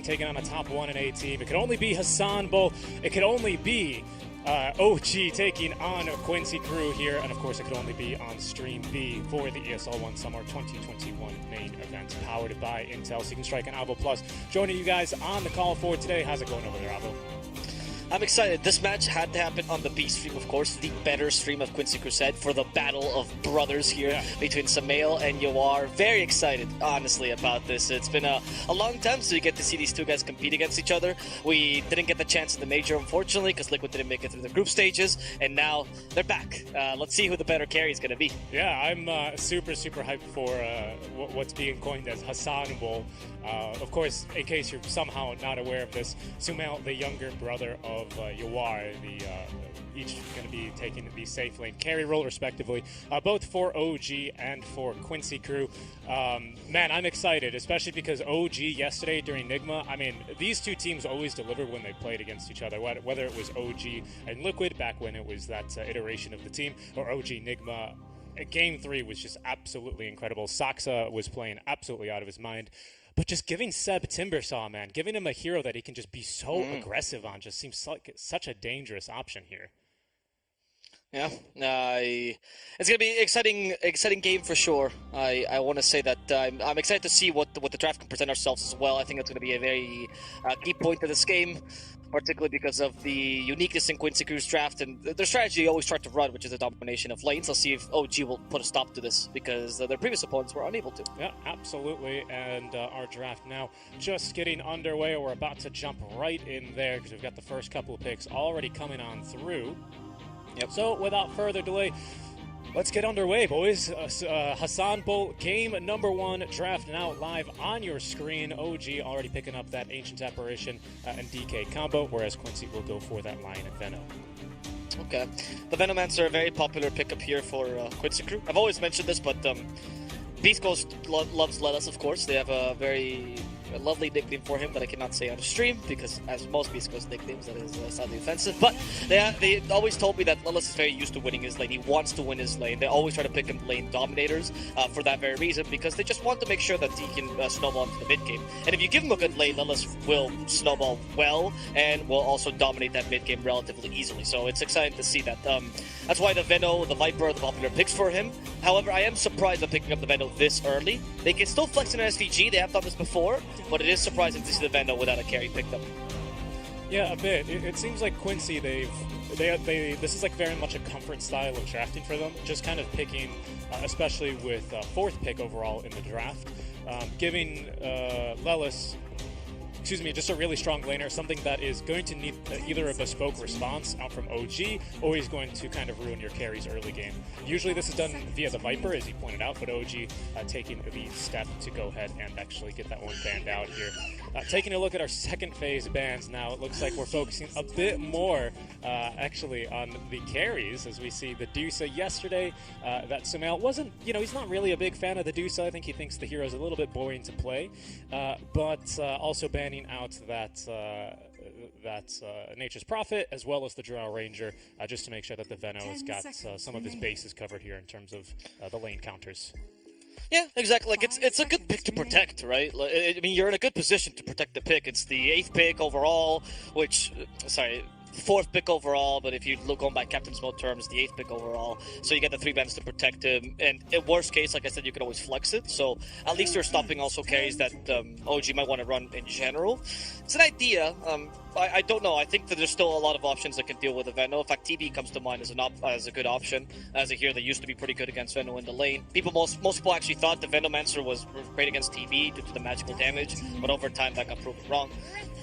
taking on a top 1 and A team. It could only be Hassan Bull. It could only be OG taking on Quincy Crew here, and of course it could only be on Stream B for the ESL One Summer 2021 main event, powered by Intel. So you can strike an Avo Plus. Joining you guys on the call for today. How's it going over there, Avo? I'm excited. This match had to happen on the B stream, of course, the better stream of Quincy Crusade for the battle of brothers here between Samael and Yawar. Very excited, honestly, about this. It's been a long time so you get to see these two guys compete against each other. We didn't get the chance in the major, unfortunately, because Liquid didn't make it through the group stages, and now they're back. Let's see who the better carry is going to be. Yeah, I'm super hyped for what's being coined as Hassan Bowl. Of course, in case you're somehow not aware of this, Sumail, the younger brother of Yawar, each going to be taking the safe lane carry role respectively, both for OG and for Quincy Crew. Man, I'm excited, especially because OG yesterday during Nigma, I mean, these two teams always deliver when they played against each other, whether it was OG and Liquid back when it was that iteration of the team, or OG Nigma. Game 3 was just absolutely incredible. Saksa was playing absolutely out of his mind. But just giving Seb Timbersaw, man, giving him a hero that he can just be so aggressive on just seems like such a dangerous option here. Yeah, it's gonna be exciting game for sure. I want to say that I'm excited to see what the draft can present ourselves as well. I think it's gonna be a very key point to this game, particularly because of the uniqueness in Quincy Crew's draft and their strategy they always try to run, which is a domination of lanes. I'll see if OG will put a stop to this because their previous opponents were unable to. Yeah, absolutely. And our draft now just getting underway. We're about to jump right in there because we've got the first couple of picks already coming on through. Yep. So without further delay, let's get underway, boys. Hassan Bull, game number 1, draft now live on your screen. OG already picking up that Ancient Apparition and DK combo, whereas Quincy will go for that Lion and Venom. Okay. The Venomancer, a very popular pickup here for Quincy Crew. I've always mentioned this, but Beast Ghost loves Lelis, of course. They have a very lovely nickname for him that I cannot say on stream because, as most Beast Ghost nicknames, that is sadly offensive. But they always told me that Lelis is very used to winning his lane. He wants to win his lane. They always try to pick him lane dominators for that very reason, because they just want to make sure that he can snowball into the mid game. And if you give him a good lane, Lelis will snowball well and will also dominate that mid game relatively easily. So it's exciting to see that. That's why the Veno, the Viper, are the popular picks for him. However, I am surprised at picking up the Veno this early. They can still flex in an SVG. They have done this before, but it is surprising to see the Veno without a carry picked up. Yeah, a bit. It seems like Quincy, this is like very much a comfort style of drafting for them. Just kind of picking, especially with 4th pick overall in the draft, giving Lelis, just a really strong laner, something that is going to need either a bespoke response out from OG, or he's going to kind of ruin your carries early game. Usually this is done via the Viper, as you pointed out, but OG taking the step to go ahead and actually get that one banned out here. Taking a look at our second phase bans now, it looks like we're focusing a bit more actually on the carries, as we see the Dusa yesterday. That Sumail wasn't, he's not really a big fan of the Dusa. I think he thinks the hero's a little bit boring to play, but also banning out that Nature's Prophet as well as the Drow Ranger, just to make sure that the Veno has got some of his bases covered here in terms of the lane counters. Yeah, exactly. Like it's a good pick to protect, right? I mean, you're in a good position to protect the pick. It's the 8th pick overall, 4th pick overall, but if you look on by Captain's Mode terms, the 8th pick overall. So you get the 3 bans to protect him, and in worst case, like I said, you can always flex it. So at least you're stopping also carries that OG might want to run in general. It's an idea. I don't know. I think that there's still a lot of options that can deal with the Veno. In fact, TB comes to mind as a good option, as a hero that used to be pretty good against Veno in the lane. Most people actually thought the Venomancer was great against TB due to the magical damage, but over time that got proven wrong.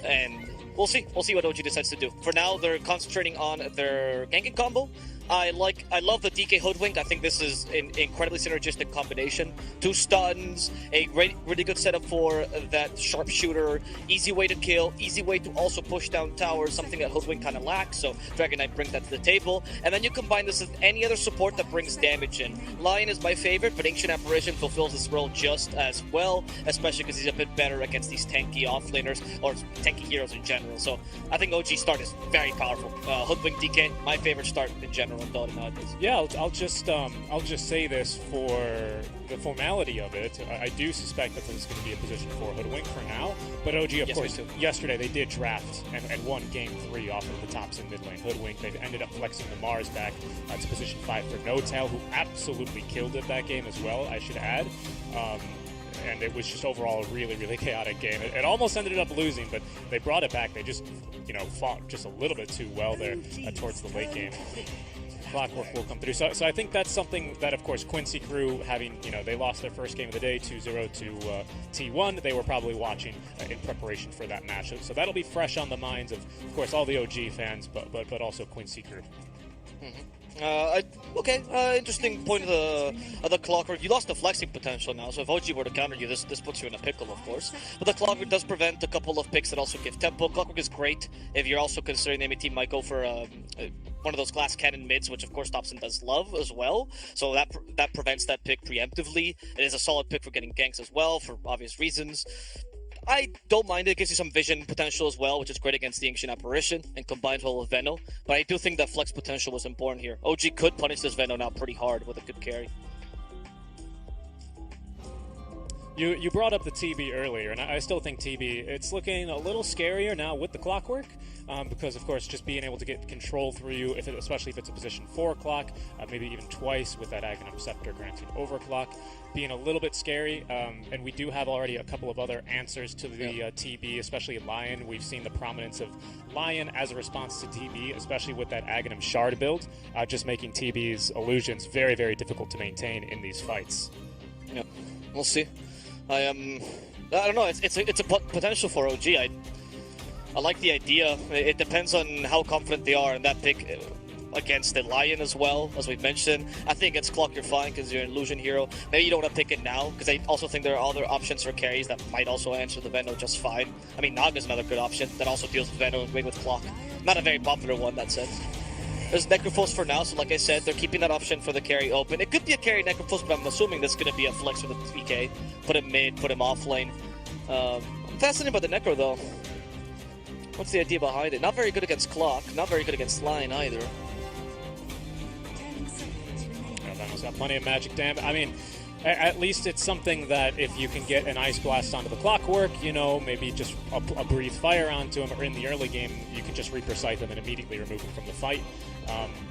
And we'll see. We'll see what OG decides to do. For now, they're concentrating on their ganking combo. I love the DK Hoodwink. I think this is an incredibly synergistic combination. 2 stuns, a really good setup for that sharpshooter, easy way to kill, easy way to also push down towers, something that Hoodwink kind of lacks, so Dragon Knight brings that to the table. And then you combine this with any other support that brings damage in. Lion is my favorite, but Ancient Apparition fulfills this role just as well, especially because he's a bit better against these tanky offlaners, or tanky heroes in general. So I think OG start is very powerful. Hoodwink DK, my favorite start in general. to run Dota nowadays. Yeah, I'll just say this for the formality of it. I do suspect that this is going to be a position for Hoodwink for now. But OG, of course, yesterday they did draft and won Game 3 off of the tops in mid lane. Hoodwink, they've ended up flexing the Mars back to position 5 for No-Tail, who absolutely killed it that game as well, I should add. And it was just overall a really, really chaotic game. It almost ended up losing, but they brought it back. They just, fought just a little bit too well there towards the late game. Clockwork will come through. So I think that's something that, of course, Quincy crew, having, they lost their first game of the day 2-0 to T1, they were probably watching in preparation for that match. So that'll be fresh on the minds of course, all the OG fans, but also Quincy crew. Interesting point of the Clockwork. You lost the flexing potential now, so if OG were to counter you, this puts you in a pickle, of course. But the Clockwork does prevent a couple of picks that also give tempo. Clockwork is great if you're also considering the enemy team might go for one of those glass cannon mids, which of course Thompson does love as well. So that prevents that pick preemptively. It is a solid pick for getting ganks as well, for obvious reasons. I don't mind it. It gives you some vision potential as well, which is great against the Ancient Apparition and combined well with Veno. But I do think that flex potential was important here. OG could punish this Veno now pretty hard with a good carry. You brought up the TB earlier, and I still think TB, it's looking a little scarier now with the Clockwork, because, of course, just being able to get control through you, especially if it's a position 4 clock, maybe even twice with that Aghanim Scepter granting overclock, being a little bit scary. And we do have already a couple of other answers to the TB, especially Lion. We've seen the prominence of Lion as a response to TB, especially with that Aghanim Shard build, just making TB's illusions very, very difficult to maintain in these fights. Yeah, we'll see. I don't know. It's a potential for OG. I like the idea. It depends on how confident they are in that pick against the Lion as well, as we've mentioned. I think against Clock you're fine because you're an illusion hero. Maybe you don't want to pick it now because I also think there are other options for carries that might also answer the Veno just fine. I mean, Naga's another good option that also deals with Veno and wing with Clock. Not a very popular one, that said. There's Necrophos for now, so like I said, they're keeping that option for the carry open. It could be a carry Necrophos, but I'm assuming this is going to be a flex for the 3k. Put him mid, put him off lane. I'm fascinated by the Necro, though. What's the idea behind it? Not very good against Clock, not very good against Lion either. Veno's got plenty of magic damage. I mean, at least it's something that if you can get an Ice Blast onto the Clockwork, maybe just a Breathe Fire onto him, or in the early game, you can just Reaper Sight them and immediately remove him from the fight.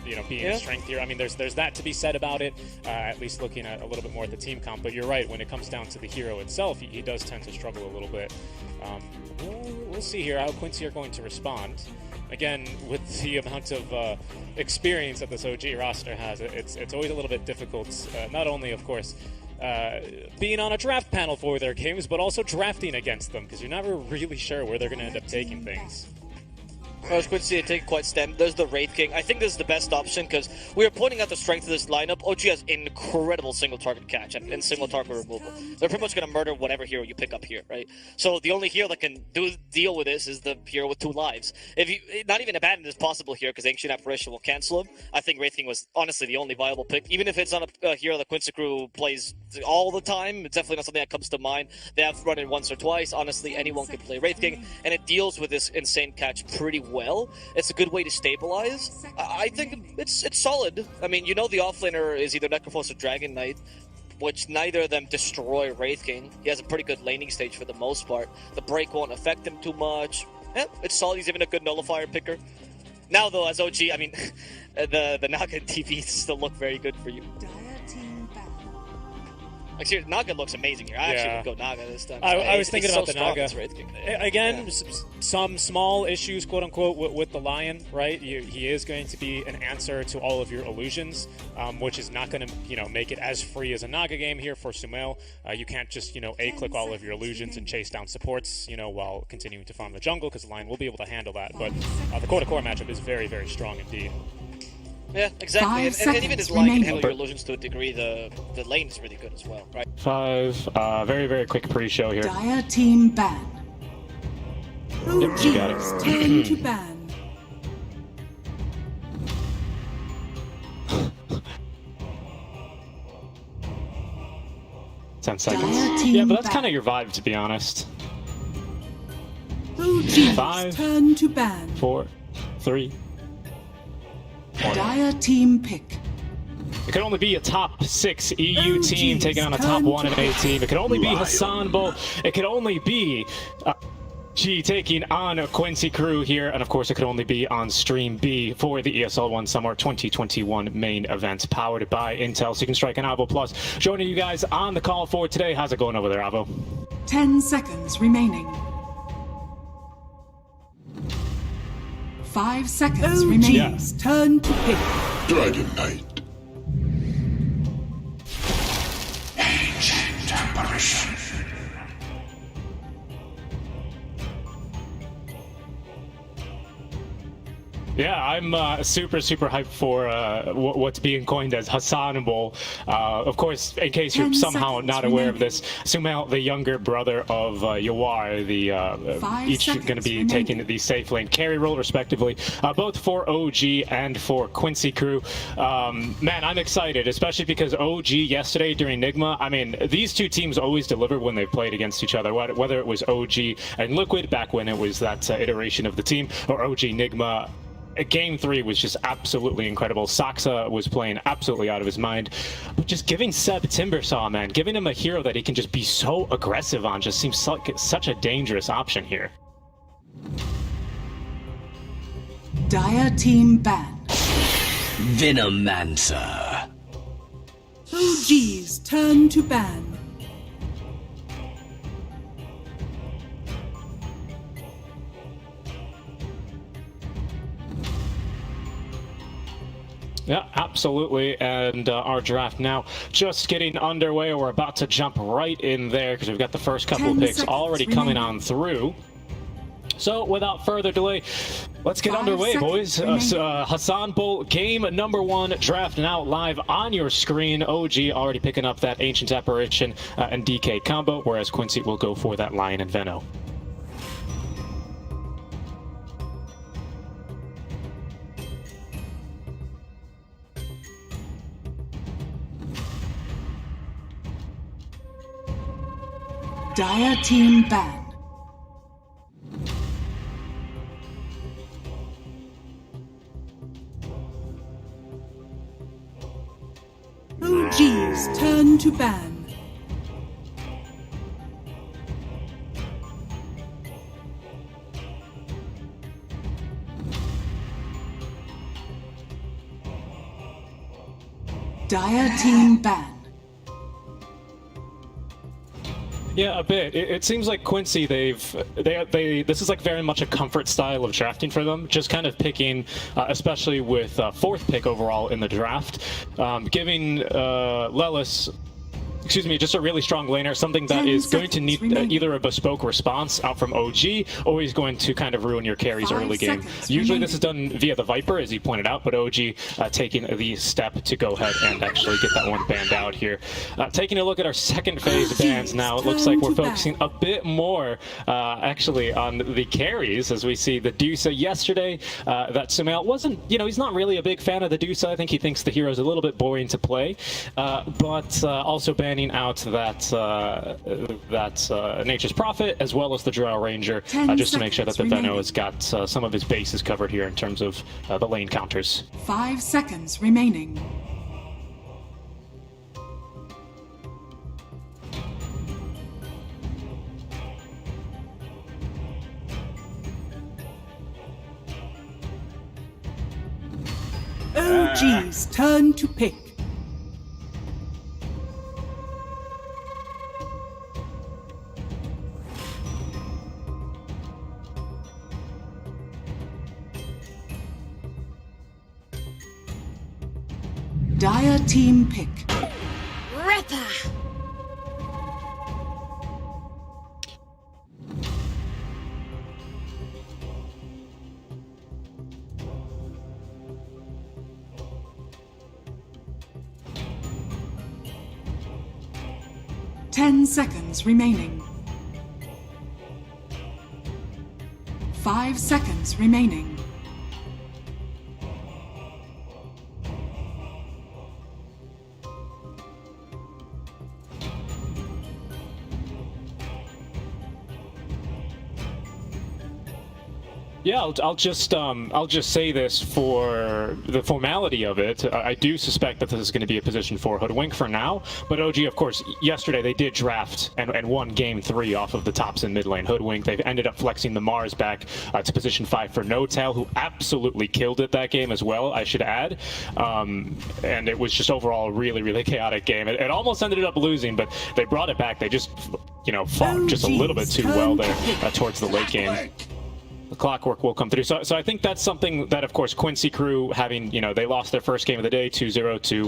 Being a strength here. I mean, there's that to be said about it, at least looking at a little bit more at the team comp. But you're right, when it comes down to the hero itself, he does tend to struggle a little bit. We'll see here how Quincy are going to respond. Again, with the amount of experience that this OG roster has, it's always a little bit difficult, not only, of course, being on a draft panel for their games, but also drafting against them, because you're never really sure where they're going to end up taking things. As Quincy, they take quite stand. There's the Wraith King. I think this is the best option because we are pointing out the strength of this lineup. OG has incredible single target catch and single target removal. They're pretty much going to murder whatever hero you pick up here, right? So the only hero that can deal with this is the hero with 2 lives. If you not even abandon is possible here because Ancient Apparition will cancel him. I think Wraith King was honestly the only viable pick. Even if it's not a hero that Quincy crew plays all the time, it's definitely not something that comes to mind. They have run it once or twice. Honestly, anyone can play Wraith King, and it deals with this insane catch pretty well. It's a good way to stabilize. I think it's solid. I mean, the offlaner is either Necrophos or Dragon Knight, which neither of them destroy Wraith King. He has a pretty good laning stage for the most part. The break won't affect him too much. Yeah, it's solid. He's even a good nullifier picker. Now, though, as OG, I mean, the Naga and TV still look very good for you. Like, seriously, Naga looks amazing here. I actually would go Naga this time. I was thinking about the Naga. Again, some small issues, quote-unquote, with the Lion, right? He is going to be an answer to all of your illusions, which is not going to, make it as free as a Naga game here for Sumail. You can't just, A-click all of your illusions and chase down supports, while continuing to farm the jungle, because the Lion will be able to handle that. But the core-to-core matchup is very, very strong indeed. Yeah, exactly. And even as Lion can handle your illusions to a degree, the lane is really good as well, right? 5. Very, very quick pre-show here. Dire team ban. Yep, you got it. Turn to ban. Ten seconds. Yeah, but that's kind of your vibe, to be honest. OG's 5, turn to ban. 4, 3, 1. one. Dire team pick. It could only be a top 6 EU team taking on a top 1 and A team. It could only be Hassan Bull. It could only be G taking on a Quincy crew here. And of course, it could only be on Stream B for the ESL One Summer 2021 main event powered by Intel. So you can strike an Avo Plus. Joining you guys on the call for today. How's it going over there, Avo? 10 seconds remaining. 5 seconds remaining. Yes. Turn to pick. Dragon Knight. Yeah, I'm super hyped for what's being coined as Hassan Bowl. Of course, in case you're somehow not aware of this, Sumail, the younger brother of Yawar, each going to be taking the safe lane carry role respectively, both for OG and for Quincy crew. Man, I'm excited, especially because OG yesterday during Nigma, I mean, these two teams always deliver when they've played against each other, whether it was OG and Liquid back when it was that iteration of the team, or OG Nigma. Game 3 was just absolutely incredible. Saksa was playing absolutely out of his mind. But just giving Seb Timbersaw, man, giving him a hero that he can just be so aggressive on just seems like such a dangerous option here. Dire team ban. Venomancer. OG's turn to ban. Yeah, absolutely. And our draft now just getting underway. We're about to jump right in there because we've got the first couple of picks already coming on through. So without further delay, let's get underway, boys. Hassan Bull, game number 1, draft now live on your screen. OG already picking up that Ancient Apparition and DK combo, whereas Quincy will go for that Lion and Veno. Dire team ban. OG's turn to ban. Dire team ban. Yeah, a bit. It seems like Quincy, this is like very much a comfort style of drafting for them. Just kind of picking, especially with 4th pick overall in the draft, giving Lelis, excuse me, just a really strong laner, something that is going to need either a bespoke response out from OG, or he's going to kind of ruin your carries early game. Usually this is done via the Viper, as you pointed out, but OG taking the step to go ahead and actually get that one banned out here. Taking a look at our second phase bans now, it looks like we're focusing a bit more actually on the carries, as we see the Dusa yesterday. That Sumail wasn't, he's not really a big fan of the Dusa. I think he thinks the hero's a little bit boring to play, but also banning out that Nature's Prophet as well as the Drow Ranger, just to make sure that the Veno has got some of his bases covered here in terms of the lane counters. 5 seconds remaining. OG's turn to pick. Dire team pick. Ripper. Ten seconds remaining. 5 seconds remaining. Yeah, I'll just say this for the formality of it. I do suspect that this is going to be a position for Hoodwink for now, but OG, of course, yesterday they did draft and won Game 3 off of the tops in mid lane. Hoodwink, they've ended up flexing the Mars back to position 5 for No Tail, who absolutely killed it that game as well, I should add. And it was just overall a really, really chaotic game. It almost ended up losing, but they brought it back. They just, fought just a little bit too well there towards the late game. The clockwork will come through. So I think that's something that, of course, Quincy crew having, they lost their first game of the day 2-0 to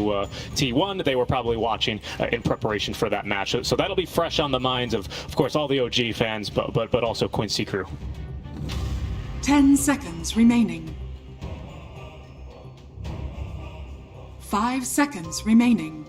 T1. They were probably watching in preparation for that match. So that'll be fresh on the minds of course, all the OG fans, but also Quincy crew. 10 seconds remaining. 5 seconds remaining.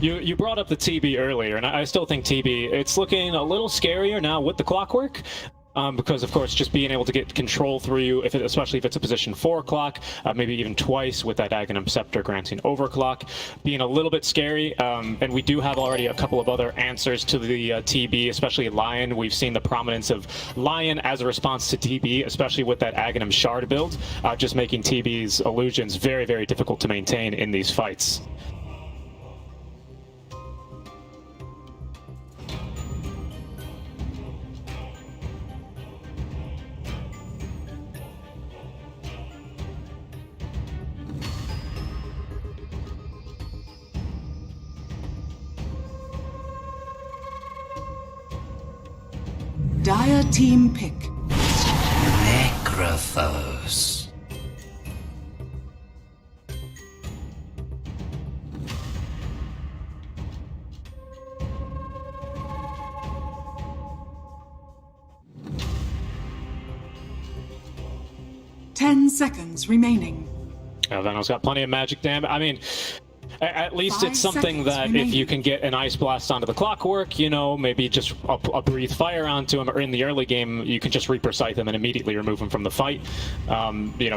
You brought up the TB earlier, and I still think TB, it's looking a little scarier now with the clockwork. Because, of course, just being able to get control through you, especially if it's a position 4 o'clock, maybe even twice with that Aghanim Scepter granting overclock, being a little bit scary. And we do have already a couple of other answers to the TB, especially Lion. We've seen the prominence of Lion as a response to TB, especially with that Aghanim Shard build, just making TB's illusions very, very difficult to maintain in these fights. Dire team pick. Necrophos. Ten seconds remaining. Venom's got plenty of magic damage. I mean, at least 5 it's something seconds that remaining. if you can get an Ice Blast onto the clockwork, maybe just a Breathe Fire onto him, or in the early game, you can just Reaper Scythe him and immediately remove him from the fight.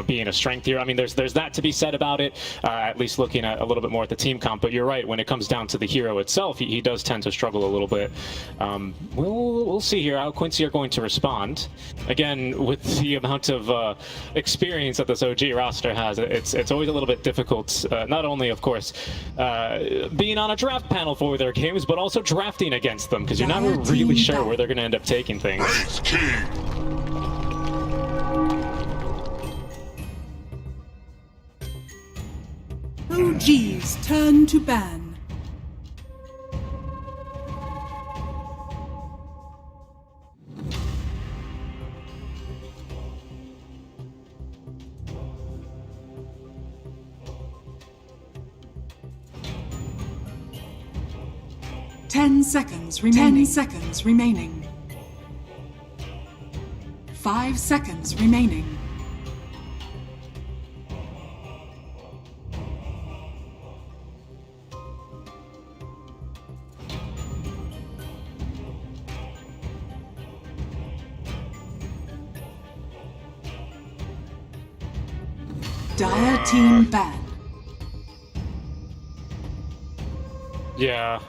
Being a strength here. I mean, there's that to be said about it, at least looking at a little bit more at the team comp, but you're right, when it comes down to the hero itself, he does tend to struggle a little bit. We'll see here how Quincy are going to respond. Again, with the amount of experience that this OG roster has, it's always a little bit difficult, not only, of course, being on a draft panel for their games, but also drafting against them, because you're never really sure where they're going to end up taking things. OG's turn to ban. Ten seconds remaining. 5 seconds remaining. Dire team ban. Yeah,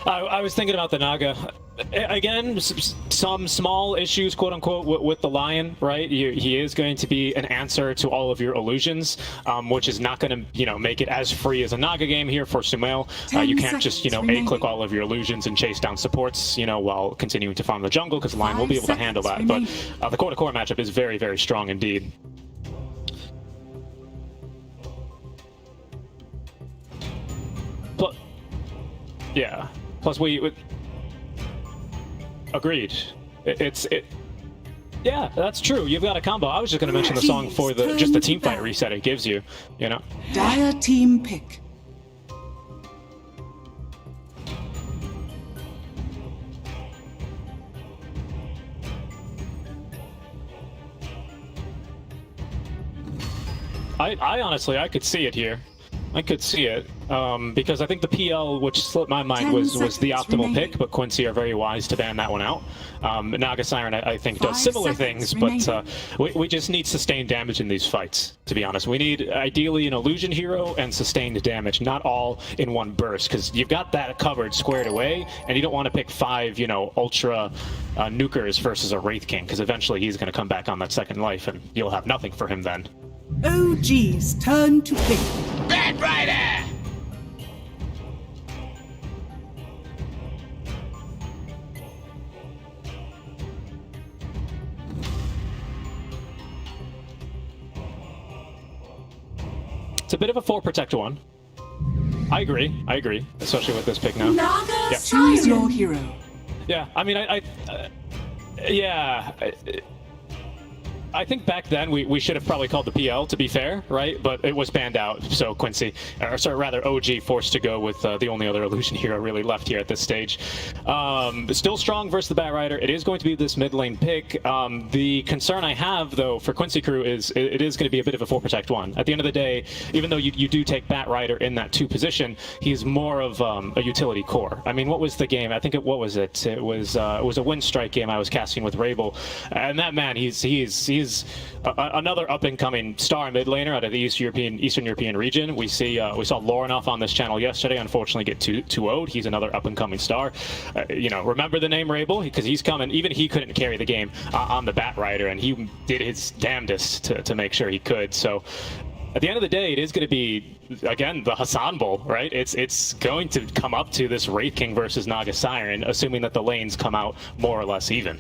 I was thinking about the Naga. Again, some small issues, quote unquote, with the Lion, right? He is going to be an answer to all of your illusions, which is not going to, make it as free as a Naga game here for Sumail. You can't just, A-click all of your illusions and chase down supports, while continuing to farm the jungle, because the Lion will be able to handle that. But the core-to-core matchup is very, very strong indeed. Yeah. Plus, agreed. Yeah, that's true. You've got a combo. I was just going to mention the song for just the team fight reset it gives you. Dire team pick. I honestly, I could see it here. I could see it, because I think the PL, which slipped my mind, was the optimal pick, but Quincy are very wise to ban that one out. Naga Siren, I think, does similar things, but we just need sustained damage in these fights, to be honest. We need, ideally, an illusion hero and sustained damage, not all in one burst, because you've got that covered squared away, and you don't want to pick 5, ultra nukers versus a Wraith King, because eventually he's going to come back on that second life, and you'll have nothing for him then. OG's turn to pick. Bad Rider! It's a bit of a 4 protector one. I agree, especially with this pick now. Yeah. Choose your hero. Yeah, I mean, I think back then we should have probably called the PL, to be fair, right? But it was banned out, so Quincy, or sorry, rather OG, forced to go with the only other illusion hero really left here at this stage. Still strong versus the Bat Rider. It is going to be this mid lane pick. The concern I have, though, for Quincy crew is it is going to be a bit of a 4 protect 1. At the end of the day, even though you do take Bat Rider in that 2 position, he's more of a utility core. I mean, what was the game? I think what was it? It was a Wind Strike game I was casting with Rabel, and that man, he's another up-and-coming star mid laner out of the Eastern European region. We saw Lorinov on this channel yesterday, unfortunately get 2-0'd. He's another up-and-coming star. Remember the name Rabel, because he's coming. Even he couldn't carry the game on the Bat Rider, and he did his damnedest to make sure he could. So at the end of the day, it is going to be, again, the Hassan Bowl, right? It's going to come up to this Wraith King versus Naga Siren, assuming that the lanes come out more or less even.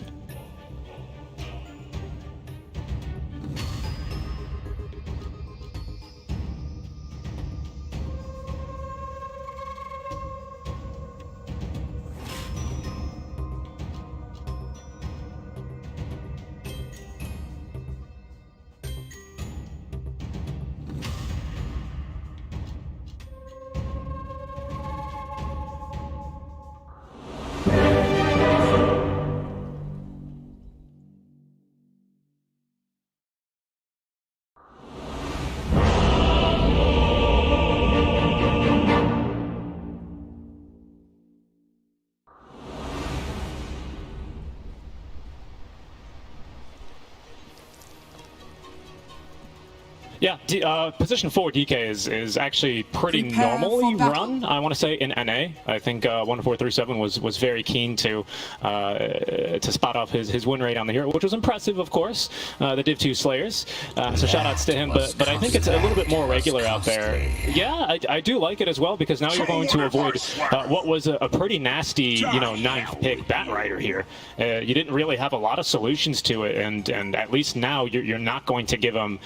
Yeah, position 4 DK is actually pretty normally run, I want to say, in NA. I think 1437 was very keen to spot off his win rate on the hero, which was impressive, of course. The Div 2 Slayers, so shout-outs to him, but I think it's a little bit more regular out there. Yeah, I do like it as well, because now you're going to avoid what was a pretty nasty, 9th pick Bat Rider here. You didn't really have a lot of solutions to it, and at least now you're not going to give him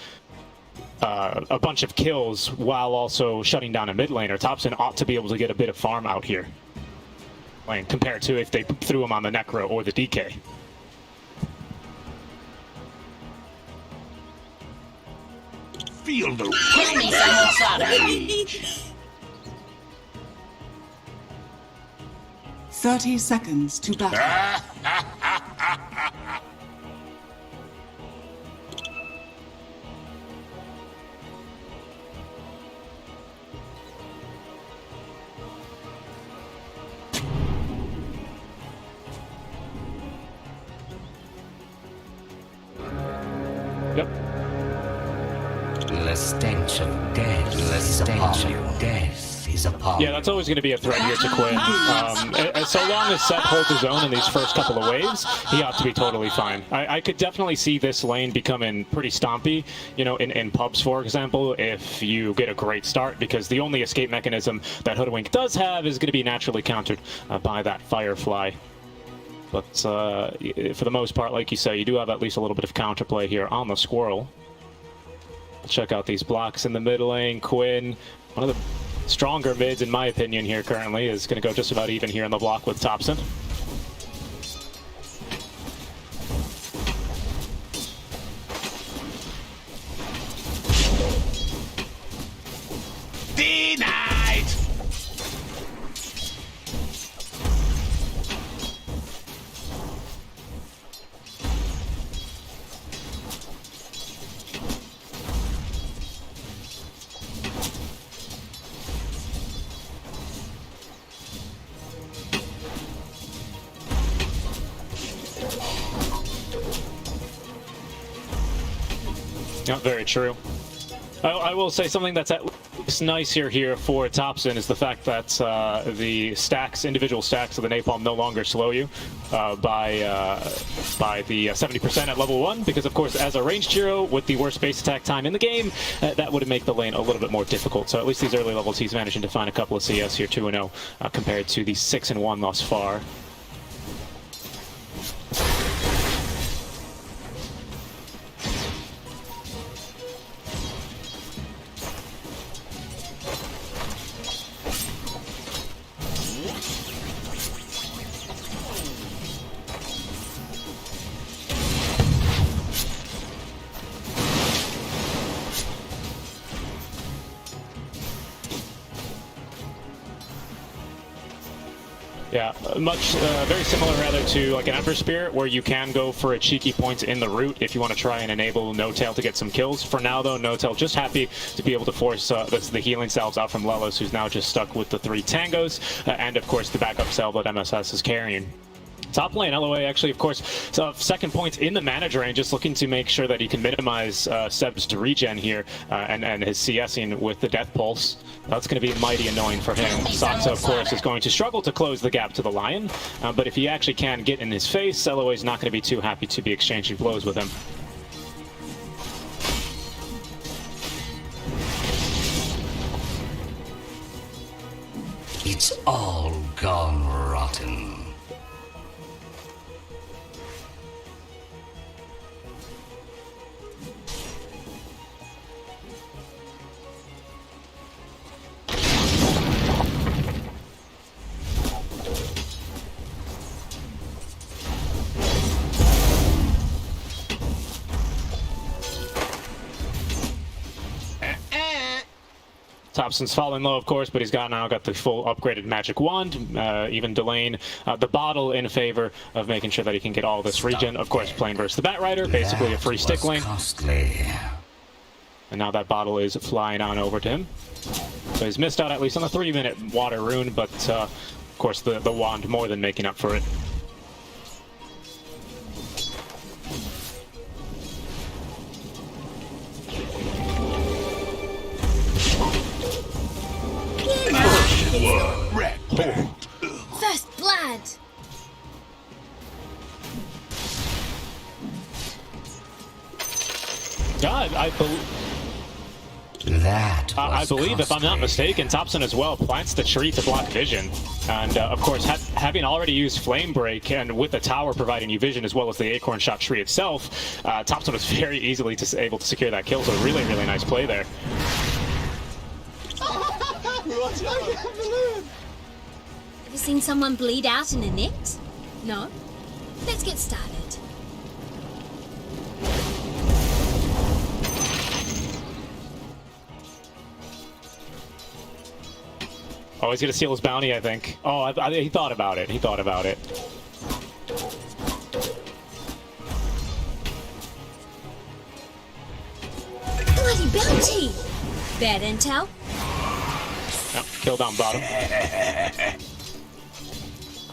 a bunch of kills while also shutting down a mid laner. Thompson ought to be able to get a bit of farm out here, compared to if they threw him on the Necro or the DK. Feel the pain. 30 seconds to battle. Yep. The stench of death. The stench of death is upon you. Yeah, that's always going to be a threat here to Quinn. So long as Seth holds his own in these first couple of waves, he ought to be totally fine. I could definitely see this lane becoming pretty stompy, in pubs, for example, if you get a great start, because the only escape mechanism that Hoodwink does have is going to be naturally countered by that Firefly. But for the most part, like you say, you do have at least a little bit of counterplay here on the Squirrel. Check out these blocks in the mid lane. Quinn, one of the stronger mids, in my opinion, here currently, is going to go just about even here on the block with Thompson. Denied! Not very true. I will say something that's at least nicer here for Topson is the fact that the stacks, individual stacks of the napalm no longer slow you by the 70% at level 1, because of course as a ranged hero with the worst base attack time in the game, that would make the lane a little bit more difficult. So at least these early levels he's managing to find a couple of CS here, 2-0, compared to the 6-1 thus far. Yeah, very similar rather to like an Ember Spirit, where you can go for a cheeky point in the root if you want to try and enable No-Tail to get some kills. For now though, No-Tail just happy to be able to force the healing salves out from Lelos, who's now just stuck with the 3 tangos, and of course the backup salve that MSS is carrying. Top lane, LOA actually, of course, second point in the manage range, just looking to make sure that he can minimize Seb's regen here and his CSing with the Death Pulse. That's going to be mighty annoying for him. Saksa, of course, is going to struggle to close the gap to the Lion, but if he actually can get in his face, LOA is not going to be too happy to be exchanging blows with him. It's all gone rotten. Topson's falling low, of course, but he's now got the full upgraded magic wand, even delaying the bottle in favor of making sure that he can get all this regen. Of course, playing versus the Bat Rider, basically a free stick lane. And now that bottle is flying on over to him. So he's missed out at least on the 3-minute water rune, but of course the wand more than making up for it. First blood. God, I believe, if I'm not mistaken, Topson as well plants the tree to block vision. And of course, having already used Flame Break and with the tower providing you vision as well as the Acorn Shot tree itself, Topson was very easily able to secure that kill. So really, really nice play there. Ever seen someone bleed out in a net? No? Let's get started. Oh, he's gonna steal his bounty, I think. Oh, he thought about it. He thought about it. Bloody bounty! Bad intel. Yep, kill down bottom.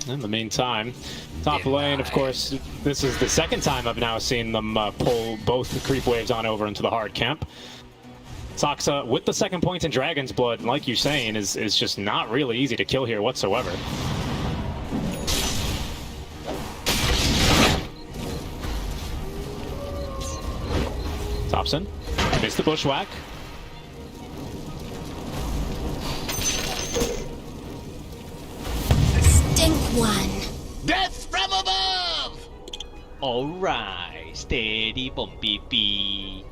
In the meantime, top lane, of course, this is the second time I've now seen them pull both the creep waves on over into the hard camp. Saksa, with the second point in Dragon's Blood, like you're saying, is just not really easy to kill here whatsoever. Topson, missed the bushwhack. Stink one. Death from above! Alright, steady bumpy bee.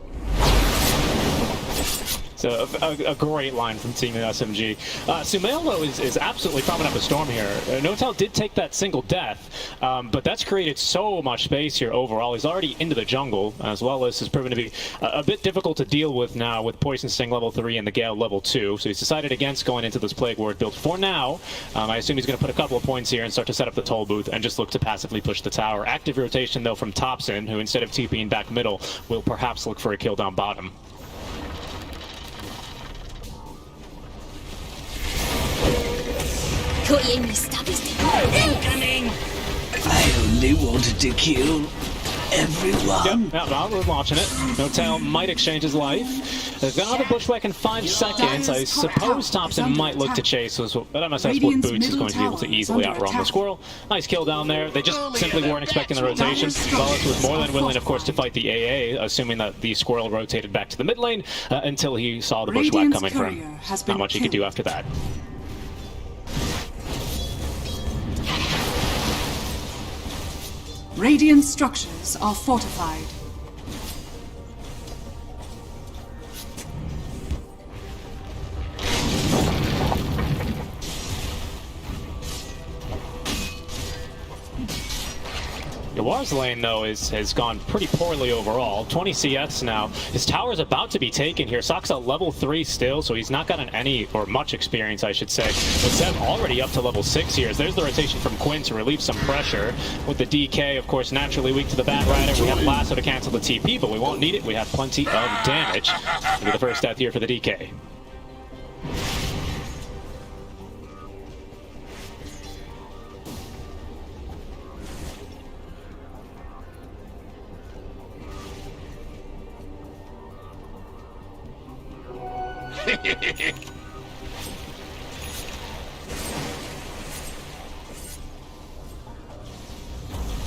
So a great line from Team SMG. Sumail, though, is absolutely farming up a storm here. No-Tail did take that single death, but that's created so much space here overall. He's already into the jungle, as well as has proven to be a bit difficult to deal with now with Poison Sting level 3 and the Gale level 2. So he's decided against going into this Plague Ward build for now. I assume he's going to put a couple of points here and start to set up the toll booth and just look to passively push the tower. Active rotation, though, from Topson, who instead of TPing back middle, will perhaps look for a kill down bottom. Caught you in your stubby step. Incoming! I only wanted to kill. everyone. Yep, we're watching it. No-Tail might exchange his life. They've got another bushwhack in 5 seconds. I suppose Thompson might look to chase, but MSS with boots is going to be able to easily outrun the squirrel. Nice kill down there. They just simply weren't expecting the rotation. Velas was more than willing, of course, to fight the AA, assuming that the squirrel rotated back to the mid lane until he saw the bushwhack coming from. Not much he could do after that. Radiant structures are fortified. Yawar's lane, though, has gone pretty poorly overall. 20 CS now. His tower is about to be taken here. Sock's at level 3 still, so he's not gotten any, or much experience, I should say. But Seb already up to level 6 here. There's the rotation from Quinn to relieve some pressure. With the DK, of course, naturally weak to the Bat Rider. We have Lasso to cancel the TP, but we won't need it. We have plenty of damage. It'll be the first death here for the DK.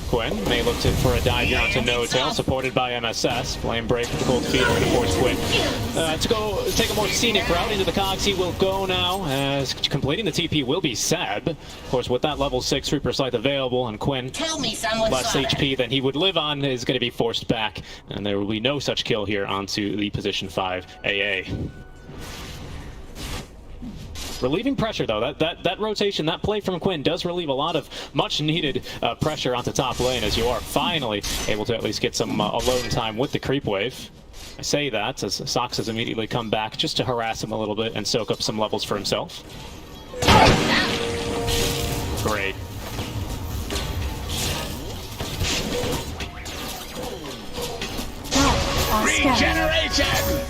Quinn may look for a dive here onto No-Tail, supported by MSS. Flame break with the cold feet and force Quinn to go take a more scenic route into the cogs. He will go now, as completing the TP will be Seb. Of course, with that level 6 Reaper Scythe available, and Quinn less HP than he would live on is going to be forced back, and there will be no such kill here onto the position 5 AA. Relieving pressure, though. That rotation, that play from Quinn does relieve a lot of much-needed pressure onto top lane, as you are finally able to at least get some alone time with the creep wave. I say that as Sox has immediately come back just to harass him a little bit and soak up some levels for himself. Great. Regeneration!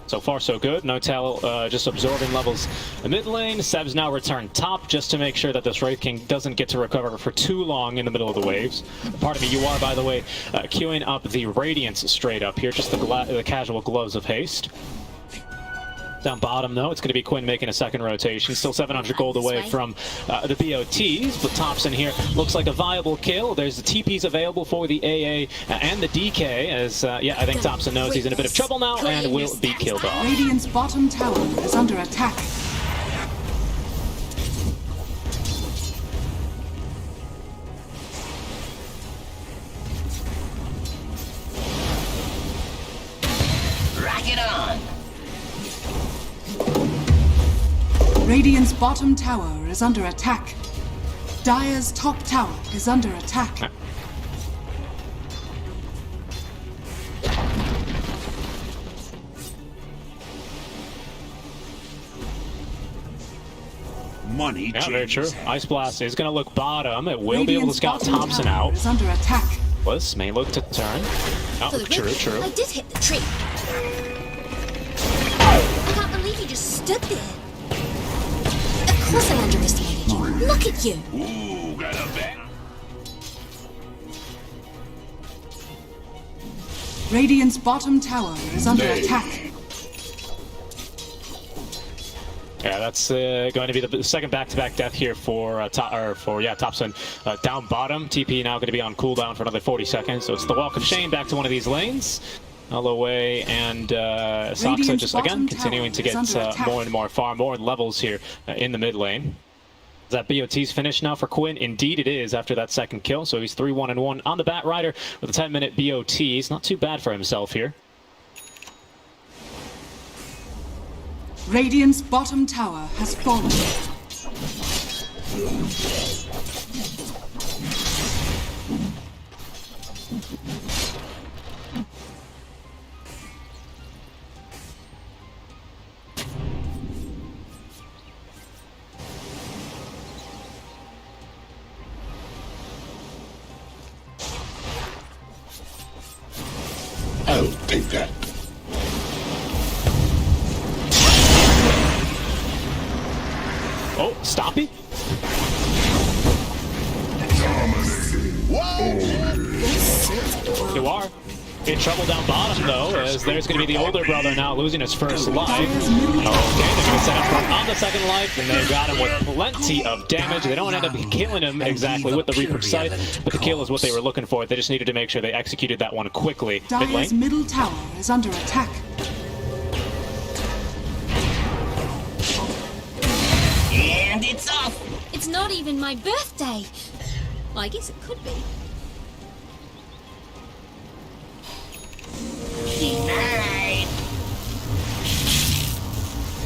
So far, so good. No-Tail just absorbing levels in mid lane. Seb's now returned top just to make sure that this Wraith King doesn't get to recover for too long in the middle of the waves. Pardon me, you are, by the way, queuing up the Radiance straight up here, just the casual gloves of haste. Down bottom, though, it's going to be Quinn making a second rotation. Still 700 gold away from the BOTs, but Thompson here looks like a viable kill. There's the TPs available for the AA and the DK, as, yeah, I think Thompson knows he's in a bit of trouble now and will be killed off. Radiant's bottom tower is under attack. Rack it on! Radiant's bottom tower is under attack. Dire's top tower is under attack. Money Yeah, very true. changes. Ice Blast is going to look bottom. It will be able to scout Thompson out. Is under attack. Bliss may look to turn. Oh, true. I did hit the tree. I can't believe you just stood there. Of course I underestimated you. Look at you. Ooh, got a bet. Radiant's bottom tower is under attack. Yeah, that's going to be the second back-to-back death here for Thompson. Down bottom, TP now going to be on cooldown for another 40 seconds. So it's the walk of shame back to one of these lanes. Holloway and Soxa just again continuing to get more and more more levels here in the mid lane. Is that BOT's finished now for Quinn? Indeed it is after that second kill. So he's 3-1-1 on the Bat Rider with a 10-minute BOT. He's not too bad for himself here. Radiant's bottom tower has fallen. I'll take that. Oh, Stompy? You are. In trouble down bottom, though, as there's going to be the older brother now losing his first life. Okay, they're going to set up for him on the second life, and they've got him with plenty of damage. They don't end up killing him exactly with the Reaper's Sight, but the kill is what they were looking for. They just needed to make sure they executed that one quickly. Dire's middle tower is under attack. And it's off. It's not even my birthday. Well, I guess it could be.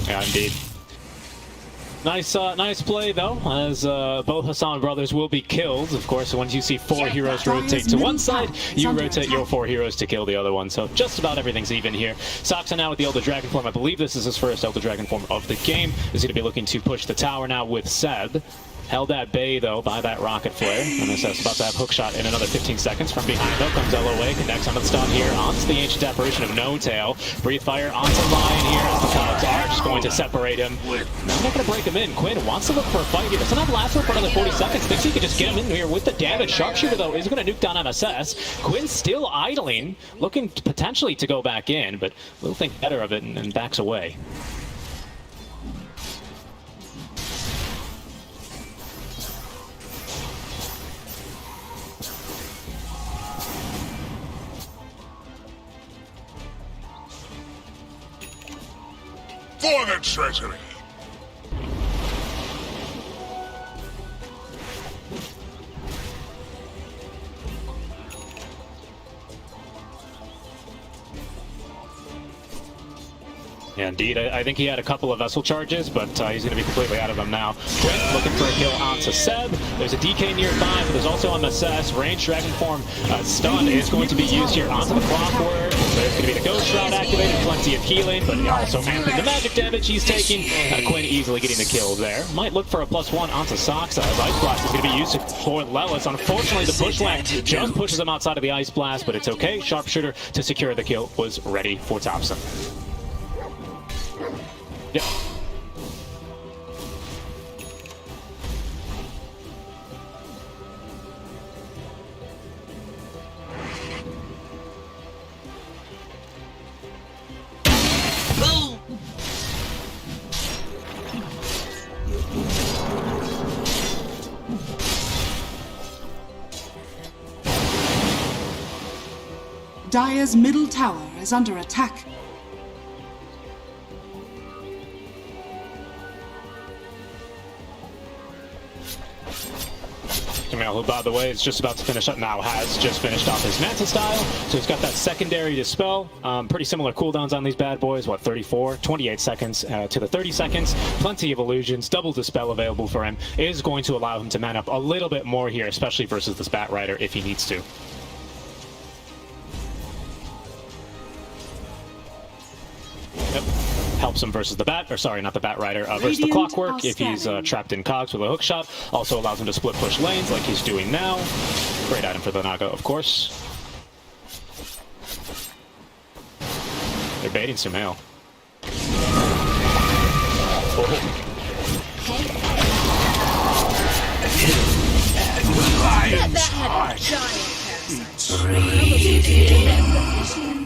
Yeah, indeed. Nice play though, as both Hassan brothers will be killed. Of course, once you see 4 heroes rotate to one side, you rotate your 4 heroes to kill the other one. So just about everything's even here. Soxa now with the Elder Dragon form. I believe this is his first Elder Dragon form of the game. Is going to be looking to push the tower now with Seb. Held at bay, though, by that rocket flare. And this is about to have hookshot in another 15 seconds. From behind, though, comes LOA, connects onto the stun here, onto the Ancient Apparition of No Tail. Breathe Fire onto Lion here, as the Cogs are just going to separate him. Now they're going to break him in. Quinn wants to look for a fight here. Doesn't have last one for another 40 seconds. Thinks he can just get him in here with the damage. Sharpshooter, though, is going to nuke down MSS. Quinn still idling, looking potentially to go back in, but will think better of it and backs away. For the treasury. Yeah, indeed. I think he had a couple of vessel charges, but he's going to be completely out of them now. Quinn looking for a kill onto Seb. There's a DK nearby, but there's also MSS. Range Dragon Form stun is going to be used here onto the Clockwork. There's going to be the Ghost Shroud activated, plenty of healing, but also amping the magic damage he's taking. Quinn easily getting the kill there. Might look for a +1 onto Soxa, as Ice Blast is going to be used for Lelis. Unfortunately, the Bushwhack just pushes him outside of the Ice Blast, but it's okay. Sharpshooter to secure the kill was ready for Thompson. Yep. Dire's middle tower is under attack. Camille, who, by the way, is just about to finish up now, has just finished off his Manta style, so he's got that secondary Dispel. Pretty similar cooldowns on these bad boys, what, 34? 28 seconds to the 30 seconds. Plenty of illusions, double Dispel available for him. Is going to allow him to man up a little bit more here, especially versus this Bat Rider if he needs to. Yep. Helps him versus the Bat, or sorry, not the Bat Rider, versus the Clockwork if he's trapped in cogs with a hookshot. Also allows him to split push lanes like he's doing now. Great item for the Naga, of course. They're baiting Sumail. Oh.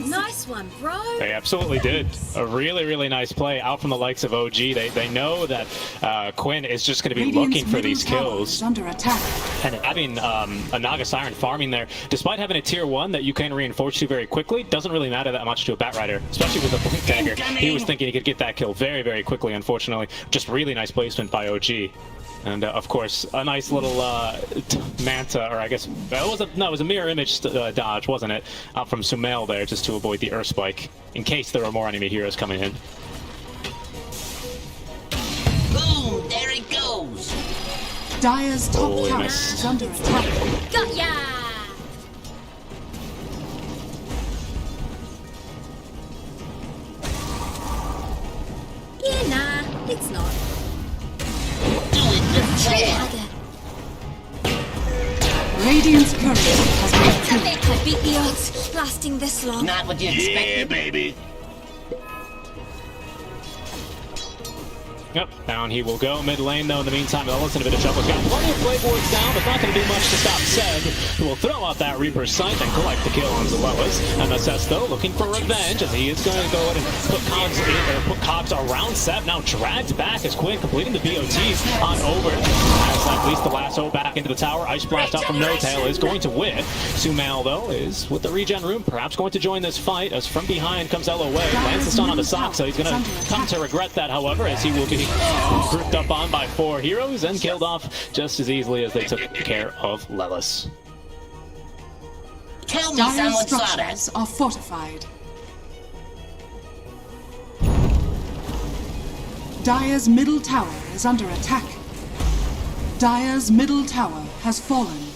Nice one, bro. They absolutely did. A really, really nice play out from the likes of OG. They know that Quinn is just going to be looking for these kills. Under attack. And having a Naga Siren farming there, despite having a tier 1 that you can reinforce to very quickly, doesn't really matter that much to a Bat Rider, especially with a Blink Dagger. He was thinking he could get that kill very, very quickly, unfortunately. Just really nice placement by OG. And of course, a nice little Manta, or I guess it was a mirror image dodge, wasn't it? Out from Sumail there, just to avoid the Earth Spike, in case there were more enemy heroes coming in. Boom! There it goes. Dire's top tower is under attack. Got ya! Yeah, nah, it's not. Radiant's courier has been I think I beat the odds lasting this long. Not what you expected. Yeah, baby. Yep, down he will go. Mid lane, though, in the meantime, Lelis in a bit of trouble. He's got plenty of playboards down, but not going to do much to stop Seb, who will throw out that Reaper's Sight and collect the kill on Lelis. MSS, though, looking for revenge, as he is going to go ahead and put Cogs around Seb. Now dragged back as Quinn completing the BOTs on over. As at least the lasso back into the tower. Ice Blast up from No Tail is going to win. Sumail, though, is with the regen room, perhaps going to join this fight, as from behind comes LOA. Lands the stun on the sock, so he's going to come to regret that, however, as he will be grouped up on by 4 heroes and killed off just as easily as they took care of Lelis. Tell me Dire's someone saw that. structures are fortified. Dire's middle tower is under attack. Dire's middle tower has fallen.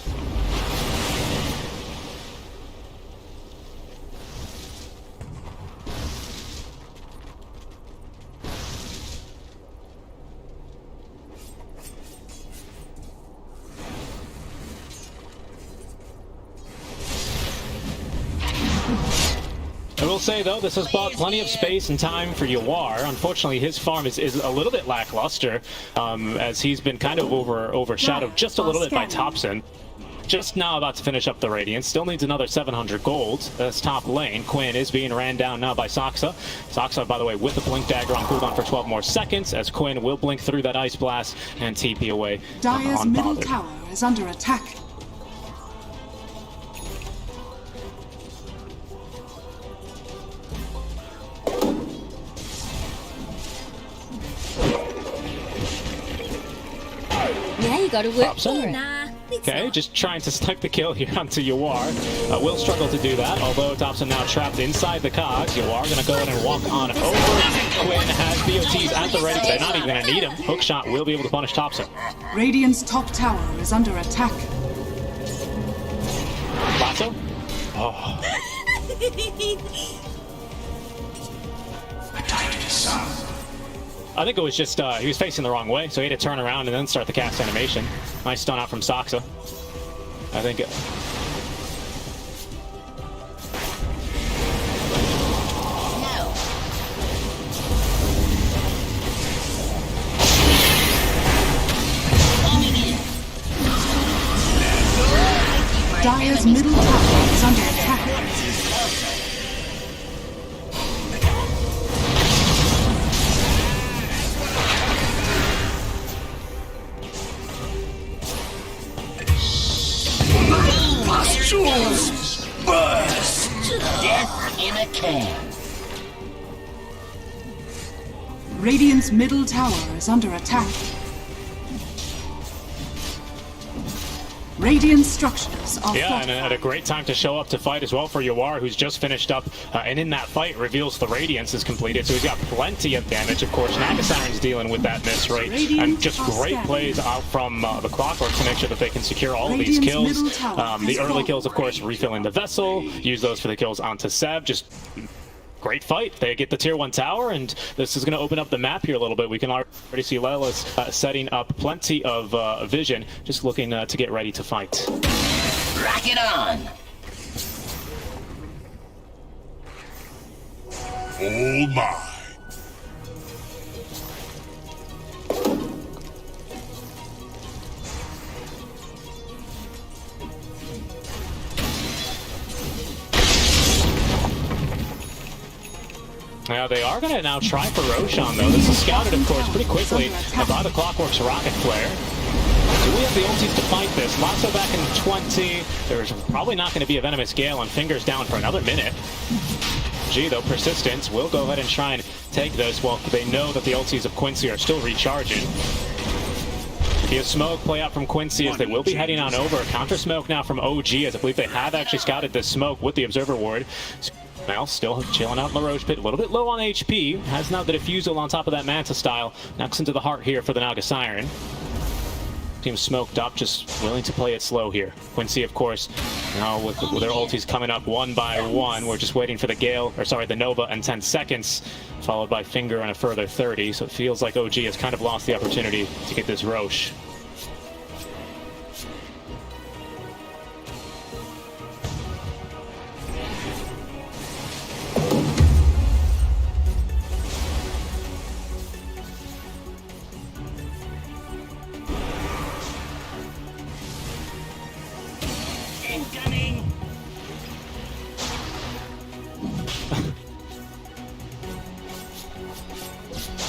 I will say, though, this has bought plenty of space and time for Yawar. Unfortunately, his farm is a little bit lackluster, as he's been kind of overshadowed just a little bit by Thompson. Just now about to finish up the Radiance. Still needs another 700 gold. That's top lane. Quinn is being ran down now by Saksa. Saksa, by the way, with the Blink Dagger on cooldown for 12 more seconds, as Quinn will blink through that Ice Blast and TP away. Dire's middle tower is under attack. Yeah, you gotta work Thompson? for it. Nah, it's Okay, not. just trying to snipe the kill here onto Yawar. Will struggle to do that, although Thompson now trapped inside the cogs. Yawar gonna go in and walk on over. Quinn has BOTs at the ready. They're not even gonna need him. Hookshot will be able to punish Thompson. Radiant's top tower is under attack. Lasso? Oh. I think it was just, he was facing the wrong way, so he had to turn around and then start the cast animation. Nice stun out from Saksa. I think it... Dire's middle tower is under attack. Pustules burst. Death in a can. Radiant's middle tower is under attack. Radiant structures are Yeah, and fortified. at a great time to show up to fight as well for Yawar, who's just finished up, and in that fight reveals the Radiance is completed, so he's got plenty of damage. Of course, Nagasiren's dealing with that miss rate, and just great plays out from the Clockwork to make sure that they can secure all of these kills. The early kills, of course, refilling the vessel, use those for the kills onto Seb, just... great fight. They get the tier 1 tower, and this is going to open up the map here a little bit. We can already see Lelis setting up plenty of vision, just looking to get ready to fight. Rock it on. Oh my. Now they are going to now try for Roshan, though. This is scouted, of course, pretty quickly by the Clockwork's Rocket Flare. So we have the ultis to fight this. Lasso back in 20. There's probably not going to be a Venomous Gale on Fingers down for another minute. G, though, Persistence will go ahead and try and take this while they know that the ultis of QUINCY are still recharging. See a smoke play out from QUINCY as they will be heading on over. Counter smoke now from OG, as I believe they have actually scouted this smoke with the Observer Ward. Now still chilling out in the Roach Pit, a little bit low on HP. Has now the Diffusal on top of that Manta style. Knocks into the heart here for the Nagasiren. Team smoked up, just willing to play it slow here. QUINCY, of course, now with their ultis coming up one by one. We're just waiting for the Gale, or sorry, the Nova in 10 seconds, followed by Finger in a further 30. So it feels like OG has kind of lost the opportunity to get this Roche.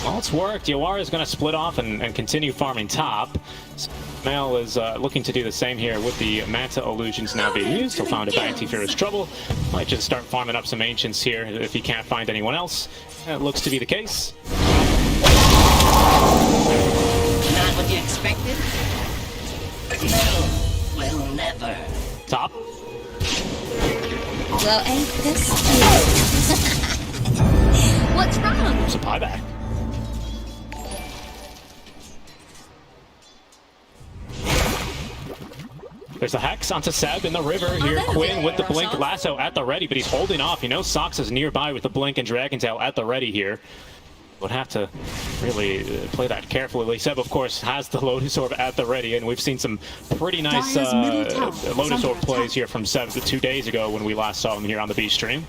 Well, it's worked. Yawar is going to split off and continue farming top. Mel is looking to do the same here with the Manta Illusions now being used. He'll find a bounty for his trouble. Might just start farming up some Ancients here if he can't find anyone else. That looks to be the case. Not what you expected? No, will never. Top. Well, ain't this cute? What's wrong? There's a buyback. There's a Hex onto Seb in the river here. Quinn with the Blink Lasso at the ready, but he's holding off. You know Sox is nearby with the Blink and Dragon Tail at the ready here. Would have to really play that carefully. Seb, of course, has the Lotus Orb at the ready, and we've seen some pretty nice Lotus Orb plays here from Seb 2 days ago when we last saw him here on the B stream.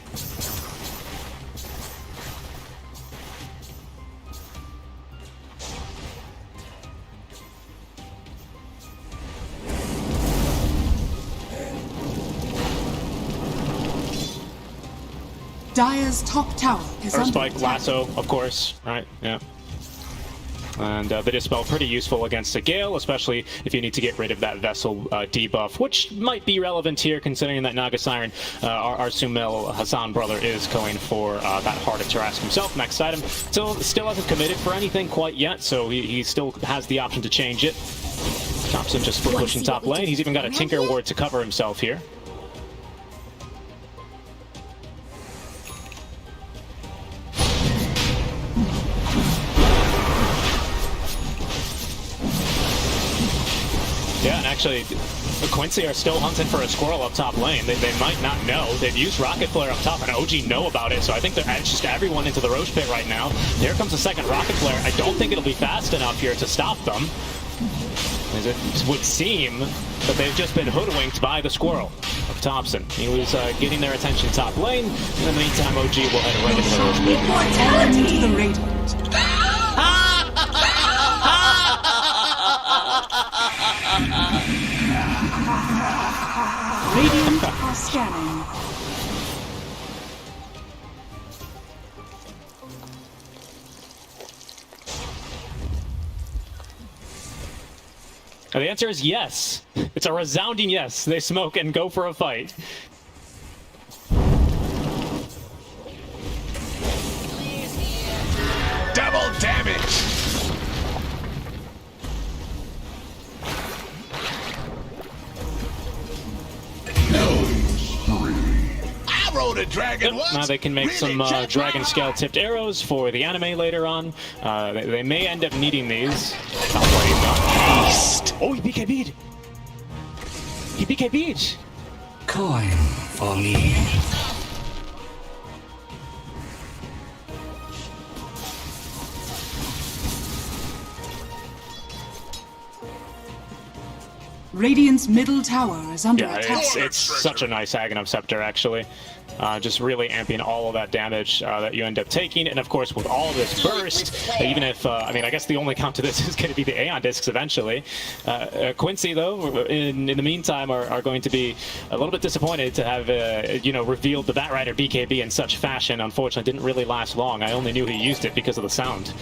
Dire's top tower is under Spike attack. Lasso, of course, right? Yeah. And the Dispel pretty useful against a Gale, especially if you need to get rid of that Vessel debuff, which might be relevant here considering that Naga Siren, our Sumel Hassan brother, is going for that Heart of Tarrasque himself. Next item. Still hasn't committed for anything quite yet, so he still has the option to change it. Thompson just split pushing top lane. He's even got a Tinker Ward to cover himself here. Yeah, and actually, QUINCY are still hunting for a squirrel up top lane. They might not know. They've used Rocket Flare up top, and OG know about it, so I think they're just everyone into the Roche Pit right now. Here comes a second Rocket Flare. I don't think it'll be fast enough here to stop them, as it would seem that they've just been hoodwinked by the squirrel of Thompson. He was getting their attention top lane. In the meantime, OG will head right into the Roche Pit. Immortality to the Radiant. Radiant are scanning. And the answer is yes. It's a resounding yes. They smoke and go for a fight. Double damage! I rode a dragon once. Now they can make some dragon scale tipped arrows for the anime later on. They may end up needing these. Oh, he BKB'd! He BKB'd! Coin for me. Radiant's middle tower is under attack. It's such a nice Aghanim Scepter, actually. Just really amping all of that damage that you end up taking. And of course, with all this burst, even if, I mean, I guess the only count to this is going to be the Aeon Discs eventually. QUINCY, though, in the meantime, are going to be a little bit disappointed to have, revealed the Batrider BKB in such fashion. Unfortunately, it didn't really last long. I only knew he used it because of the sound.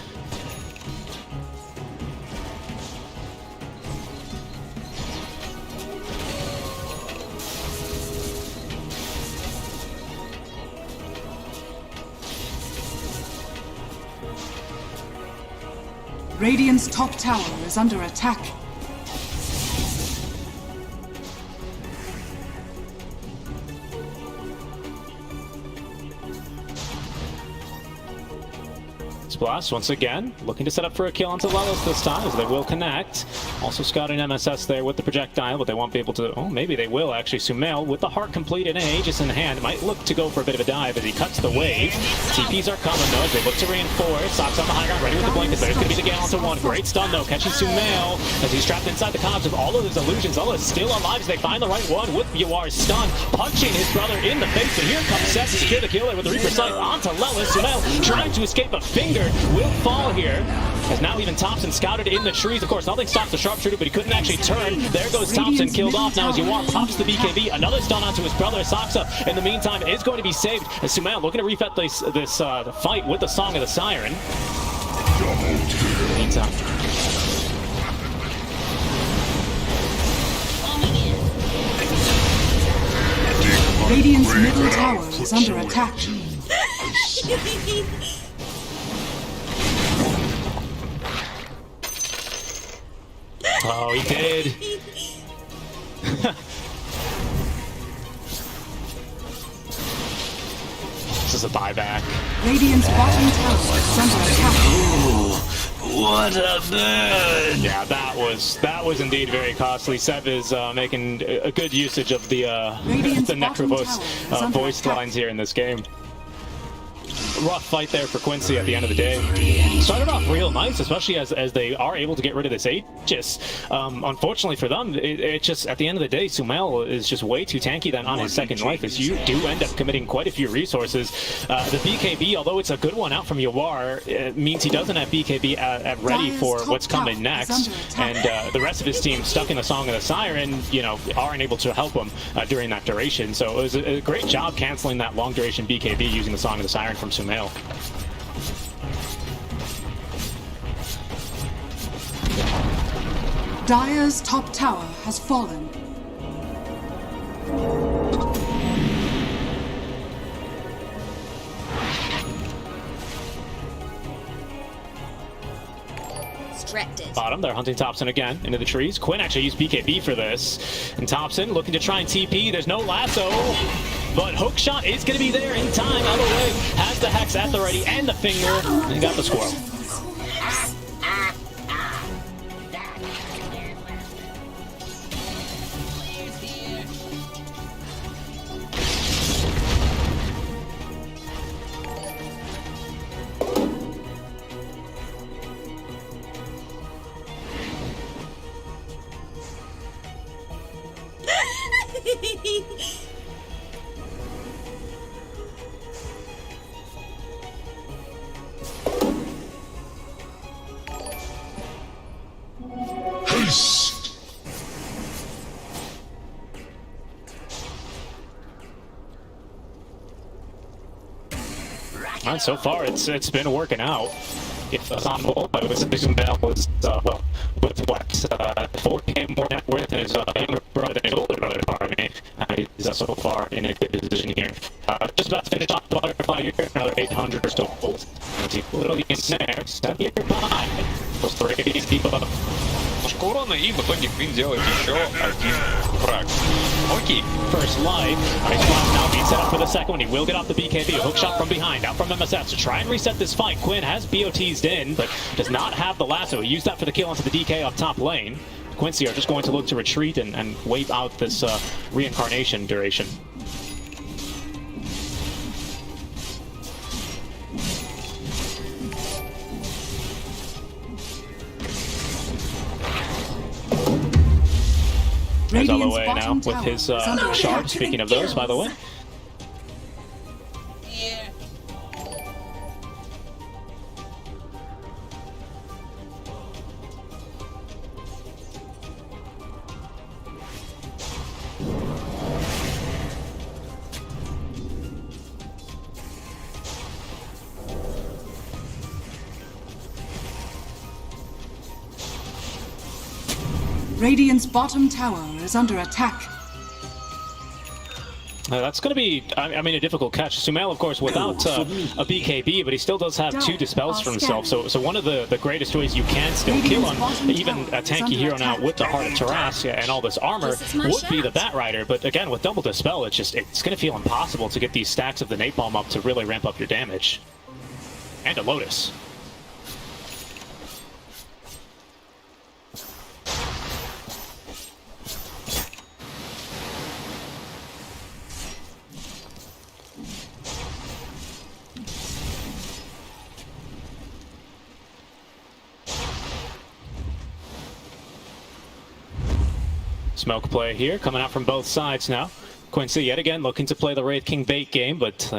Radiant's top tower is under attack. Blast once again, looking to set up for a kill onto Lelis this time, as they will connect. Also scouting MSS there with the projectile, but they won't be able to. Oh, maybe they will actually. Sumail with the heart completed and an Aegis in hand might look to go for a bit of a dive as he cuts the wave. TPs are coming though as they look to reinforce. Sox on the high ground, ready with the blankets. There's going to be the Gale onto one. Great stun though, catching Sumail as he's trapped inside the cogs with all of his illusions. Lelis still alive as they find the right one with Yawar's stun, punching his brother in the face. And here comes Seth to secure the kill there with the Reaper Sight onto Lelis. Sumail trying to escape a finger. Will fall here, as now even Thompson scouted in the trees. Of course, nothing stops the sharpshooter, but he couldn't actually turn. There goes Thompson, killed off now as Yawar pops the BKB. Another stun onto his brother. Saksa, in the meantime, is going to be saved as Sumail looking to refit this fight with the Song of the Siren. Meantime. Radiant's middle tower is under attack. Oh, he did. This is a buyback. Radiant's bottom tower is under attack. What a burn! Yeah, that was indeed very costly. Seb is making a good usage of the Necrobus voice lines here in this game. Rough fight there for Quincy at the end of the day. Started off real nice, especially as they are able to get rid of this Aegis. Unfortunately for them, it just, at the end of the day, Sumail is just way too tanky than on his second life, as you do end up committing quite a few resources. The BKB, although it's a good one out from Yawar, it means he doesn't have BKB at ready for what's coming next. And the rest of his team, stuck in the Song of the Siren, you know, aren't able to help him during that duration. So it was a great job canceling that long duration BKB using the Song of the Siren from Sumail. Dire's top tower has fallen. Distracted. Bottom, they're hunting Thompson again into the trees. Quinn actually used BKB for this. And Thompson looking to try and TP. There's no lasso. But hookshot is going to be there in time. Out of the way. Has the Hex at the ready and the finger. And got the squirrel. And so far, it's been working out. If ensemble, but with Sumail was well, with what 4K more net worth than his younger brother, than his older brother. Pardon me. He's so far in a good position here. Just about to finish off the butterfly here. Another 800 or so gold. Literally ensnared. Step here behind. Those 3 deep above. Урона, и в итоге Квин делает еще один фраг. Окей. First life. Nice flash now being set up for the second one. He will get off the BKB. A hook shot from behind. Out from MSF to try and reset this fight. Quinn has BOT'd in, but does not have the lasso. He used that for the kill onto the DK off top lane. Quincy are just going to look to retreat and wait out this reincarnation duration. There's LOA now with his shard. Speaking of those, by the way. Radiant's bottom tower is under attack. That's going to be, I mean, a difficult catch. Sumail, of course, without a BKB, but he still does have 2 dispels for himself. So one of the greatest ways you can still kill on even a tanky hero now with the Heart of Tarrasque and all this armor would be the Batrider. But again, with double dispel, it's going to feel impossible to get these stacks of the Napalm up to really ramp up your damage. And a Lotus. Smoke play here, coming out from both sides now. Quincy yet again looking to play the Wraith King bait game, but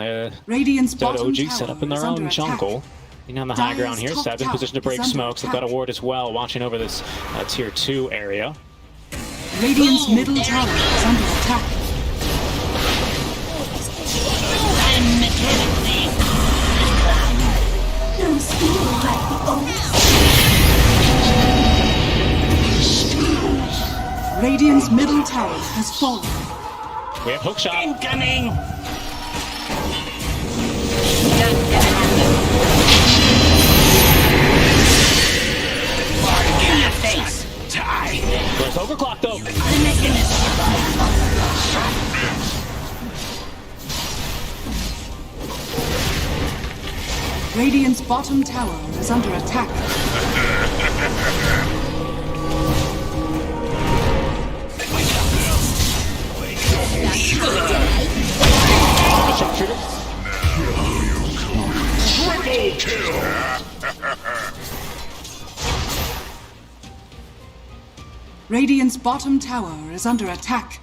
Radiant's bottom OG tower set up in their is own under jungle. Being on the high ground here, Seb in position to break smokes. They've got a ward as well, watching over this tier 2 area. Radiant's middle tower is under attack. I'm mechanically. Radiant's middle tower has fallen. We have hook shot. Incoming! In your face! Die! There's overclock though. Radiant's bottom tower is under attack. Sharpshooter. Triple kill! Radiant's bottom tower is under attack.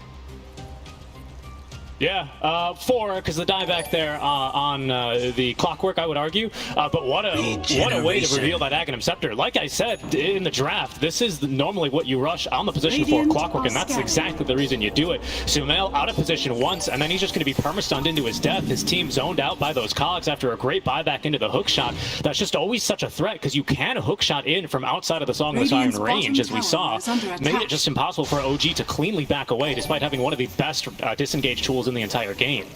Yeah, 4 because the dieback there on the clockwork, I would argue. But what a way to reveal that Aghanim Scepter. Like I said in the draft, this is normally what you rush on the position for clockwork, and that's exactly the reason you do it. Sumail out of position once, and then he's just going to be perma-stunned into his death. His team zoned out by those cogs after a great buyback into the hook shot. That's just always such a threat because you can hook shot in from outside of the Song of the Siren range, as we saw. Made it just impossible for OG to cleanly back away, despite having one of the best disengage tools in the entire game.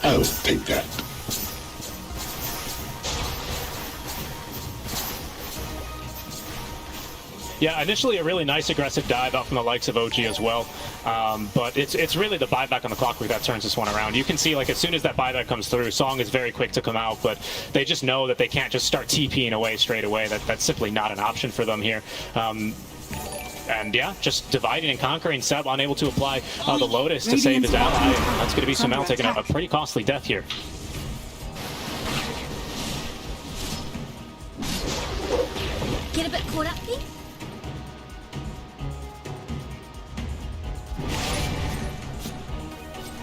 I'll take that. Yeah, initially a really nice aggressive dive out from the likes of OG as well, but it's really the buyback on the clockwork that turns this one around. You can see, like, as soon as that buyback comes through, Song is very quick to come out, but they just know that they can't just start TPing away straight away. That's simply not an option for them here. And yeah, just dividing and conquering. Seb unable to apply the Lotus to save his ally, and that's going to be Sumail taking a pretty costly death here. Get a bit caught up there?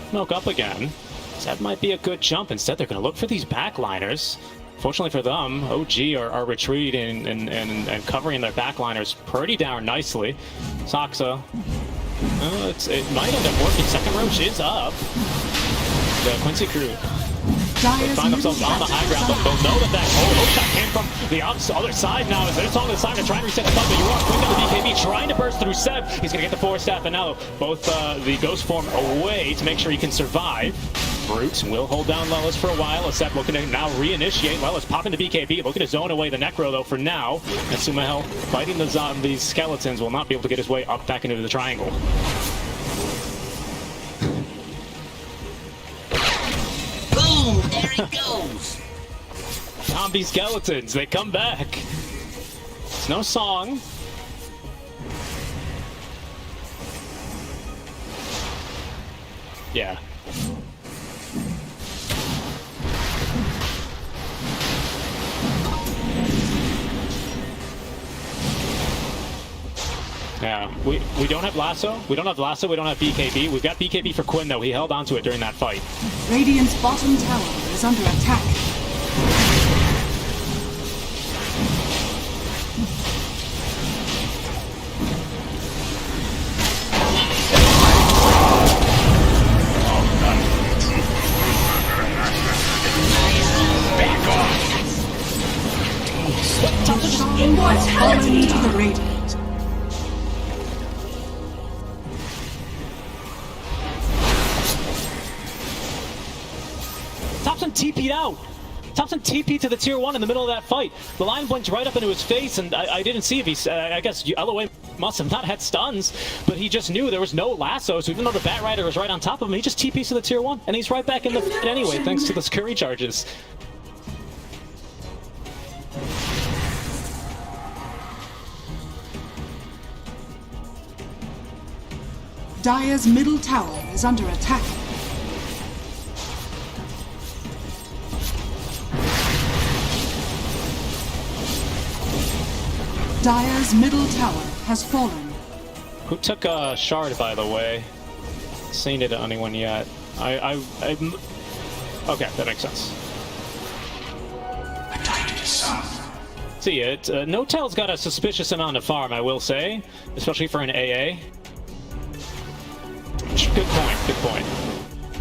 Smoke up again. That might be a good jump. Instead, they're going to look for these backliners. Fortunately for them, OG are retreating and covering their backliners pretty darn nicely. Saksa, it might end up working. Second Roach is up. The Quincy crew, they find themselves on the high ground, but they'll know that hook shot came from the other side now. As they're on the side to try and reset the fight, but you are quick on the BKB, trying to burst through Seb. He's going to get the 4-staff, and now both the Ghost form away to make sure he can survive. Brute will hold down Lelis for a while. Seb looking to now reinitiate. Lelis popping the BKB, looking to zone away the Necro though for now. And Sumail fighting these skeletons will not be able to get his way up back into the triangle. Boom! There he goes! Zombie skeletons, they come back. It's no Song. Yeah. Yeah, we don't have Lasso. We don't have Lasso. We don't have BKB. We've got BKB for Quinn, though. He held onto it during that fight. Radiant's bottom tower is under attack. What's happening to the Radiant? Thompson TP'd out. Thompson TP'd to the tier 1 in the middle of that fight. The line blinked right up into his face, and I didn't see if he's. I guess LOA must have not had stuns, but he just knew there was no lasso, so even though the Bat Rider was right on top of him, he just TP'd to the tier 1, and he's right back in the fight anyway, thanks to those curry charges. Dire's middle tower is under attack. Dire's middle tower has fallen. Who took a shard, by the way? Seen it to anyone yet? I'm... Okay, that makes sense. See it. No-Tail's got a suspicious amount of farm, I will say, especially for an AA. Good point, good point.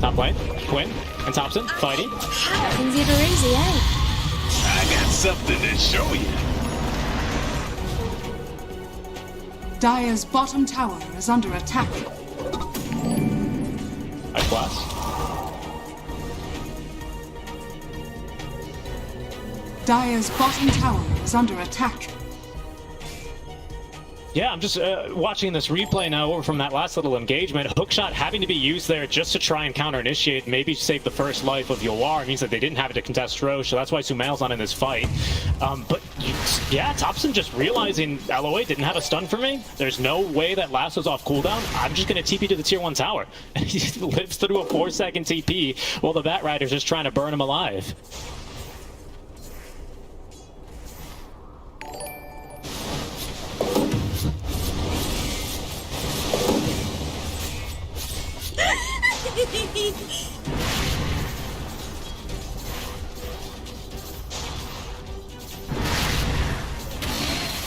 Top lane, Quinn and Thompson fighting. Things are easy, eh? I got something to show you. Dire's bottom tower is under attack. I blast. Dire's bottom tower is under attack. Yeah, I'm just watching this replay now over from that last little engagement. Hookshot having to be used there just to try and counter-initiate, maybe save the first life of Yawar. It means that they didn't have it to contest Roche, so that's why Sumail's not in this fight. But yeah, Thompson just realizing LOA didn't have a stun for me. There's no way that last was off cooldown. I'm just going to TP to the tier 1 tower. And he lives through a 4-second TP while the Bat Rider's just trying to burn him alive.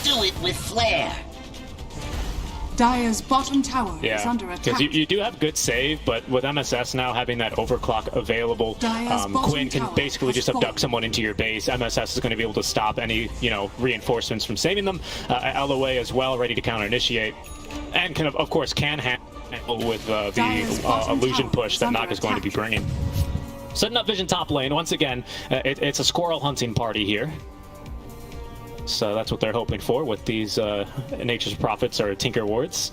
Do it with flair. Dire's bottom tower is under attack. Because you do have good save, but with MSS now having that overclock available, Quinn can basically just abduct someone into your base. MSS is going to be able to stop any, reinforcements from saving them. LOA as well, ready to counter-initiate. And can, of course, can handle with the illusion push that Naga's going to be bringing. Setting up Vision top lane. Once again, it's a squirrel hunting party here. So that's what they're hoping for with these Nature's Prophets or Tinker Wards.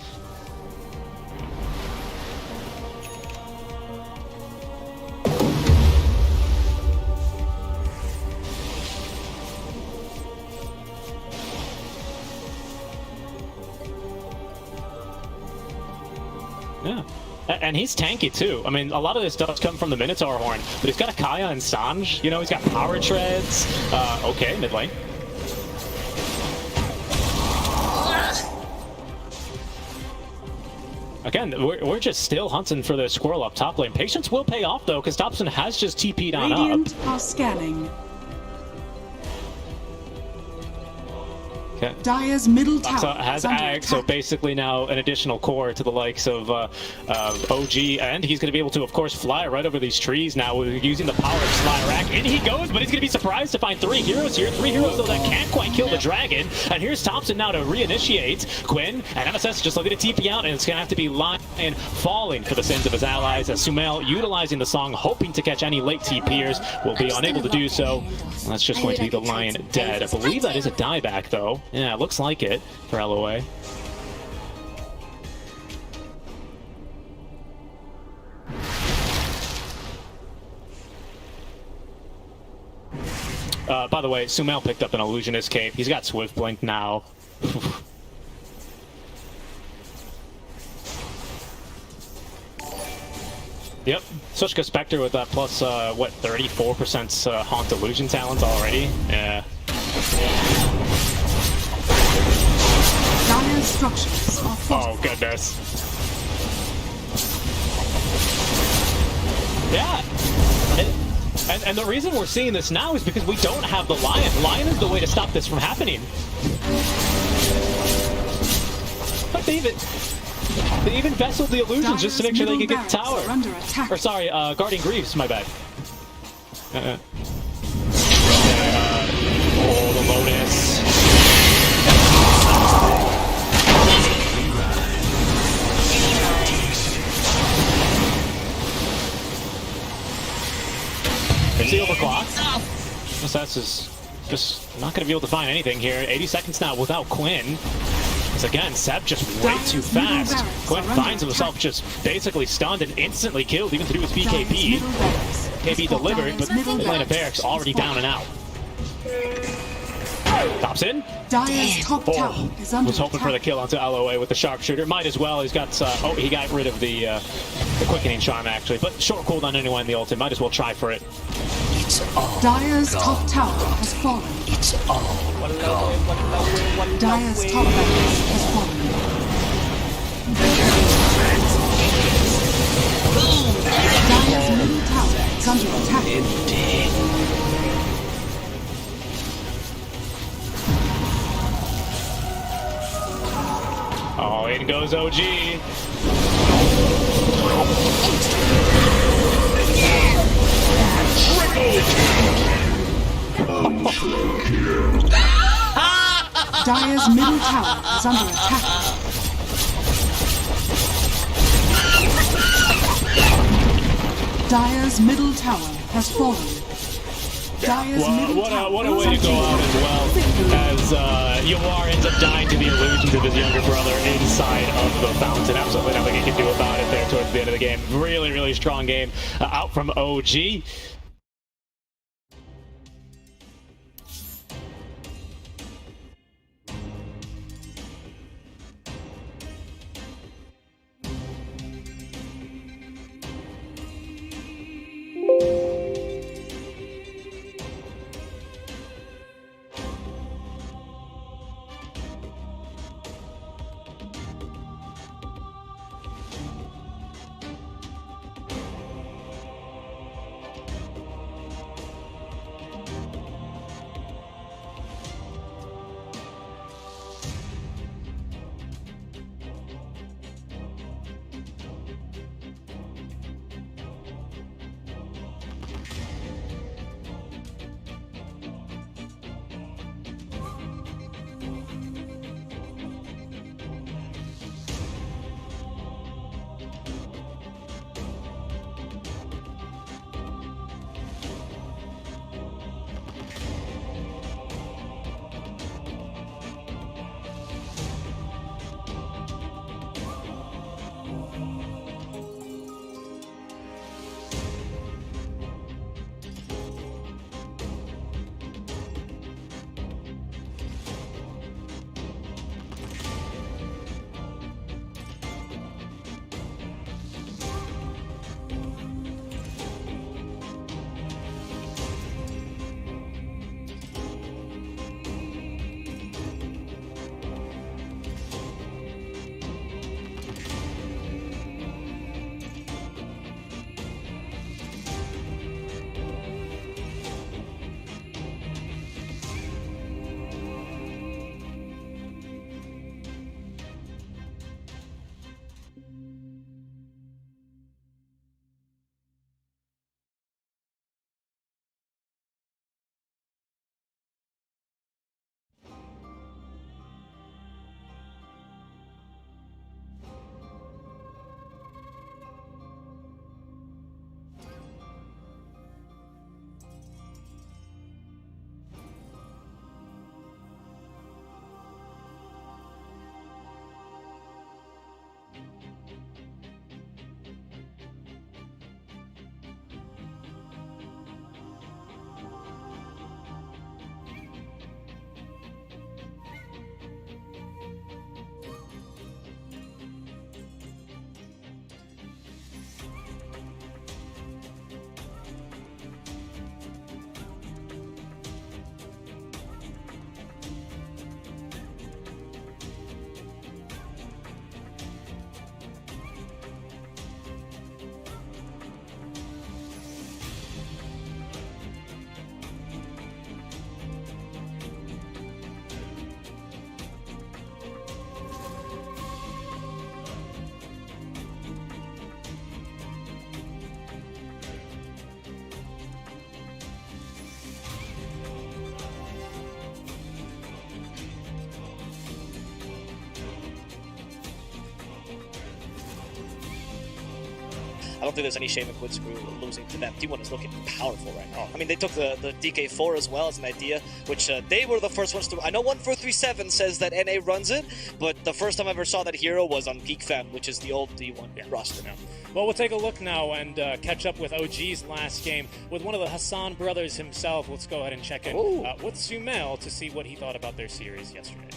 Yeah. And he's tanky too. I mean, a lot of this does come from the Minotaur Horn, but he's got a Kaya and Sanj. He's got Power Treads. Okay, mid lane. Again, we're just still hunting for the squirrel up top lane. Patience will pay off, though, because Thompson has just TP'd on Radiant up. are scanning. Okay. Dire's middle tower has Ag, so basically now an additional core to the likes of OG, and he's going to be able to, of course, fly right over these trees now using the power of Slyrack. In he goes, but he's going to be surprised to find 3 heroes here. 3 heroes, though, that can't quite kill the dragon. And here's Thompson now to reinitiate. Quinn and MSS just looking to TP out, and it's going to have to be Lion falling for the sins of his allies, as Sumail utilizing the song, hoping to catch any late TPers, will be unable to do so. That's just going to be the Lion dead. I believe that is a dieback, though. Yeah, it looks like it for LOA. By the way, Sumail picked up an Illusionist Cape. He's got Swift Blink now. Yep, Sushka Spectre with that plus, what, 34% Haunt Illusion talent already? Yeah. Dire's structures are oh, goodness. Yeah. And the reason we're seeing this now is because we don't have the Lion. Lion is the way to stop this from happening. But they even vesseled the illusions just to make sure they could get the tower. Or sorry, Guardian Greaves, my bad. Oh, the Lotus. There's the overclock. SS is just not going to be able to find anything here. 80 seconds now without Quinn. Because again, Seb just way too fast. Quinn finds himself just basically stunned and instantly killed, even through his BKB. KB delivered, but Lane of Barracks already down and out. Thompson. Dire's top tower is under was hoping for the kill onto LOA with the sharpshooter. Might as well. He's got. Oh, he got rid of the quickening charm actually, but short cooldown anyway in the ultimate. Might as well try for it. It's all Dire's gone. top tower has fallen. It's all gone. Dire's top barracks has fallen. goes OG. Dire's middle tower is under attack. Dire's middle tower has fallen. Dire's middle What tower a way to go out as well, as Yawar ends up dying to the illusions of his younger brother inside of the fountain. Absolutely nothing he can do about it there towards the end of the game. Really, really strong game out from OG. I don't think there's any shame in Quincy losing to them. T1 is looking powerful right now. I mean, they took the DK4 as well as an idea, which they were the first ones to... I know 1437 says that NA runs it, but the first time I ever saw that hero was on Peak Fam, which is the old D1 roster now. Well, we'll take a look now and catch up with OG's last game with one of the Hassan brothers himself. Let's go ahead and check in with Sumail to see what he thought about their series yesterday.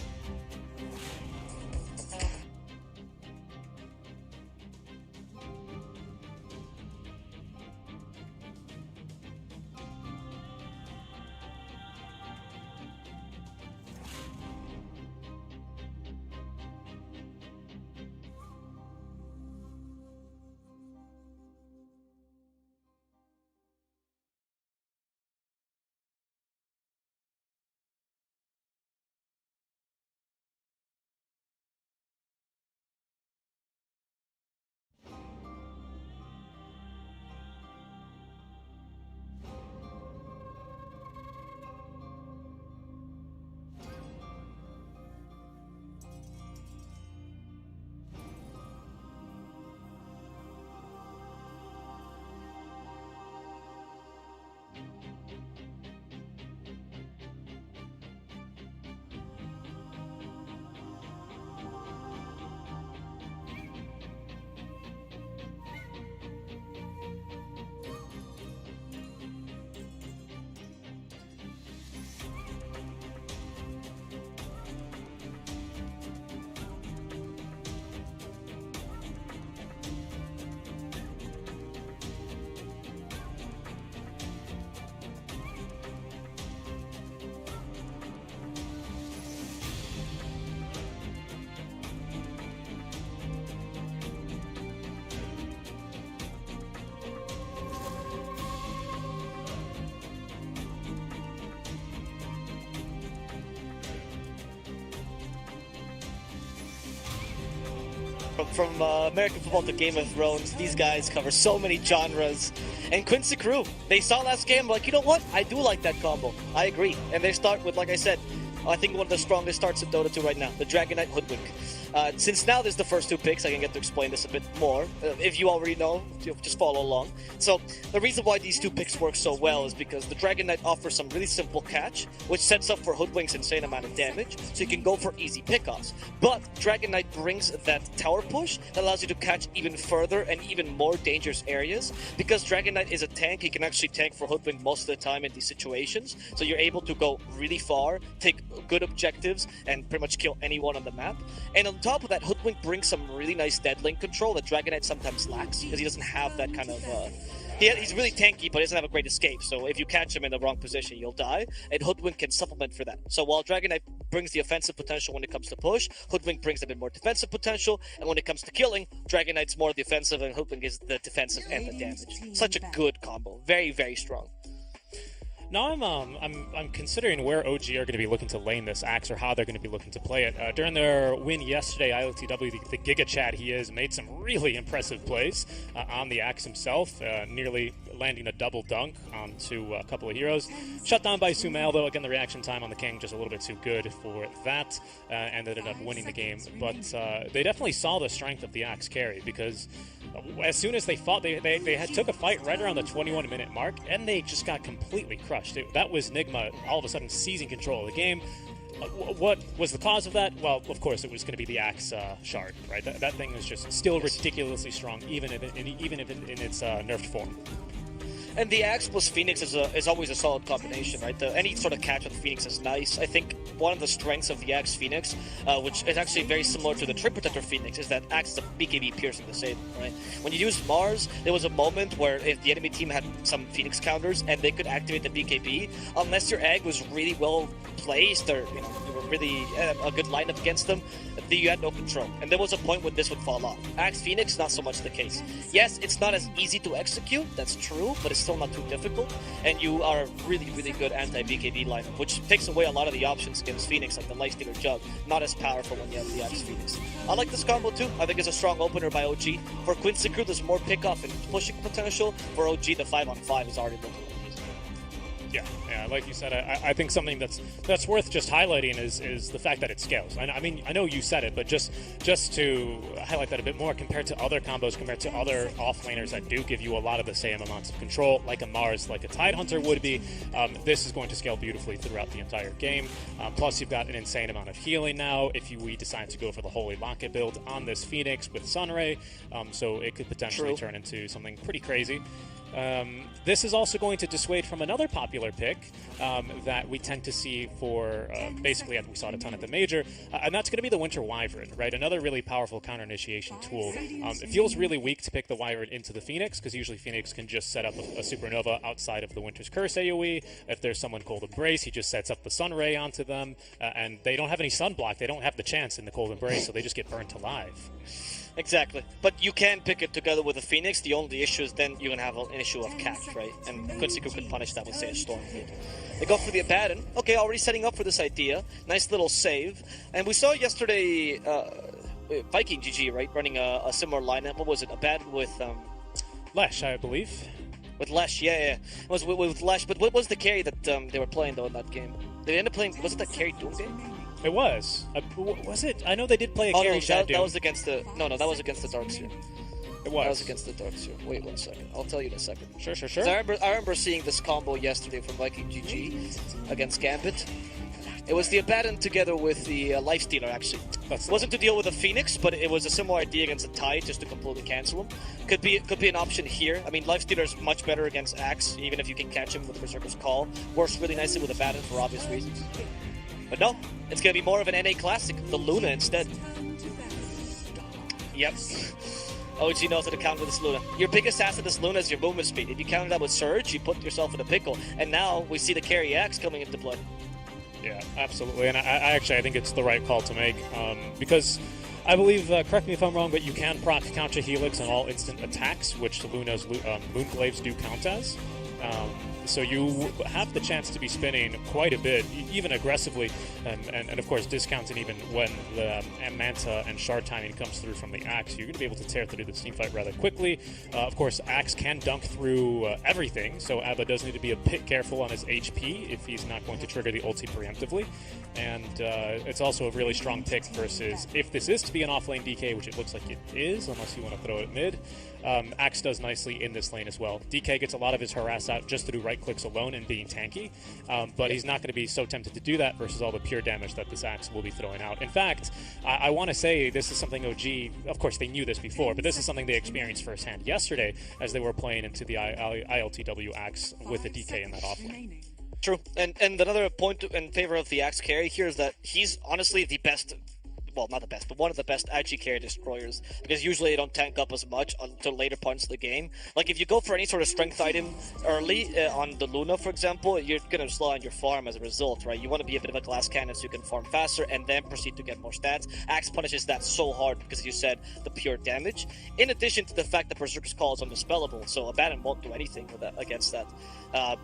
From American football to Game of Thrones, these guys cover so many genres. And Quincy Crew, they saw last game, like, you know what? I do like that combo. I agree. And they start with, like I said, I think one of the strongest starts in Dota 2 right now, the Dragon Knight Hoodwink. Since now there's the first two picks, I can get to explain this a bit more. If you already know, just follow along. So the reason why these two picks work so well is because the Dragon Knight offers some really simple catch, which sets up for Hoodwink's insane amount of damage, so you can go for easy pickoffs. But Dragon Knight brings that tower push that allows you to catch even further and even more dangerous areas. Because Dragon Knight is a tank, he can actually tank for Hoodwink most of the time in these situations. So you're able to go really far, take good objectives, and pretty much kill anyone on the map. And on top of that, Hoodwink brings some really nice dead lane control that Dragon Knight sometimes lacks because he doesn't have that kind of... he's really tanky, but he doesn't have a great escape. So if you catch him in the wrong position, you'll die. And Hoodwink can supplement for that. So while Dragon Knight brings the offensive potential when it comes to push, Hoodwink brings a bit more defensive potential. And when it comes to killing, Dragon Knight's more the offensive and Hoodwink is the defensive and the damage. Such a good combo. Very, very strong. Now I'm considering where OG are going to be looking to lane this Axe or how they're going to be looking to play it. During their win yesterday, ILTW, the Giga Chad he is, made some really impressive plays on the Axe himself, nearly landing a double dunk onto a couple of heroes. Shut down by Sumail, though. Again, the reaction time on the King just a little bit too good for that, and ended up winning the game. But they definitely saw the strength of the Axe carry because as soon as they fought, they took a fight right around the 21-minute mark, and they just got completely crushed. That was Nigma all of a sudden seizing control of the game. What was the cause of that? Well, of course, it was going to be the Axe shard, right? That thing is just still ridiculously strong, even if in its nerfed form. And the Axe plus Phoenix is always a solid combination, right? Any sort of catch with Phoenix is nice. I think one of the strengths of the Axe Phoenix, which is actually very similar to the Trip Protector Phoenix, is that Axe is a BKB piercing disable, right? When you use Mars, there was a moment where if the enemy team had some Phoenix counters and they could activate the BKB, unless your egg was really well placed or you were really a good lineup against them, you had no control. And there was a point when this would fall off. Axe Phoenix, not so much the case. Yes, it's not as easy to execute, that's true, but it's still not too difficult. And you are a really, really good anti-BKB lineup, which takes away a lot of the options against Phoenix, like the Lifestealer Jug. Not as powerful when you have the Axe Phoenix. I like this combo too. I think it's a strong opener by OG. For Quincy Crew, there's more pickoff and pushing potential. For OG, the 5-on-5 is already looking like Yeah, like you said, I think something that's worth just highlighting is the fact that it scales. I mean, I know you said it, but just to highlight that a bit more, compared to other combos, compared to other offlaners that do give you a lot of the same amounts of control, like a Mars, like a Tidehunter would be, this is going to scale beautifully throughout the entire game. Plus, you've got an insane amount of healing now if we decide to go for the Holy Locket build on this Phoenix with Sunray, so it could potentially turn into something pretty crazy. This is also going to dissuade from another popular pick that we tend to see for basically, we saw it a ton at the Major, and that's going to be the Winter Wyvern, right? Another really powerful counter-initiation tool. It feels really weak to pick the Wyvern into the Phoenix, because usually Phoenix can just set up a Supernova outside of the Winter's Curse AoE. If there's someone Cold Embrace, he just sets up the Sun Ray onto them, and they don't have any Sun Block. They don't have the chance in the Cold Embrace, so they just get burnt alive. Exactly. But you can pick it together with a Phoenix. The only issue is then you're going to have an issue of catch, right? And Quincy could punish that with, say, a Stormfleet. They go for the Abaddon. Okay, already setting up for this idea. Nice little save. And we saw yesterday Viking GG, right? Running a similar lineup. What was it? Abaddon with... Lesh, I believe. With Lesh, yeah. It was with Lesh. But what was the carry that they were playing, though, in that game? They ended up playing... Was it that carry Doom game? It was. Was it? I know they did play a carry Shad Doom. That was against the... No, that was against the Darkseer. It was. That was against the Darkseer. Wait 1 second. I'll tell you in a second. Sure. I remember seeing this combo yesterday from Viking GG against Gambit. It was the Abaddon together with the Lifestealer, actually. It wasn't to deal with a Phoenix, but it was a similar idea against a Tide, just to completely cancel him. Could be an option here. I mean, Lifestealer is much better against Axe, even if you can catch him with Berserker's Call. Works really nicely with Abaddon for obvious reasons. But no, it's going to be more of an NA Classic, the Luna instead. Yep. OG knows how to counter this Luna. Your biggest asset is Luna is your movement speed. If you counter that with Surge, you put yourself in a pickle. And now we see the carry Axe coming into play. Yeah, absolutely. And I think it's the right call to make because I believe, correct me if I'm wrong, but you can proc counter Helix on all instant attacks, which Luna's Moonglaives do count as. So you have the chance to be spinning quite a bit, even aggressively, and of course discounting even when the Manta and Shard timing comes through from the Axe. You're going to be able to tear through the team fight rather quickly. Of course, Axe can dunk through everything, so Abba does need to be a bit careful on his HP if he's not going to trigger the ulti preemptively. And it's also a really strong pick versus, if this is to be an offlane DK, which it looks like it is, unless you want to throw it mid, Axe does nicely in this lane as well. DK gets a lot of his harass out just through right clicks alone and being tanky, but he's not going to be so tempted to do that versus all the pure damage that this Axe will be throwing out. In fact, I want to say this is something OG, of course they knew this before, but this is something they experienced firsthand yesterday as they were playing into the ILTW Axe with the DK in that offlane. True, and another point in favor of the Axe carry here is that he's honestly the best, well, not the best, but one of the best IG carry destroyers, because usually they don't tank up as much until later points of the game. Like, if you go for any sort of strength item early on the Luna, for example, you're going to slow down your farm as a result, right? You want to be a bit of a glass cannon so you can farm faster and then proceed to get more stats. Axe punishes that so hard because, as you said, the pure damage. In addition to the fact that Berserker's Call is undispellable, so Abaddon won't do anything with that, against that.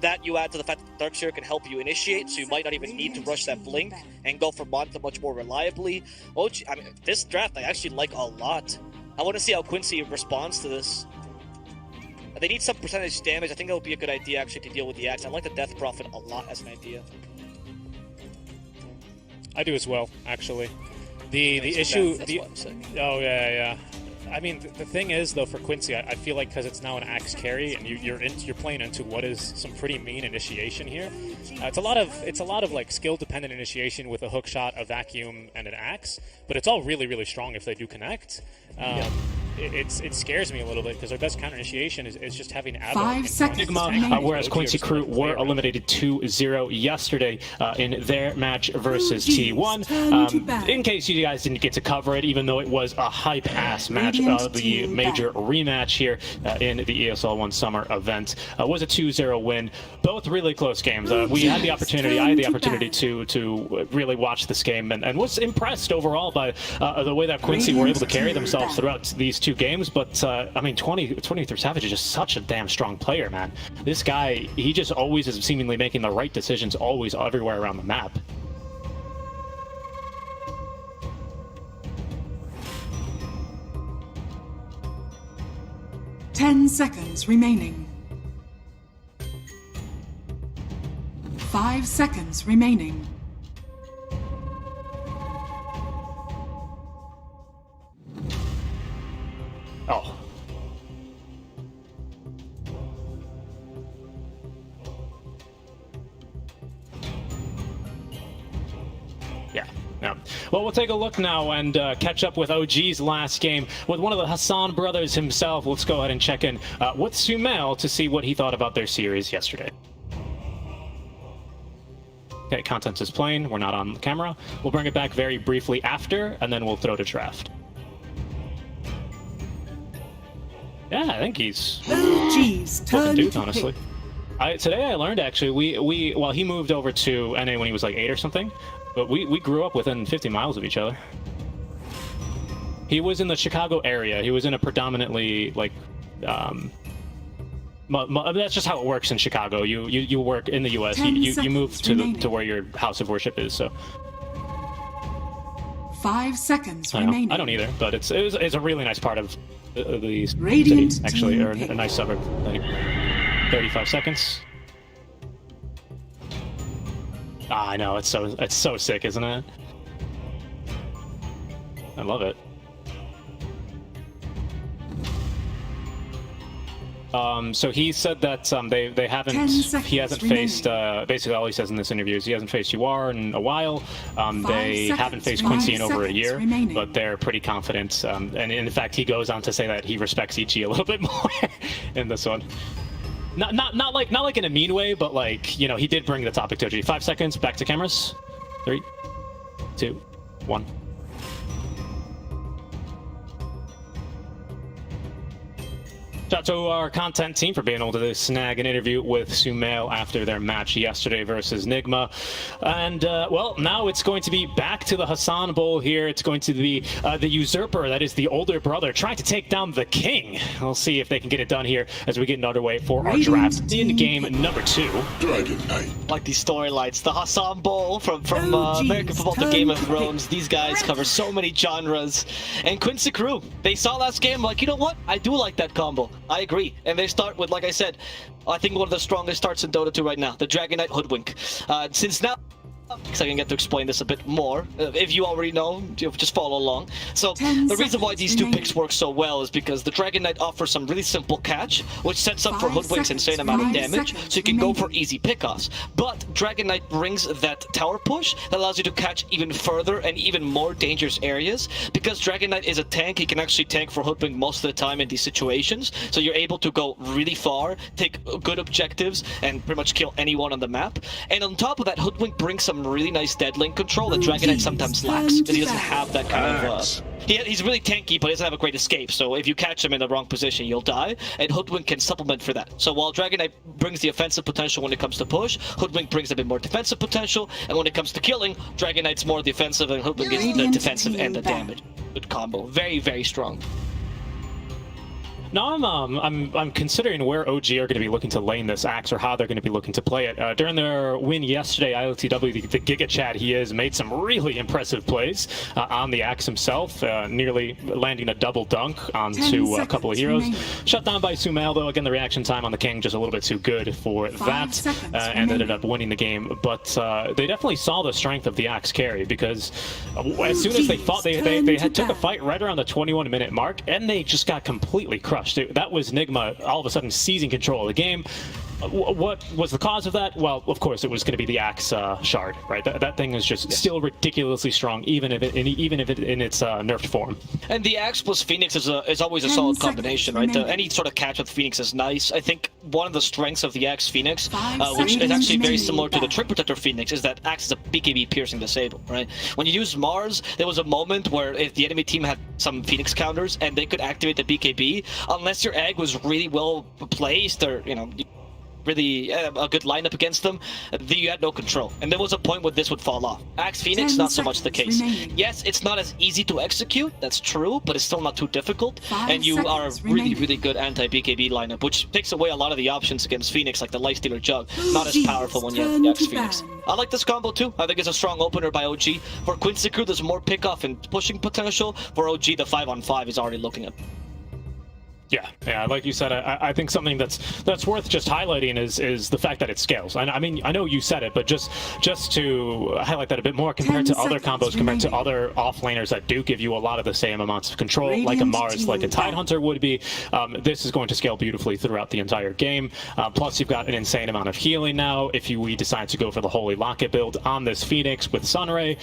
That you add to the fact that Darkseer can help you initiate, so you might not even need to rush that blink and go for Manta much more reliably. I mean, this draft I actually like a lot. I want to see how Quincy responds to this. They need some percentage damage. I think that would be a good idea actually to deal with the Axe. I like the Death Prophet a lot as an idea. I do as well, actually. The issue... Oh, yeah. I mean, the thing is, though, for Quincy, I feel like because it's now an Axe carry and you're playing into what is some pretty mean initiation here. It's a lot of like skill dependent initiation with a hook shot, a vacuum, and an Axe, but it's all really, really strong if they do connect. It scares me a little bit because their best counter initiation is just having Abba. 5 seconds. Whereas Quincy Crew were eliminated 2-0 yesterday in their match versus T1. In case you guys didn't get to cover it, even though it was a hype-ass match, the major rematch here in the ESL One Summer event was a 2-0 win. Both really close games. I had the opportunity to really watch this game and was impressed overall by the way that Quincy were able to carry themselves throughout these two games. But I mean, 23 Savage is just such a damn strong player, man. This guy, he just always is seemingly making the right decisions, always everywhere around the map. Ten seconds remaining. 5 seconds remaining. Oh. Yeah. Well, we'll take a look now and catch up with OG's last game with one of the Hassan brothers himself. Let's go ahead and check in with Sumail to see what he thought about their series yesterday. Okay, content is playing. We're not on the camera. We'll bring it back very briefly after, and then we'll throw to draft. Yeah, I think he's fucking dude, honestly. Today I learned actually well, he moved over to NA when he was like 8 or something, but we grew up within 50 miles of each other. He was in the Chicago area. He was in a predominantly like that's just how it works in Chicago. You work in the US. You move to where your house of worship is. So 5 seconds remaining. I don't either, but it's a really nice part of the Radiant city, actually, or a nice suburb. Like 35 seconds. I know, it's so sick, isn't it? I love it. So he said that they haven't, he hasn't faced, basically all he says in this interview is he hasn't faced UR in a while. They haven't faced Quincy in over a year, but they're pretty confident. And in fact, he goes on to say that he respects EG a little bit more in this one. Not like in a mean way, but like, you know, he did bring the topic to OG. 5 seconds, back to cameras. 3, 2, 1. Shout out to our content team for being able to snag an interview with Sumail after their match yesterday versus Nigma. And, well, now it's going to be back to the Hassan Bowl here. It's going to be the usurper, that is the older brother, trying to take down the king. We'll see if they can get it done here as we get underway for our draft in game number 2. Dragon Knight. Like these storylines, the Hassan Bowl from American Football to Game of Thrones. These guys cover so many genres. And Quincy crew, they saw last game like, you know what? I do like that combo. I agree. And they start with, like I said, I think one of the strongest starts in Dota 2 right now, the Dragon Knight Hoodwink. Since now, because I can get to explain this a bit more. If you already know, just follow along. So the reason why these two picks work so well is because the Dragon Knight offers some really simple catch, which sets up for Hoodwink's insane amount of damage, so you can go for easy pickoffs. But Dragon Knight brings that tower push that allows you to catch even further and even more dangerous areas. Because Dragon Knight is a tank, he can actually tank for Hoodwink most of the time in these situations. So you're able to go really far, take good objectives, and pretty much kill anyone on the map. And on top of that, Hoodwink brings some really nice dead link control that Dragon Knight sometimes lacks, because he doesn't have that kind of he's really tanky, but he doesn't have a great escape, so if you catch him in the wrong position, you'll die, and Hoodwink can supplement for that. So while Dragon Knight brings the offensive potential when it comes to push, Hoodwink brings a bit more defensive potential, and when it comes to killing, Dragon Knight's more defensive and Hoodwink is the defensive and the damage. Good combo. Very, very strong. Now I'm considering where OG are going to be looking to lane this Axe, or how they're going to be looking to play it. During their win yesterday, ILTW, the Giga Chad he is, made some really impressive plays on the Axe himself, nearly landing a double dunk onto a couple of heroes. Shut down by Sumail, though. Again, the reaction time on the King just a little bit too good for that, and ended up winning the game. But they definitely saw the strength of the Axe carry, because as soon as they fought, they had took a fight right around the 21-minute mark, and they just got completely crushed. That was Nigma all of a sudden seizing control of the game. What was the cause of that? Well, of course, it was going to be the Axe shard, right? That thing is just still ridiculously strong, even if it in its nerfed form. And the Axe plus Phoenix is always a solid combination, right? Any sort of catch with Phoenix is nice. I think one of the strengths of the Axe Phoenix, which is actually very similar to the Trick Protector Phoenix, is that Axe is a BKB piercing disable, right? When you use Mars, there was a moment where if the enemy team had some Phoenix counters and they could activate the BKB, unless your egg was really well placed or, you know, really a good lineup against them, you had no control. And there was a point where this would fall off. Axe Phoenix, not so much the case. Yes, it's not as easy to execute, that's true, but it's still not too difficult. And you are a really, really good anti-BKB lineup, which takes away a lot of the options against Phoenix, like the Lifestealer Jug. Not as powerful when you have the Axe Phoenix. I like this combo too. I think it's a strong opener by OG. For Quincy crew, there's more pickoff and pushing potential. For OG, the 5-on-5 is already looking at. Yeah, like you said, I think something that's worth just highlighting is the fact that it scales. I mean, I know you said it, but just to highlight that a bit more, compared to other combos, compared to other offlaners that do give you a lot of the same amounts of control, like a Mars, like a Tidehunter would be, this is going to scale beautifully throughout the entire game. Plus, you've got an insane amount of healing now if we decide to go for the Holy Locket build on this Phoenix with Sunray,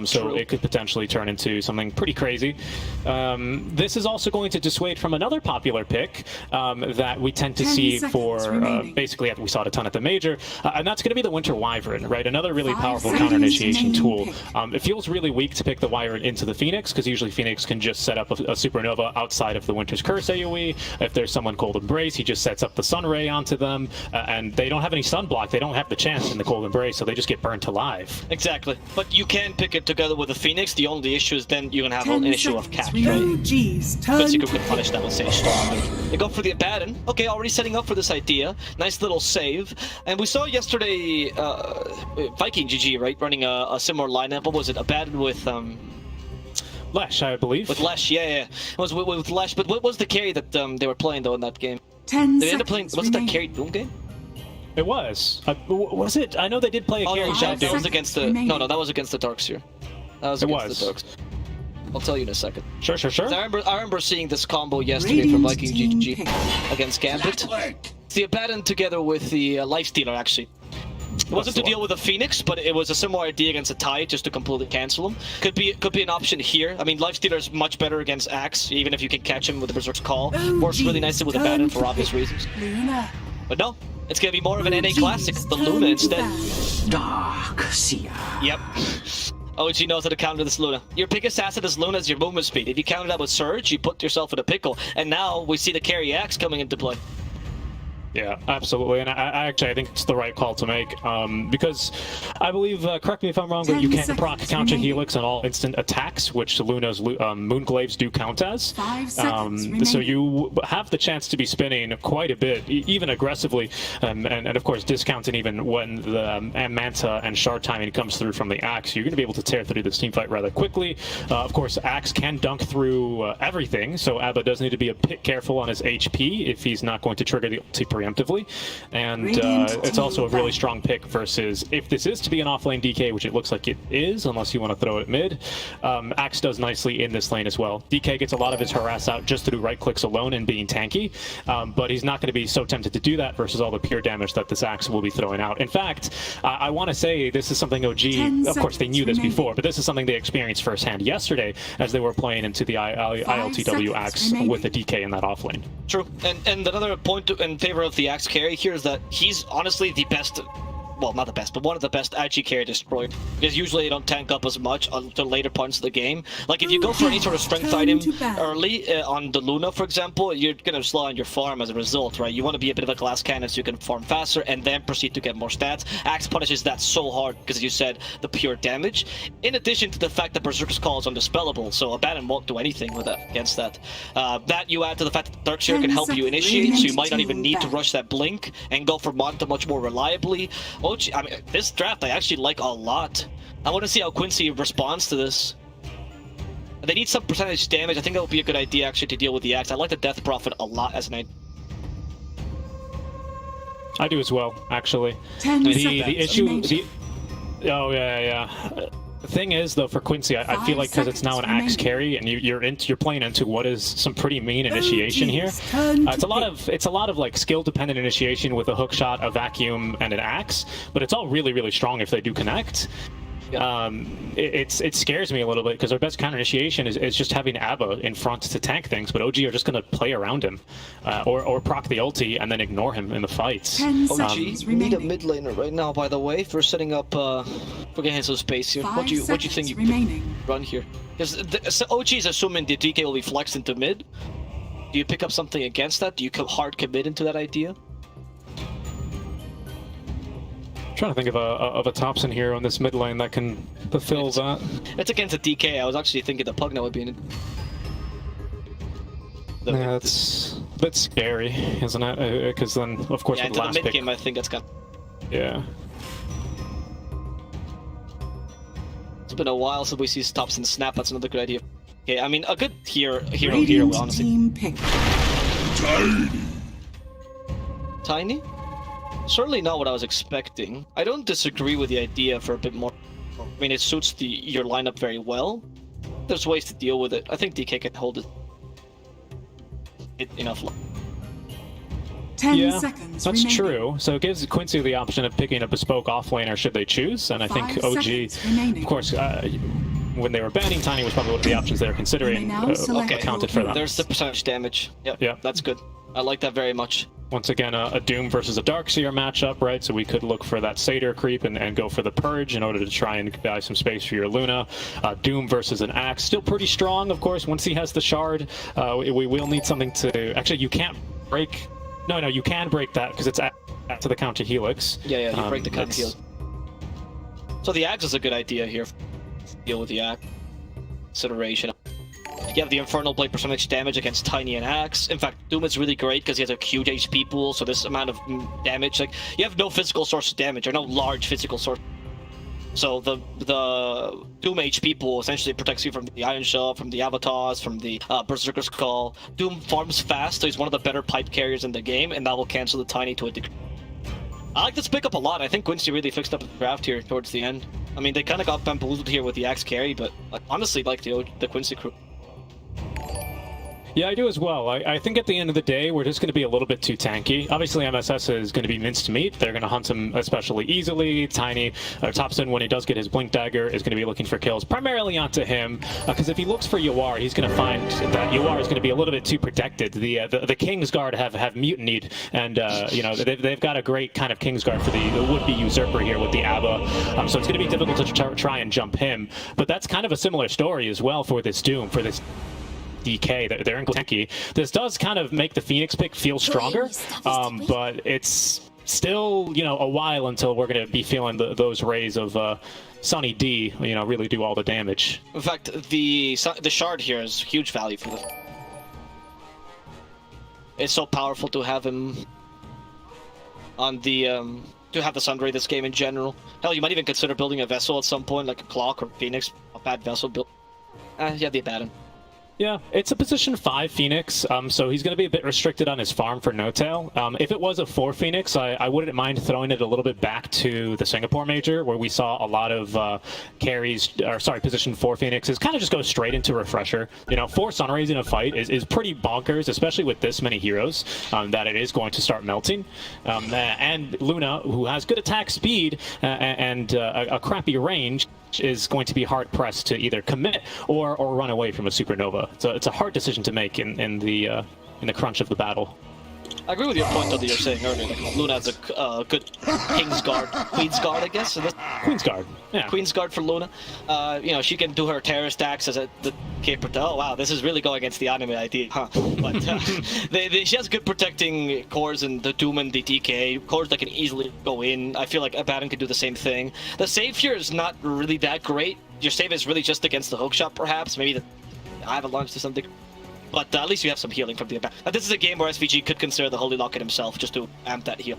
so it could potentially turn into something pretty crazy. This is also going to dissuade from another popular pick that we tend to see for basically we saw it a ton at the major, and that's going to be the Winter Wyvern, right? Another really powerful counter initiation tool. It feels really weak to pick the Wyvern into the Phoenix, because usually Phoenix can just set up a Supernova outside of the Winter's Curse AoE. If there's someone Cold Embrace, he just sets up the Sun Ray onto them, and they don't have any sun block. They don't have the chance in the Cold Embrace, so they just get burnt alive. Exactly, but you can pick it together with the Phoenix. The only issue is then you're gonna have an issue of catch, right? Quincy could punish that with Sage Storm. They go for the Abaddon. Okay, already setting up for this idea. Nice little save. And we saw yesterday Viking GG, right? Running a similar lineup. What was it? Abaddon with Lesh, I believe. With Lesh, yeah. It was with Lesh. But what was the carry that they were playing though in that game? They ended up playing. Was it that carry Doom game? It was. Was it? I know they did play a carry. No, that was against the. No, that was against the Darkseer. That was against the Darkseer. I'll tell you in a second. Sure. I remember seeing this combo yesterday from Viking GG against Gambit. It's the Abaddon together with the Lifestealer, actually. It wasn't to deal with a Phoenix, but it was a similar idea against a Tide, just to completely cancel him. Could be an option here. I mean, Lifestealer is much better against Axe, even if you can catch him with the Berserk's Call. Works really nicely with Abaddon for obvious reasons. But no, it's gonna be more of an NA classic, the Luna instead. Dark Seer. Yep. OG knows how to counter this Luna. Your biggest asset is Luna is your movement speed. If you counter that with Surge, you put yourself in a pickle. And now we see the carry Axe coming into play. Yeah, absolutely, and I think it's the right call to make because I believe, correct me if I'm wrong, but you can proc counter Helix on all instant attacks, which Luna's Moonglaives do count as. 5 seconds so you have the chance to be spinning quite a bit, even aggressively, and of course discounting even when the Manta and Shard timing comes through from the Axe. You're going to be able to tear through this teamfight rather quickly. Of course, Axe can dunk through everything, so Abba does need to be a bit careful on his HP if he's not going to trigger the ulti preemptively, and it's also a really strong pick versus if this is to be an offlane DK, which it looks like it is, unless you want to throw it mid. Axe does nicely in this lane as well. DK gets a lot of his harass out just through right clicks alone and being tanky, but he's not going to be so tempted to do that versus all the pure damage that this Axe will be throwing out. In fact, I want to say this is something OG, of course they knew this before, but this is something they experienced firsthand yesterday as they were playing into the ILTW Axe with a DK in that offlane. True, and another point in favor of the Axe carry here is that he's honestly the best, well, not the best, but one of the best IG carry destroyed. Because usually they don't tank up as much until later points of the game. Like if you go for any sort of strength item early on the Luna, for example, you're going to slow down your farm as a result, right? You want to be a bit of a glass cannon so you can farm faster and then proceed to get more stats. Axe punishes that so hard because, as you said, the pure damage. In addition to the fact that Berserker's Call is undispellable, so Abaddon won't do anything with that against that. That you add to the fact that Darkseer can help you initiate, so you might not even need to rush that blink and go for Manta much more reliably. I mean, this draft I actually like a lot. I want to see how Quincy responds to this. They need some percentage damage. I think that would be a good idea actually to deal with the Axe. I like the Death Prophet a lot as an idea. I do as well, actually. The issue... oh, yeah. The thing is, though, for Quincy, I feel like because it's now an Axe carry, and you're playing into what is some pretty mean initiation here. It's a lot of like skill dependent initiation with a hook shot, a vacuum, and an Axe, but it's all really, really strong if they do connect. It scares me a little bit because our best counter initiation is just having Abba in front to tank things, but OG are just going to play around him or proc the ulti and then ignore him in the fights. OG, we need a mid laner right now, by the way, for setting up for getting some space here. What do you think you can run here? Because OG is assuming the DK will be flexed into mid. Do you pick up something against that? Do you hard commit into that idea? I'm trying to think of a Thompson here on this mid lane that can fulfill that. It's against a DK. I was actually thinking the Pugna would be in. Yeah, it's a bit scary, isn't it? Because then, of course, with the last mid pick, game, I think that's kind. Yeah. It's been a while since we see Thompson snap. That's another good idea. Okay, I mean a good hero here, honestly. Tiny. Certainly not what I was expecting. I don't disagree with the idea for a bit more. I mean, it suits your lineup very well. There's ways to deal with it. I think DK can hold it enough. 10 seconds that's remaining. True. So it gives Quincy the option of picking a bespoke offlaner should they choose, and I think OG, of course, when they were banning Tiny was probably one of the options they were considering accounted for that. There's the percentage damage. Yep, that's good. I like that very much. Once again, a Doom versus a Darkseer matchup, right? So we could look for that Satyr creep and go for the Purge in order to try and buy some space for your Luna. Doom versus an Axe, still pretty strong, of course. Once he has the Shard, we will need something to... Actually, you can't break... No, you can break that because it's to the counter Helix. Yeah, you break the counter Helix. So the Axe is a good idea here. Deal with the Axe. Consideration. You have the Infernal Blade percentage damage against Tiny and Axe. In fact, Doom is really great because he has a huge HP pool, so this amount of damage, like, you have no physical source of damage, or no large physical source. So the Doom HP pool essentially protects you from the Iron Shell, from the Avatars, from the Berserker's Call. Doom farms fast, so he's one of the better pipe carriers in the game, and that will cancel the Tiny to a degree. I like this pickup a lot. I think Quincy really fixed up the draft here towards the end. I mean, they kind of got bamboozled here with the Axe carry, but honestly, like the Quincy crew. Yeah, I do as well. I think at the end of the day, we're just going to be a little bit too tanky. Obviously, MSS is going to be minced meat. They're going to hunt him especially easily. Tiny, Topson, when he does get his Blink Dagger, is going to be looking for kills primarily onto him. Because if he looks for Yawar, he's going to find that Yawar is going to be a little bit too protected. The Kingsguard have mutinied, and you know they've got a great kind of Kingsguard for the would-be usurper here with the Abba. So it's going to be difficult to try and jump him. But that's kind of a similar story as well for this Doom, for this DK. They're in tanky. This does kind of make the Phoenix pick feel stronger, but it's still, you know, a while until we're going to be feeling those rays of Sunny D, you know, really do all the damage. In fact, the shard here is huge value for them. It's so powerful to have him on the to have the Sunray this game in general. Hell, you might even consider building a vessel at some point, like a Clock or Phoenix, a bad vessel build. Yeah, the Abaddon. Yeah, it's a position 5 Phoenix, so he's going to be a bit restricted on his farm for no-tail. If it was a 4 Phoenix, I wouldn't mind throwing it a little bit back to the Singapore Major, where we saw a lot of carries, or sorry, position 4 Phoenixes kind of just go straight into Refresher. You know, 4 Sunrays in a fight is pretty bonkers, especially with this many heroes, that it is going to start melting. And Luna, who has good attack speed and a crappy range, is going to be hard pressed to either commit or run away from a supernova. So it's a hard decision to make in the crunch of the battle. I agree with your point though that you're saying earlier. Like Luna has a good King's Guard, Queen's Guard, I guess. Queen's Guard, yeah. Queen's Guard for Luna. You know, she can do her terror stacks as the cape. Oh wow, this is really going against the anime idea, huh? But she has good protecting cores in the Doom and the DK cores that can easily go in. I feel like Abaddon could do the same thing. The save here is not really that great. Your save is really just against the hookshot, perhaps. Maybe the Avalanche to some degree. But at least you have some healing from the Abaddon. This is a game where SVG could consider the Holy Locket himself just to amp that heal.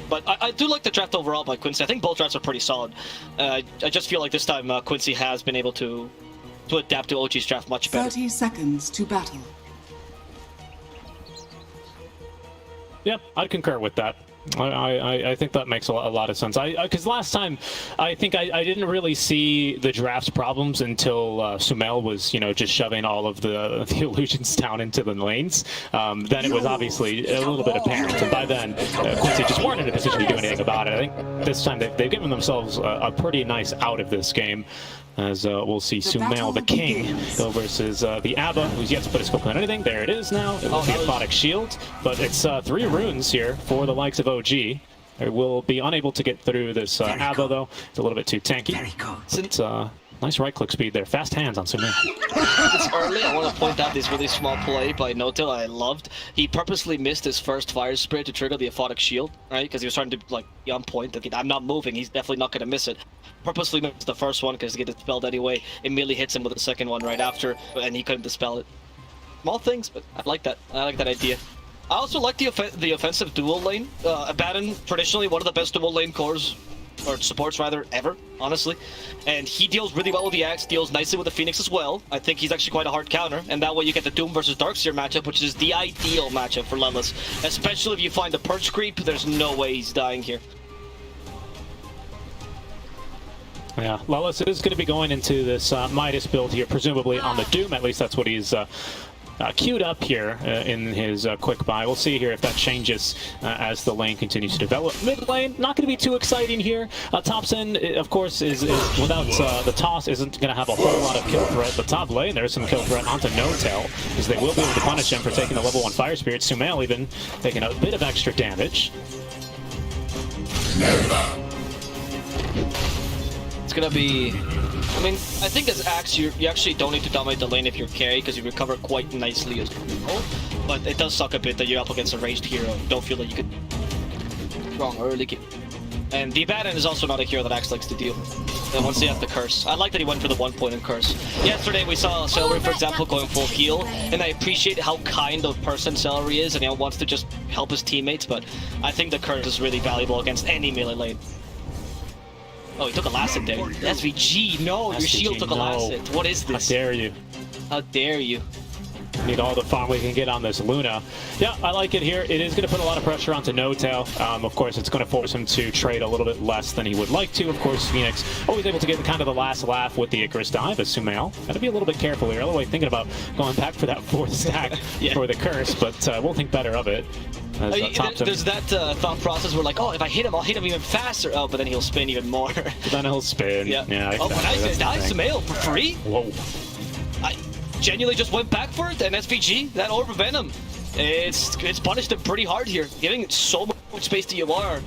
But I do like the draft overall by Quincy. I think both drafts are pretty solid. I just feel like this time Quincy has been able to adapt to OG's draft much better. 30 seconds to battle. Yeah, I'd concur with that. I think that makes a lot of sense. Because last time, I think I didn't really see the draft's problems until Sumail was, you know, just shoving all of the illusions down into the lanes. Then it was obviously a little bit apparent, and by then Quincy just weren't in a position to do anything about it. I think this time they've given themselves a pretty nice out of this game. As we'll see Sumail the King go versus the Abba, who's yet to put a scope on anything. There it is now. It will be a Aphotic Shield, but it's 3 runes here for the likes of OG. They will be unable to get through this Abba, though. It's a little bit too tanky. It's nice right-click speed there. Fast hands on Sumail. It's early. I want to point out this really small play by No-Tail I loved. He purposely missed his first Fire Spirit to trigger the Aphotic Shield, right? Because he was trying to like be on point. Thinking, I'm not moving. He's definitely not going to miss it. Purposely missed the first one because he gets dispelled anyway. Immediately hits him with the second one right after, and he couldn't dispel it. Small things, but I like that. I like that idea. I also like the offensive dual lane. Abaddon, traditionally one of the best dual lane cores, or supports rather, ever, honestly. And he deals really well with the Axe, deals nicely with the Phoenix as well. I think he's actually quite a hard counter, and that way you get the Doom versus Darkseer matchup, which is the ideal matchup for Lelis. Especially if you find the Perch Creep, there's no way he's dying here. Yeah, Lelis is going to be going into this Midas build here, presumably on the Doom. At least that's what he's queued up here in his quick buy. We'll see here if that changes as the lane continues to develop. Mid lane, not going to be too exciting here. Topson, of course, is without the toss, isn't going to have a whole lot of kill threat. But top lane, there's some kill threat onto No-Tail, as they will be able to punish him for taking the level 1 Fire Spirit. Sumail even taking a bit of extra damage. It's gonna be... I mean, I think as Axe, you actually don't need to dominate the lane if you're carry, because you recover quite nicely as well. But it does suck a bit that you're up against a ranged hero. You don't feel that you could... Wrong early game. And the Abaddon is also not a hero that Axe likes to deal with. And once he has the Curse. I like that he went for the 1 point in Curse. Yesterday we saw Celery, for example, going full heal, and I appreciate how kind of person Celery is, and he wants to just help his teammates, but I think the Curse is really valuable against any melee lane. Oh, he took a last hit there. SVG, no, your shield took a last hit. What is this? How dare you? How dare you? Need all the farm we can get on this Luna. Yeah, I like it here. It is going to put a lot of pressure onto No-Tail. Of course, it's going to force him to trade a little bit less than he would like to. Of course, Phoenix always able to get kind of the last laugh with the Icarus dive as Sumail. Got to be a little bit careful here. Otherwise, thinking about going back for that 4th stack for the curse, but we'll think better of it. There's that thought process where like, oh, if I hit him, I'll hit him even faster. Oh, but then he'll spin even more. Then he'll spin. Yeah. Oh, when I said die, Sumail for free? Whoa. I genuinely just went back for it, and SVG, that Orb of Venom, it's punished him pretty hard here, giving so much space to Yawar.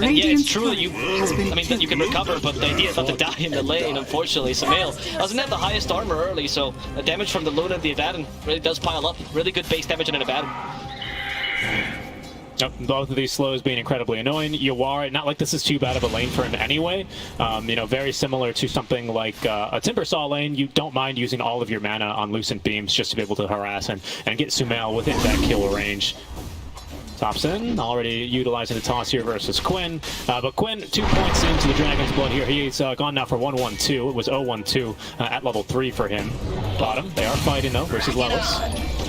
And yeah, it's true that that you can recover, but the idea is not to die in the lane, unfortunately. Sumail doesn't have the highest armor early, so the damage from the Luna and the Abaddon really does pile up. Really good base damage and an Abaddon. Yep, both of these slows being incredibly annoying. Yawar, not like this is too bad of a lane for him anyway. You know, very similar to something like a Timbersaw lane. You don't mind using all of your mana on Lucent Beams just to be able to harass and get Sumail within that kill range. Thompson already utilizing the toss here versus Quinn. But Quinn, 2 points into the Dragon's Blood here. He's gone now for 1-1-2. It was 0-1-2 at level 3 for him. Bottom, they are fighting though versus Lelis.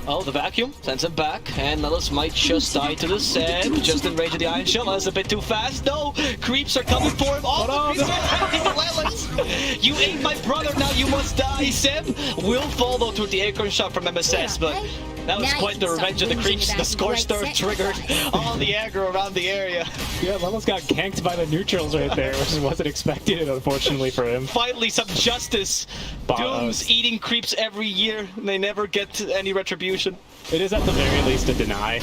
Oh, the vacuum sends him back, and Lelis might just die to the Seb, just in range of the Iron Shell. Lelis a bit too fast. No, creeps are coming for him. Oh, the creeps are attacking Lelis. You ate my brother, now you must die. Seb will fall though through the acorn shot from MSS, but that was quite the revenge of the creeps. The Scorched Earth triggered all the aggro around the area. Yeah, Lelis got ganked by the neutrals right there, which wasn't expected, unfortunately for him. Finally, some justice. Doom's eating creeps every year, and they never get any retribution. It is at the very least a deny,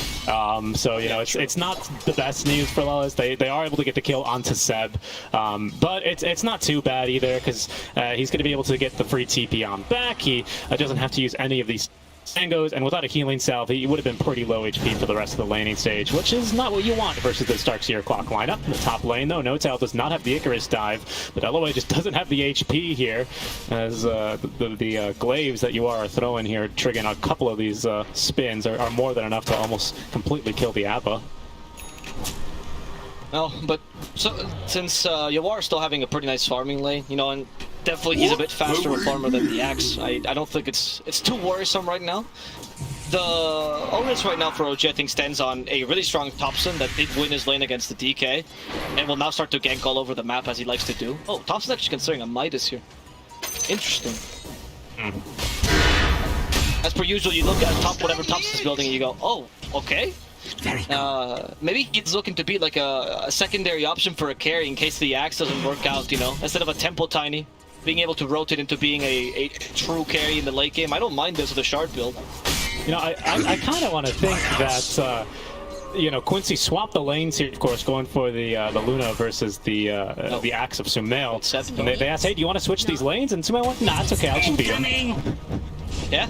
so you know it's not the best news for Lelis. They are able to get the kill onto Seb, but it's not too bad either because he's going to be able to get the free TP on back. He doesn't have to use any of these Sangos, and without a healing salve, he would have been pretty low HP for the rest of the laning stage, which is not what you want versus the Starkseer Clock lineup. In the top lane, though, No-Tail does not have the Icarus dive, but LOA just doesn't have the HP here, as the glaives that you are throwing here, triggering a couple of these spins, are more than enough to almost completely kill the Abba. No, but since Yawar is still having a pretty nice farming lane, you know, and definitely he's a bit faster a farmer than the Axe. I don't think it's too worrisome right now. The onus right now for OG, I think, stands on a really strong Thompson that did win his lane against the DK, and will now start to gank all over the map as he likes to do. Oh, Thompson's actually considering a Midas here. Interesting. As per usual, you look at whatever Thompson's building and you go, oh, okay. Maybe he's looking to be like a secondary option for a carry in case the Axe doesn't work out, you know, instead of a Tempo Tiny, being able to rotate into being a true carry in the late game. I don't mind this with a Shard build. You know, I kind of want to think that, you know, Quincy swapped the lanes here, of course, going for the Luna versus the Axe of Sumail. And they asked, hey, do you want to switch these lanes? And Sumail went, nah, it's okay, I'll just beat him. Yeah,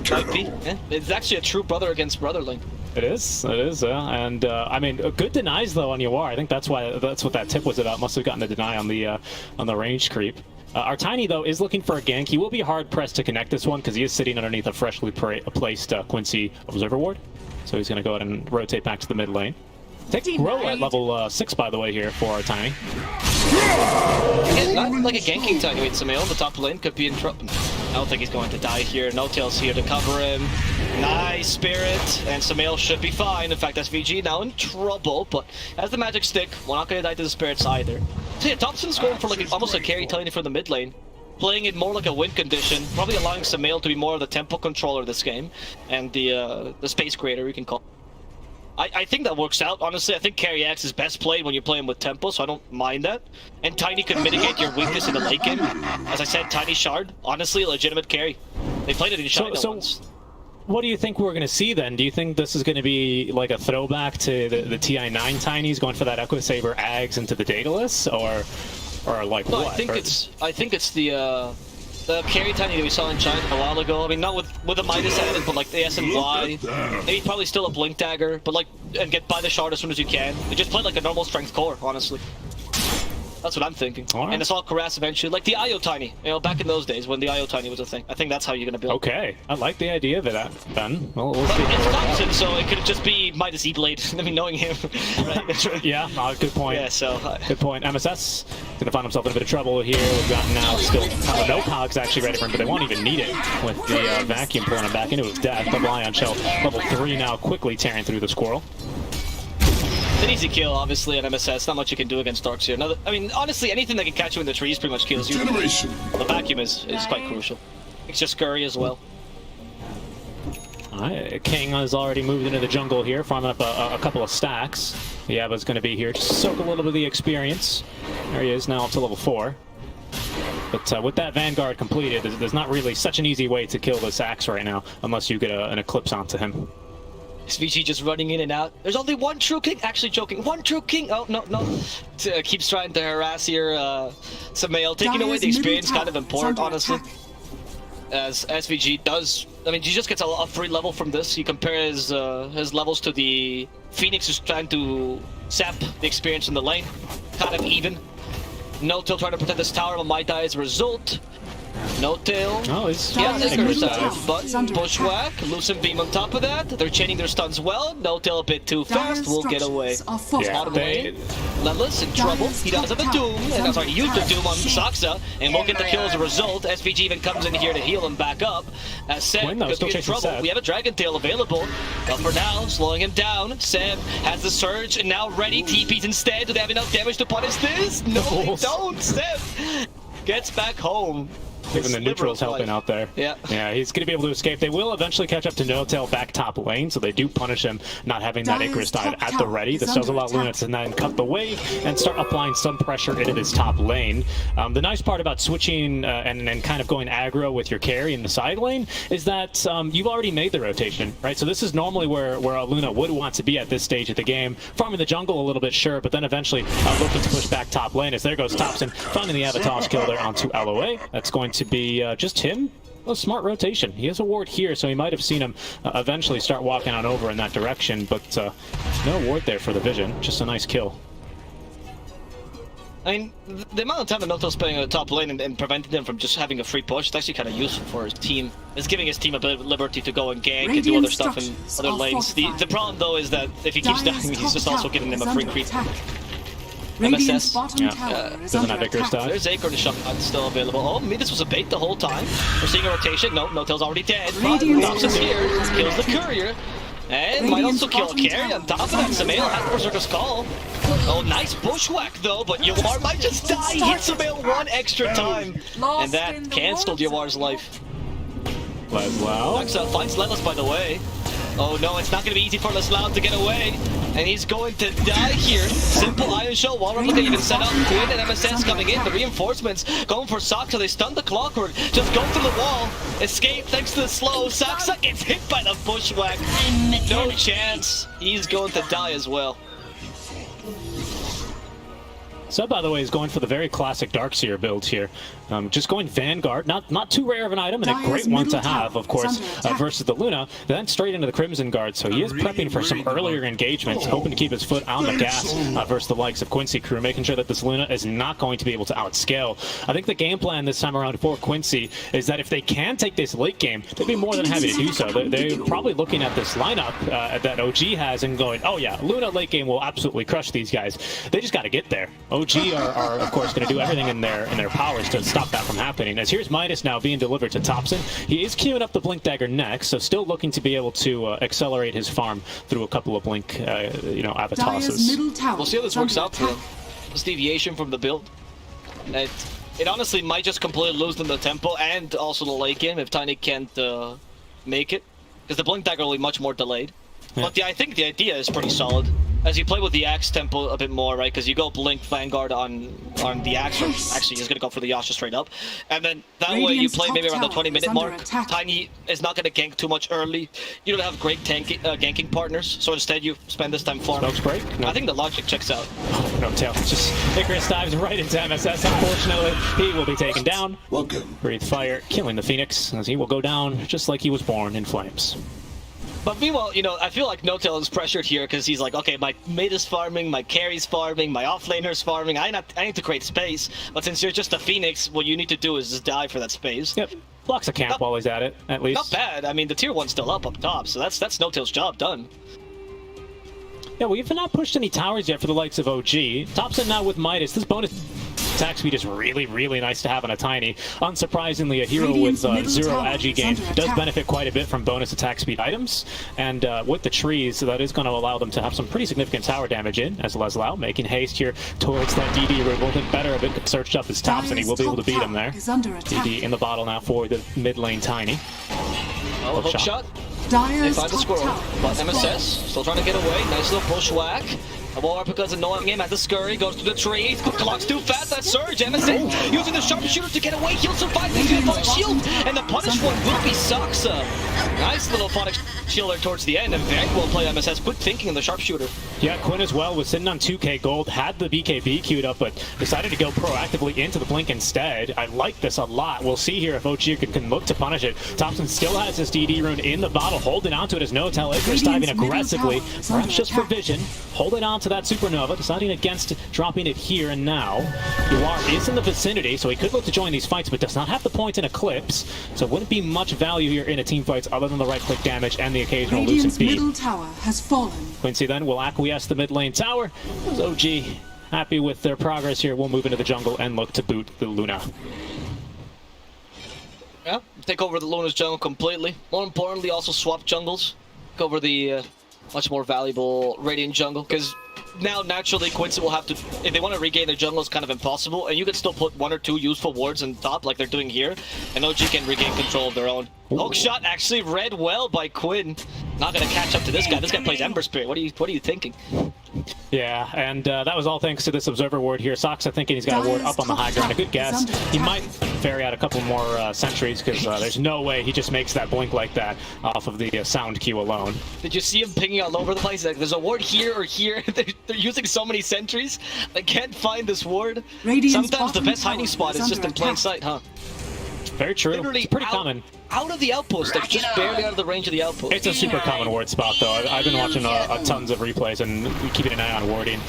might be. Yeah. It's actually a true brother against brother lane. It is, and I mean, good denies though on Yawar. I think that's what that tip was about. Must have gotten a deny on the range creep. Our Tiny though is looking for a gank. He will be hard pressed to connect this one because he is sitting underneath a freshly placed Quincy Observer Ward. So he's going to go ahead and rotate back to the mid lane. Take Grow at level 6, by the way, here for our Tiny. Yeah, not like a ganking Tiny. Wait, Sumail, the top lane could be in trouble. I don't think he's going to die here. No-Tail's here to cover him. Nice Spirit, and Sumail should be fine. In fact, SVG now in trouble, but as the Magic Stick, we're not going to die to the Spirits either. So yeah, Thompson's going for like almost a carry Tiny for the mid lane. Playing it more like a win condition, probably allowing Sumail to be more of the tempo controller this game, and the space creator, we can call. I think that works out, honestly. I think Carry Axe is best played when you play him with tempo, so I don't mind that. And Tiny can mitigate your weakness in the late game. As I said, Tiny Shard, honestly, a legitimate carry. They played it in China once. What do you think we're going to see then? Do you think this is going to be like a throwback to the TI9 Tinies going for that Echo Saber Ags into the Daedalus, or like no, what? I think it's the carry Tiny that we saw in China a while ago. I mean, not with the Midas added, but like the SNY. Maybe probably still a Blink Dagger, but like, and get by the Shard as soon as you can. They just play like a normal strength core, honestly. That's what I'm thinking. Right. And it's all Caress eventually, like the IO Tiny. You know, back in those days when the IO Tiny was a thing. I think that's how you're gonna build. Okay, I like the idea of that, Ben. Well, we'll But see. it's Thompson, so it could just be Midas E-Blade. I mean, knowing him. Right? Yeah, good point. Yeah, so... Good point. MSS gonna find himself in a bit of trouble here. We've got now still no cogs actually ready for him, but they won't even need it with the vacuum pulling him back into his death. Double Ion Shell, level 3 now, quickly tearing through the Squirrel. It's an easy kill, obviously, at MSS. Not much you can do against Darks here. I mean, honestly, anything that can catch you in the trees pretty much kills you. The vacuum is quite crucial. It's just Scurry as well. Alright, King has already moved into the jungle here, farming up a couple of stacks. Yaba's going to be here to soak a little bit of the experience. There he is, now up to level 4. But with that Vanguard completed, there's not really such an easy way to kill this Axe right now, unless you get an Eclipse onto him. SVG just running in and out. There's only one true king. Actually joking. One true king. Oh, no. Keeps trying to harass here. Samael. Taking away the experience kind of important, honestly. As SVG does. I mean, he just gets a free level from this. You compare his levels to the Phoenix who's trying to sap the experience in the lane. Kind of even. No-Tail trying to protect this tower, but might die as a result. No-Tail. Oh, he's but Bushwhack, Lucent Beam on top of that. They're chaining their stuns well. No-Tail a bit too fast. We'll get away. Yeah, Lelis in trouble. He does have a Doom. And I'm sorry, he used the Doom on Saksa, and won't get the kill as a result. SVG even comes in here to heal him back up. As Seb could be in trouble. We have a Dragon Tail available. But for now, slowing him down. Seb has the Surge and now ready. TPs instead. Do they have enough damage to punish this? No, they don't. Seb gets back home. Even the neutrals helping out there. Yeah. Yeah, he's going to be able to escape. They will eventually catch up to No-Tail back top lane, so they do punish him not having that Icarus dive at the ready. This does allow Luna to then cut the wave and start applying some pressure into this top lane. The nice part about switching and kind of going aggro with your carry in the side lane is that you've already made the rotation, right? So this is normally where Luna would want to be at this stage of the game. Farming the jungle a little bit, sure, but then eventually looking to push back top lane as there goes Thompson, finding the Avatar's kill there onto LOA. That's going to be just him. A smart rotation. He has a ward here, so he might have seen him eventually start walking on over in that direction, but no ward there for the vision. Just a nice kill. I mean, the amount of time that No-Tail's spending on the top lane and preventing them from just having a free push, it's actually kind of useful for his team. It's giving his team a bit of liberty to go and gank and do other stuff in other lanes. The problem, though, is that if he keeps dying, he's just also giving them a free creep. MSS. Doesn't have Icarus dive. There's Acorn shotgun still available. Oh, maybe this was a bait the whole time. We're seeing a rotation. No, No-Tail's already dead. Thompson's here. Kills the courier. And might also kill a carry on top of that. Samael has Berserker's Call. Oh, nice bushwhack though, but Yawar might just die. Hit Samael one extra time. And that cancelled Yawar's life. Leslau finds Lelis, by the way. Oh no, it's not going to be easy for Leslau to get away. And he's going to die here. Simple Iron Shell. Wall replica even set up. Quinn and MSS coming in. The reinforcements going for Saksa. They stun the Clockwork. Just go through the wall. Escape thanks to the slow. Saksa gets hit by the bushwhack. No chance. He's going to die as well. Sub, by the way, is going for the very classic Darkseer build here. Just going Vanguard, not too rare of an item, and a great one to have, of course, versus the Luna. Then straight into the Crimson Guard, so he is prepping for some earlier engagements, hoping to keep his foot on the gas versus the likes of Quincy crew, making sure that this Luna is not going to be able to outscale. I think the game plan this time around for Quincy is that if they can take this late game, they'd be more than happy to do so. They're probably looking at this lineup that OG has and going, oh yeah, Luna late game will absolutely crush these guys. They just got to get there. OG are of course going to do everything in their powers to stop that from happening. As here's Midas now being delivered to Thompson. He is queuing up the Blink Dagger next, so still looking to be able to accelerate his farm through a couple of Blink, Avatosses. We'll see how this works out for him. This deviation from the build. It honestly might just completely lose them the tempo and also the late game if Tiny can't make it, because the Blink Dagger will be much more delayed. Yeah. But I think the idea is pretty solid. As you play with the Axe tempo a bit more, right? Because you go Blink Vanguard on the Axe, or actually he's going to go for the Yasha straight up. And then that way you play maybe around the 20-minute mark. Tiny is not going to gank too much early. You don't have great ganking partners, so instead you spend this time farming. Smokes break? No. I think the logic checks out. Oh, No-Tail. Just Icarus dives right into MSS. Unfortunately, he will be taken down. Welcome. Breathe Fire, killing the Phoenix, as he will go down just like he was born in flames. But meanwhile, you know, I feel like No-Tail is pressured here because he's like, okay, my mid is farming, my carry's farming, my offlaner's farming. I need to create space. But since you're just a Phoenix, what you need to do is just die for that space. Yep. Blocks a camp while he's at it, at least. Not bad. I mean, the tier 1's still up top, so that's No-Tail's job done. Yeah, we have not pushed any towers yet for the likes of OG. Thompson now with Midas. This bonus attack speed is really, really nice to have on a Tiny. Unsurprisingly, a hero with zero agi gain does benefit quite a bit from bonus attack speed items. And with the trees, that is going to allow them to have some pretty significant tower damage in, as Leslau, making haste here towards that DD route. Will think better of it, searched up his tops, and he will be able to beat him there. DD in the bottle now for the mid lane Tiny. Oh, hook shot. They find the squirrel, but MSS still trying to get away. Nice little bushwhack. A wall because annoying him at the scurry, goes to the trees, clocks too fast, that surge, MSS using the sharpshooter to get away, he'll survive, he's gonna punish shield, and the punish one will be Saksa. Nice little punish shield there towards the end, and very well played MSS, good thinking in the sharpshooter. Yeah, Quinn as well was sitting on 2k gold, had the BKB queued up, but decided to go proactively into the blink instead. I like this a lot. We'll see here if OG can look to punish it. Thompson still has his DD rune in the bottle, holding onto it as No-Tail. Icarus diving aggressively, perhaps just for vision, holding on to that supernova, deciding against dropping it here and now. Yuar is in the vicinity, so he could look to join these fights, but does not have the point in Eclipse, so wouldn't be much value here in a team fights other than the right-click damage and the occasional Lucent beat. Middle tower has fallen. QUINCY then will acquiesce the mid lane tower. As OG happy with their progress here, we'll move into the jungle and look to boot the Luna. Yeah, take over the Luna's jungle completely. More importantly, also swap jungles. Take over the much more valuable Radiant jungle, because now naturally QUINCY will have to, if they want to regain their jungle, it's kind of impossible, and you can still put 1 or 2 useful wards on top like they're doing here, and OG can regain control of their own. Hook shot actually read well by Quinn. Not gonna catch up to this guy. This guy plays Ember Spirit. What are you thinking? Yeah, and that was all thanks to this Observer ward here. Saksa thinking he's got a ward up on the high ground. A good guess. He might ferry out a couple more sentries, because there's no way he just makes that blink like that off of the sound cue alone. Did you see him pinging all over the place? Like, there's a ward here or here. They're using so many sentries. They can't find this ward. Sometimes the best hiding spot is just in plain sight, huh? Very true. Literally it's pretty common. Out of the outpost, like just barely out of the range of the outpost. It's a super common ward spot, though. I've been watching tons of replays and keeping an eye on warding.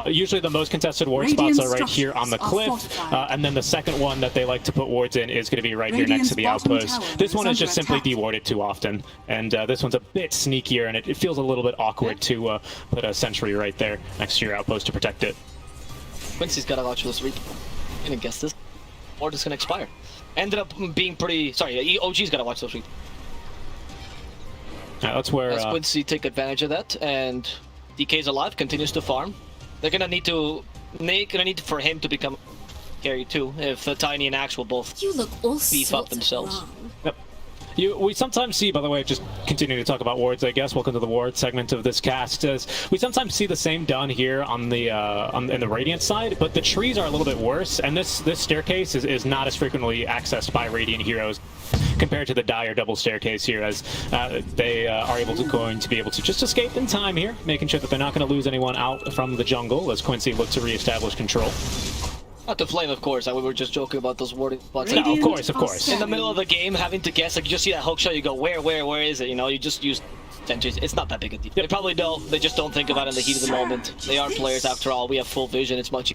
Usually the most contested ward spots are right here on the cliff, and then the second one that they like to put wards in is going to be right here next to the outpost. This one is just simply dewarded too often, and this one's a bit sneakier, and it feels a little bit awkward to put a sentry right there next to your outpost to protect it. QUINCY's got to watch this reap. I'm gonna guess this ward is going to expire. Ended up being pretty... Sorry, OG's got to watch those reap. That's where... As QUINCY take advantage of that, and DK's alive, continues to farm. They're gonna need to... for him to become carry too, if the Tiny and Axe will both beef up themselves. Yep. We sometimes see, by the way, just continuing to talk about wards, I guess. Welcome to the ward segment of this cast. As we sometimes see the same done here on the in the Radiant side, but the trees are a little bit worse, and this staircase is not as frequently accessed by Radiant heroes compared to the Dire double staircase here, as they are going to be able to just escape in time here, making sure that they're not going to lose anyone out from the jungle as QUINCY looks to reestablish control. Not to flame, of course. We were just joking about those warding spots. No, of course. In the middle of the game, having to guess, like you just see that hook shot, you go, where is it? You know, you just use sentries. It's not that big a deal. They probably know. They just don't think about it in the heat of the moment. They are players after all. We have full vision. It's much.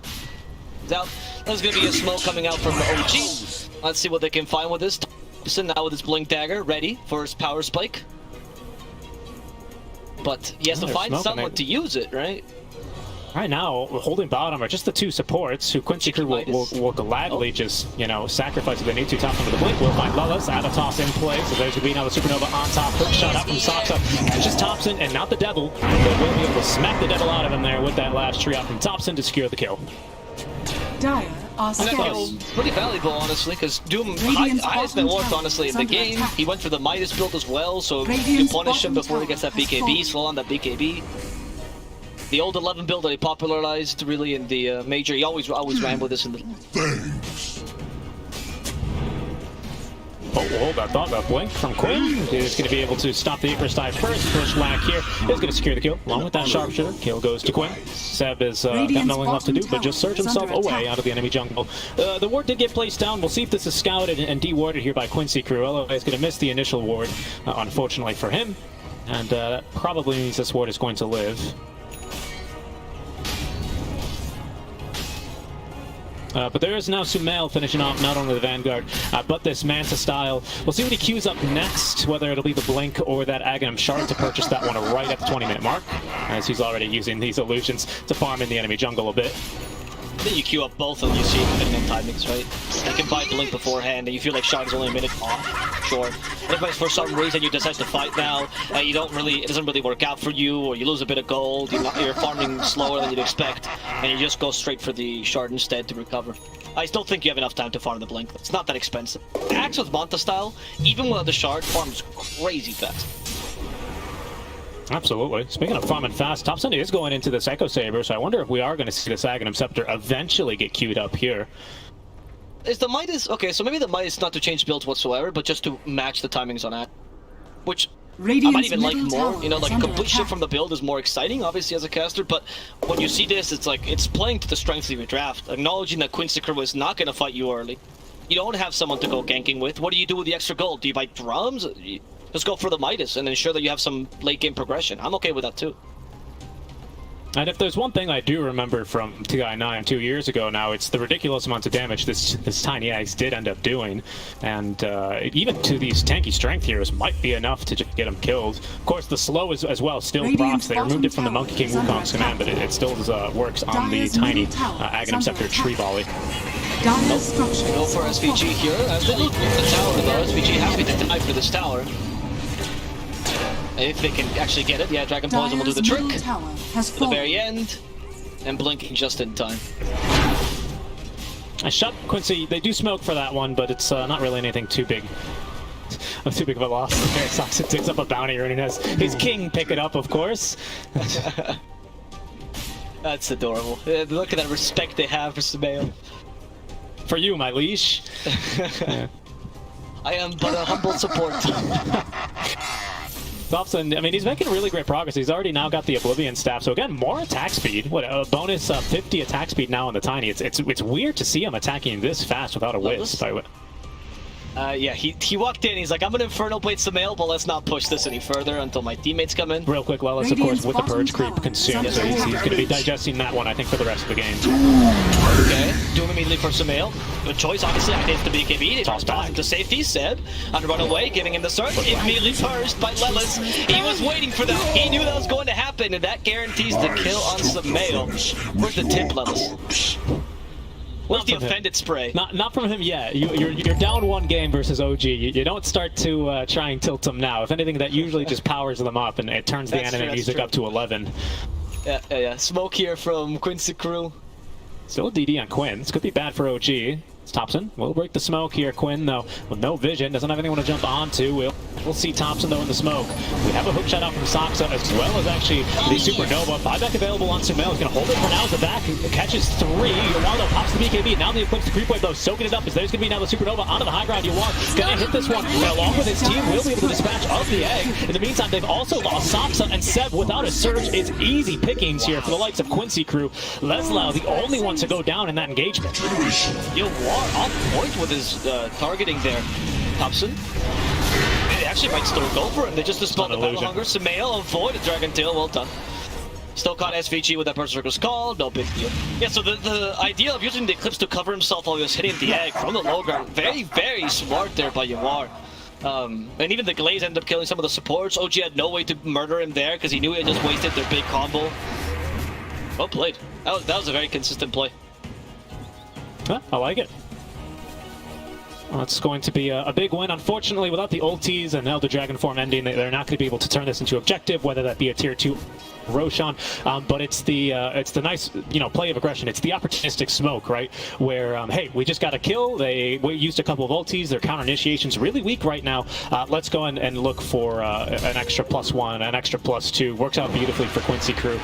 Out. There's gonna be a smoke coming out from the OG. Let's see what they can find with this. Thompson now with his blink dagger, ready for his power spike. But he has to find someone to use it, right? Right now, holding bottom are just the 2 supports who QUINCY crew will gladly just, you know, sacrifice if they need to. Top into the blink. We'll find Lullas. Add a toss in play. So there's going to be now the supernova on top. Hook shot out from Saksa. It's just Thompson and not the devil. They will be able to smack the devil out of him there with that last tree out from Thompson to secure the kill. Dire are scared. Pretty valuable, honestly, because Doom highest net worth, honestly, in the game. He went for the Midas build as well, so you punish him before he gets that BKB, slow on that BKB. The old 11 build that he popularized really in the major, he always ran with this in the... Oh, hold that thought, that blink from Quinn. He's going to be able to stop the Icarus dive first. Push lack here. He's going to secure the kill. Along with that sharpshooter, kill goes to Quinn. Seb has got nothing left to do, but just surge himself away out of the enemy jungle. The ward did get placed down. We'll see if this is scouted and dewarded here by QUINCY crew. LOA is going to miss the initial ward, unfortunately for him. And that probably means this ward is going to live. But there is now Sumail finishing off not only the Vanguard, but this Manta style. We'll see what he queues up next, whether it'll be the Blink or that Aghanim Shard to purchase that one right at the 20-minute mark, as he's already using these illusions to farm in the enemy jungle a bit. I think you queue up both and you see minimum timings, right? You can buy Blink beforehand and you feel like Shard is only a minute off, sure. But if for some reason you decide to fight now, it doesn't really work out for you, or you lose a bit of gold, you're farming slower than you'd expect, and you just go straight for the Shard instead to recover. I still think you have enough time to farm the Blink. It's not that expensive. Axe with Manta style, even without the Shard, farms crazy fast. Absolutely. Speaking of farming fast, Topson is going into this Echo Saber, so I wonder if we are going to see this Aghanim Scepter eventually get queued up here. Is the Midas... Okay, so maybe the Midas not to change builds whatsoever, but just to match the timings on that. Which I might even like more. You know, like a complete shift from the build is more exciting, obviously, as a caster, but when you see this, it's like, it's playing to the strengths of your draft. Acknowledging that QUINCY is not going to fight you early. You don't have someone to go ganking with. What do you do with the extra gold? Do you buy drums? Just go for the Midas and ensure that you have some late game progression. I'm okay with that too. And if there's one thing I do remember from TI9 2 years ago now, it's the ridiculous amounts of damage this tiny axe did end up doing. And even to these tanky strength heroes might be enough to just get them killed. Of course, the slow is as well still procs. They removed it from the Monkey King Wukong's command, but it still works on the tiny Aghanim Scepter tree volley. Go for SVG here, as they loot the tower though. SVG happy to die for this tower. If they can actually get it, yeah, Dragon Poison will do the trick to the very end, and blinking just in time. I shot QUINCY. They do smoke for that one, but it's not really anything too big. Too big of a loss. Okay, Soxon takes up a bounty and he has his king pick it up, of course. That's adorable. Look at that respect they have for Sumail. For you, my leash. Yeah. I am but a humble support. Thompson, I mean, he's making really great progress. He's already now got the Oblivion Staff. So again, more attack speed. What, a bonus 50 attack speed now on the Tiny. It's weird to see him attacking this fast without a wisp. Yeah, he walked in, he's like, I'm an Infernal Blade Sumail, but let's not push this any further until my teammates come in. Real quick, Lelis, of course, with the Purge creep consumed, so he's going to be digesting that one, I think, for the rest of the game. Okay, doing immediately for Sumail. Good choice, obviously, I think the BKB. They toss back to safety, Seb, and run away, giving him the start. Immediately purged by Lelis. He was waiting for that. He knew that was going to happen, and that guarantees the kill on Sumail. Where's the tip, Lelis? Where's the offended spray? Not from him yet. You're down one game versus OG. You don't start to try and tilt them now. If anything, that usually just powers them up and it turns the anime music up to 11. Yeah. Smoke here from QUINCY crew. Still a DD on Quinn. This could be bad for OG. Thompson will break the smoke here. Quinn, though, with no vision, doesn't have anyone to jump onto. We'll see Thompson, though, in the smoke. We have a hook shot out from Soxa, as well as actually the Supernova. Buyback available on Sumail. He's going to hold it for now as the back. Catches 3. Yawando pops the BKB. Now the Eclipse, the creep wave, though, soaking it up. As there's going to be now the Supernova onto the high ground. Yawando going to hit this one. And along with his team, will be able to dispatch of the egg. In the meantime, they've also lost Soxa and Seb without a surge. It's easy pickings here for the likes of QUINCY crew. Leslau, the only one to go down in that engagement. Yawar on point with his targeting there. Thompson. They actually might still go for him. They just dispelled the battle hunger. Sumail avoid a Dragon Tail. Well done. Still caught SVG with that Berserker's Call. No big deal. Yeah, so the idea of using the Eclipse to cover himself while he was hitting the egg from the low ground. Very, very smart there by Yawar. And even the Glaze ended up killing some of the supports. OG had no way to murder him there because he knew he had just wasted their big combo. Well played. That was a very consistent play. Huh, I like it. Well, it's going to be a big win. Unfortunately, without the ultis and Elder Dragon form ending, they're not going to be able to turn this into objective, whether that be a tier 2 Roshan, but it's the nice play of aggression. It's the opportunistic smoke, right? Where hey, we just got a kill. We used a couple of ultis. Their counter initiation's really weak right now. Let's go and look for an extra +1, an extra +2. Works out beautifully for QUINCY crew.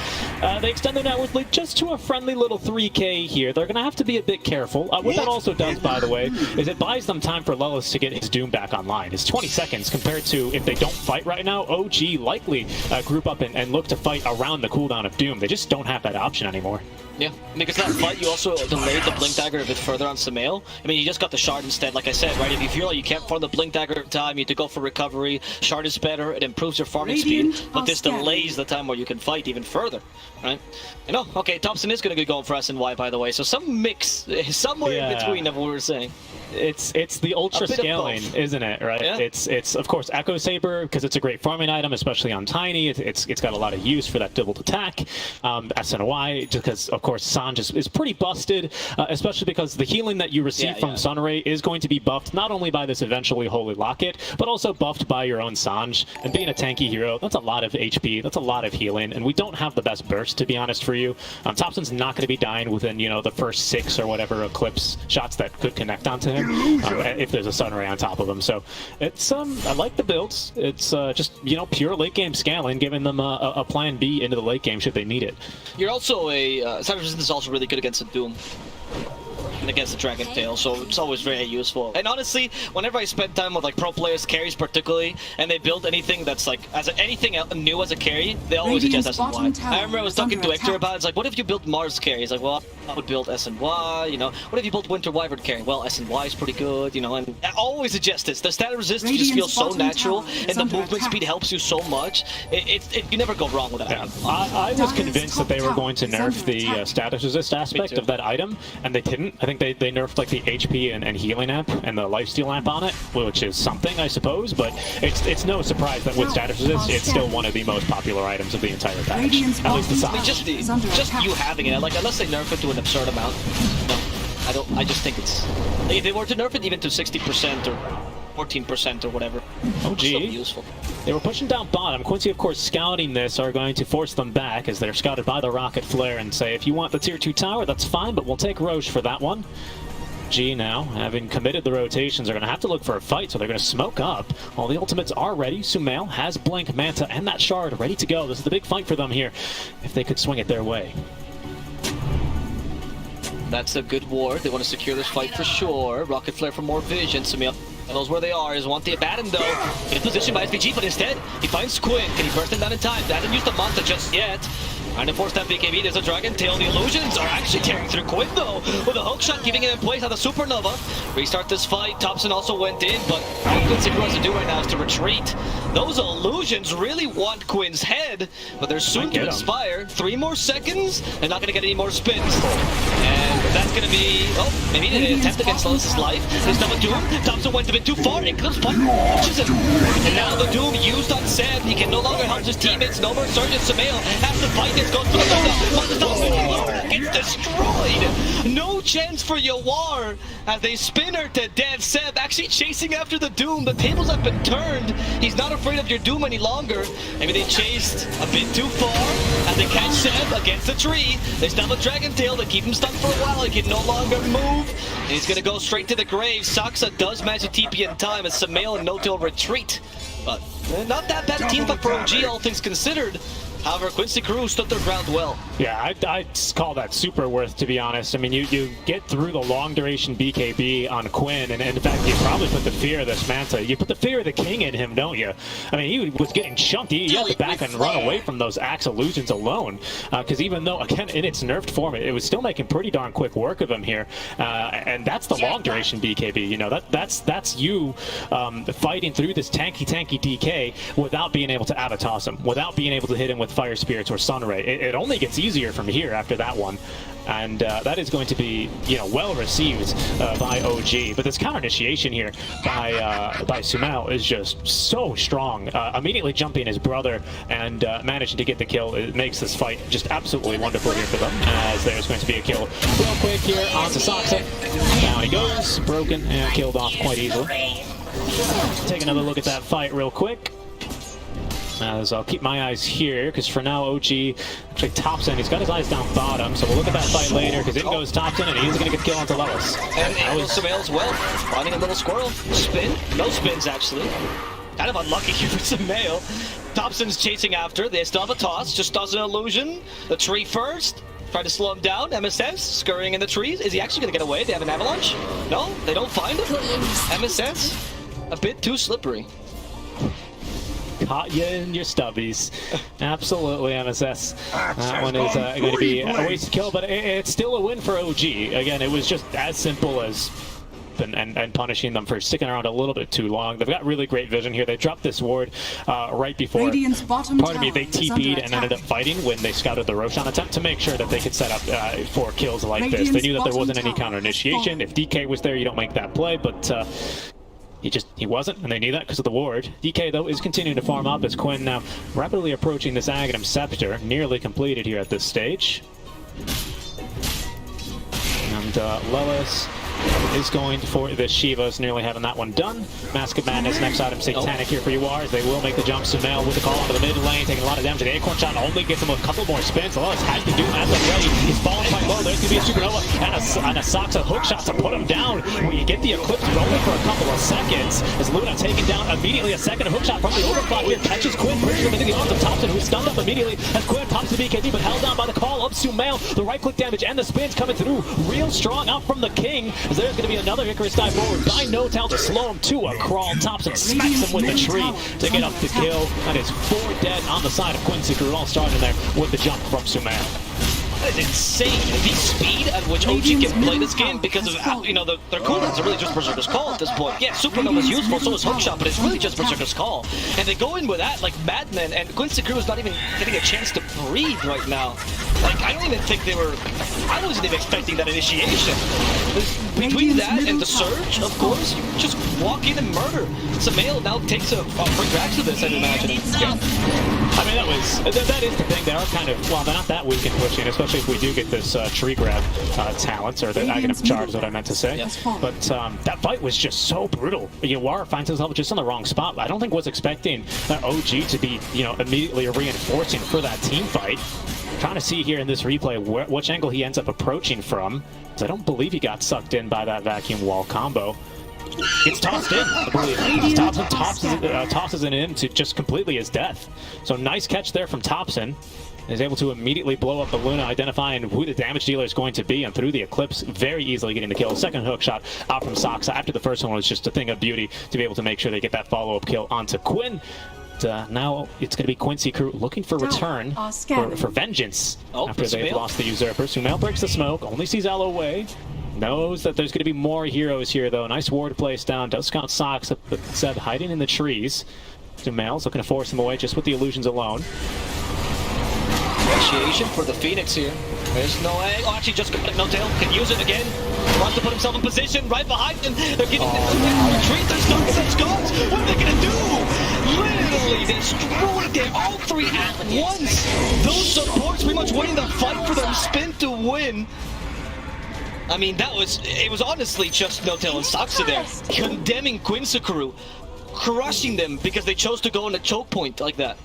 They extend their network lead just to a friendly little 3K here. They're going to have to be a bit careful. What that also does, by the way, is it buys them time for Lelis to get his Doom back online. It's 20 seconds compared to if they don't fight right now. OG likely group up and look to fight around the cooldown of Doom. They just don't have that option anymore. Yeah, because that fight, you also delayed the Blink Dagger a bit further on Sumail. I mean, you just got the Shard instead, like I said, right? If you feel like you can't farm the Blink Dagger in time, you need to go for recovery. Shard is better, it improves your farming speed, but this delays the time where you can fight even further, right? You know, okay, Thompson is going to be going for SNY, by the way, so some mix, somewhere in between of what we were saying. It's the ultra scaling, isn't it? Right? Yeah. It's of course Echo Saber because it's a great farming item, especially on Tiny. It's got a lot of use for that doubled attack. SNY just because of course Sanj is pretty busted, especially because the healing that you receive from Sunray is going to be buffed not only by this eventually Holy Locket, but also buffed by your own Sanj. And being a tanky hero, that's a lot of HP, that's a lot of healing, and we don't have the best burst to be honest for you. Thompson's not going to be dying within the first 6 or whatever Eclipse shots that could connect onto him. If there's a Sunray on top of him. So it's I like the builds. It's just pure late game scaling, giving them a plan B into the late game should they need it. You're also Cyber Resistance is also really good against the Doom and against the Dragon Tail, so it's always very useful. And honestly, whenever I spend time with like pro players, carries particularly, and they build anything that's like anything new as a carry, they always suggest SNY. I remember I was talking to Hector about it. It's like, what if you build Mars carry? He's like, well, I would build SNY. What if you build Winter Wyvern carry? Well, SNY is pretty good, and I always suggest this. The status resist just feels so natural, and the movement speed helps you so much. You never go wrong with that. Yeah. I was convinced that they were going to nerf the status resist aspect of that item, and they didn't. I think they nerfed like the HP and healing amp and the lifesteal amp on it, which is something I suppose, but it's no surprise that with status resist, it's still one of the most popular items of the entire patch. At least the size. I mean, just you having it, like unless they nerf it to an absurd amount, no, I just think it's if they were to nerf it even to 60% or 14% or whatever. Oh gee, so useful. They were pushing down bottom. Quincy, of course, scouting this are going to force them back as they're scouted by the Rocket Flare and say, if you want the tier 2 tower, that's fine, but we'll take Roche for that one. G now, having committed the rotations, are going to have to look for a fight, so they're going to smoke up. All the ultimates are ready. Sumail has Blink, Manta, and that Shard ready to go. This is the big fight for them here, if they could swing it their way. That's a good ward. They want to secure this fight for sure. Rocket Flare for more vision. Sumail knows where they are. Is want the abandon though. In position by SPG, but instead he finds Quinn. Can he burst him down in time? They haven't used the Manta just yet. Trying to force that BKB, there's a Dragon Tail. The illusions are actually tearing through Quinn though, with a hook shot keeping him in place on the Supernova. Restart this fight. Thompson also went in, but all QUINCY has to do right now is to retreat. Those illusions really want Quinn's head, but they're soon to expire. 3 more seconds, they're not going to get any more spins. And that's going to be, maybe an attempt against Lotus's life. There's now a Doom. Thompson went a bit too far. Eclipse Punch pushes him. And now the Doom used on Seb. He can no longer help his teammates. No more Surgeon. Sumail has to fight this. Goes for the Dota. Gets destroyed. No chance for Yawar as they spin her to death. Seb actually chasing after the Doom. The tables have been turned. He's not afraid of your Doom any longer. Maybe they chased a bit too far as they catch Seb against the tree. They stab a Dragon Tail to keep him stuck for a while. He can no longer move. And he's going to go straight to the grave. Saksa does manage to TP in time as Sumail and No-Tail retreat. But not that bad a team fight for OG, all things considered. However, QUINCY crew stood their ground well. Yeah, I'd call that super worth, to be honest. I mean, you get through the long duration BKB on Quinn, and in fact, you probably put the fear of this Manta. You put the fear of the king in him, don't you? I mean, he was getting chunked. He had to back and run away from those Axe illusions alone. Because even though, again, in its nerfed form, it was still making pretty darn quick work of him here. And that's the long duration BKB. You know, that's you fighting through this tanky DK without being able to Avatoss him, without being able to hit him with Fire Spirits or Sunray. It only gets easier from here after that one, and that is going to be, well received by OG. But this counter initiation here by Sumail is just so strong. Immediately jumping his brother and managing to get the kill. It makes this fight just absolutely wonderful here for them, as there's going to be a kill real quick here onto Saksa. Down he goes, broken and killed off quite easily. Take another look at that fight real quick. As I'll keep my eyes here, because for now OG actually Thompson, he's got his eyes down bottom, so we'll look at that fight later, because in goes Thompson, and he's going to get killed onto Levis. And that was Sumail as well, finding a little squirrel. Spin, no spins actually. Kind of unlucky here for Sumail. Thompson's chasing after, they still have a toss, just does an illusion. The tree first, try to slow him down. MSS scurrying in the trees. Is he actually going to get away? They have an avalanche? No, they don't find him. MSS, a bit too slippery. caught you in your stubbies. Absolutely, MSS. That one is going to be a wasted kill, but it's still a win for OG. Again, it was just as simple as and punishing them for sticking around a little bit too long. They've got really great vision here. They dropped this ward right before. Radiant's bottom Pardon me, they tower is under TP'd and ended up attack. fighting when they scouted the Roshan attempt to make sure that they could set up 4 kills like this. Radiant's They knew that there bottom wasn't any tower counter is initiation. If DK was there, you don't make that play, but he wasn't, and they knew that because of the ward. DK, though, is continuing to farm up as Quinn now rapidly approaching this Aghanim Scepter, nearly completed here at this stage. And Lelis is going for the Shivas, nearly having that one done. Mask of Madness, next item, Satanic here for you are. They will make the jump. Sumail with the call onto the mid lane, taking a lot of damage. The Acorn Shot only gets him a couple more spins. Lelis has to do as ready. He's falling quite low. There's going to be a Supernova and a Soxa hook shot to put him down. When you get the Eclipse rolling for a couple of seconds, as Luna taken down immediately. A second hook shot from the overclock here catches Quinn, brings him into the arms of Thompson, who's stunned up immediately as Quinn pops the BKB, but held down by the call of Sumail. The right click damage and the spins coming through real strong out from the King, as there's going to be another Icarus dive forward by NoTal to slow him to a crawl. Thompson smacks him with the tree to get up the kill. That is 4 dead on the side of QUINCY Crew, all starting there with the jump from Sumail. That is insane. The speed at which OG can play this game, because of, you know, their cooldowns are really just Berserker's Call at this point. Yeah, Supernova's useful, so is Hookshot, but it's really just Berserker's Call. And they go in with that like madmen, and QUINCY Crew is not even getting a chance to breathe right now. Like, I don't even think I wasn't even expecting that initiation. Between that and the surge, of course, you just walk in and murder. Sumail now takes a free grab to this, I'd imagine. Yeah. I mean, that is the thing. They are kind of, well, they're not that weak in pushing, especially if we do get this tree grab talent, or the Aghanim charge, what I meant to say. Yes. But that fight was just so brutal. Yawar finds himself just on the wrong spot. I don't think was expecting OG to be, immediately reinforcing for that team fight. Trying to see here in this replay which angle he ends up approaching from, because I don't believe he got sucked in by that vacuum wall combo. Gets tossed in, I believe. Tosses it in to just completely his death. So nice catch there from Thompson. Is able to immediately blow up the Luna, identifying who the damage dealer is going to be, and through the Eclipse, very easily getting the kill. Second hook shot out from Soxa after the first one was just a thing of beauty to be able to make sure they get that follow-up kill onto Quinn. Now it's going to be QUINCY Crew looking for return, for vengeance, after they've lost the Usurper. Sumail breaks the smoke, only sees Aloe away. Knows that there's going to be more heroes here, though. Nice ward placed down. Does scout Sox, but Seb hiding in the trees. Sumail's looking to force him away just with the illusions alone. Initiation for the Phoenix here. There's no way. Oh, actually, just NoTal can use it again. Wants to put himself in position right behind him. They're getting retreat. There's Dark Sense guns. What are they going to do? Literally destroyed them all 3 at once. Those supports pretty much winning the fight for their spin to win. I mean, it was honestly just NoTal and Soxa there, condemning QUINCY Crew, crushing them because they chose to go on a choke point like that.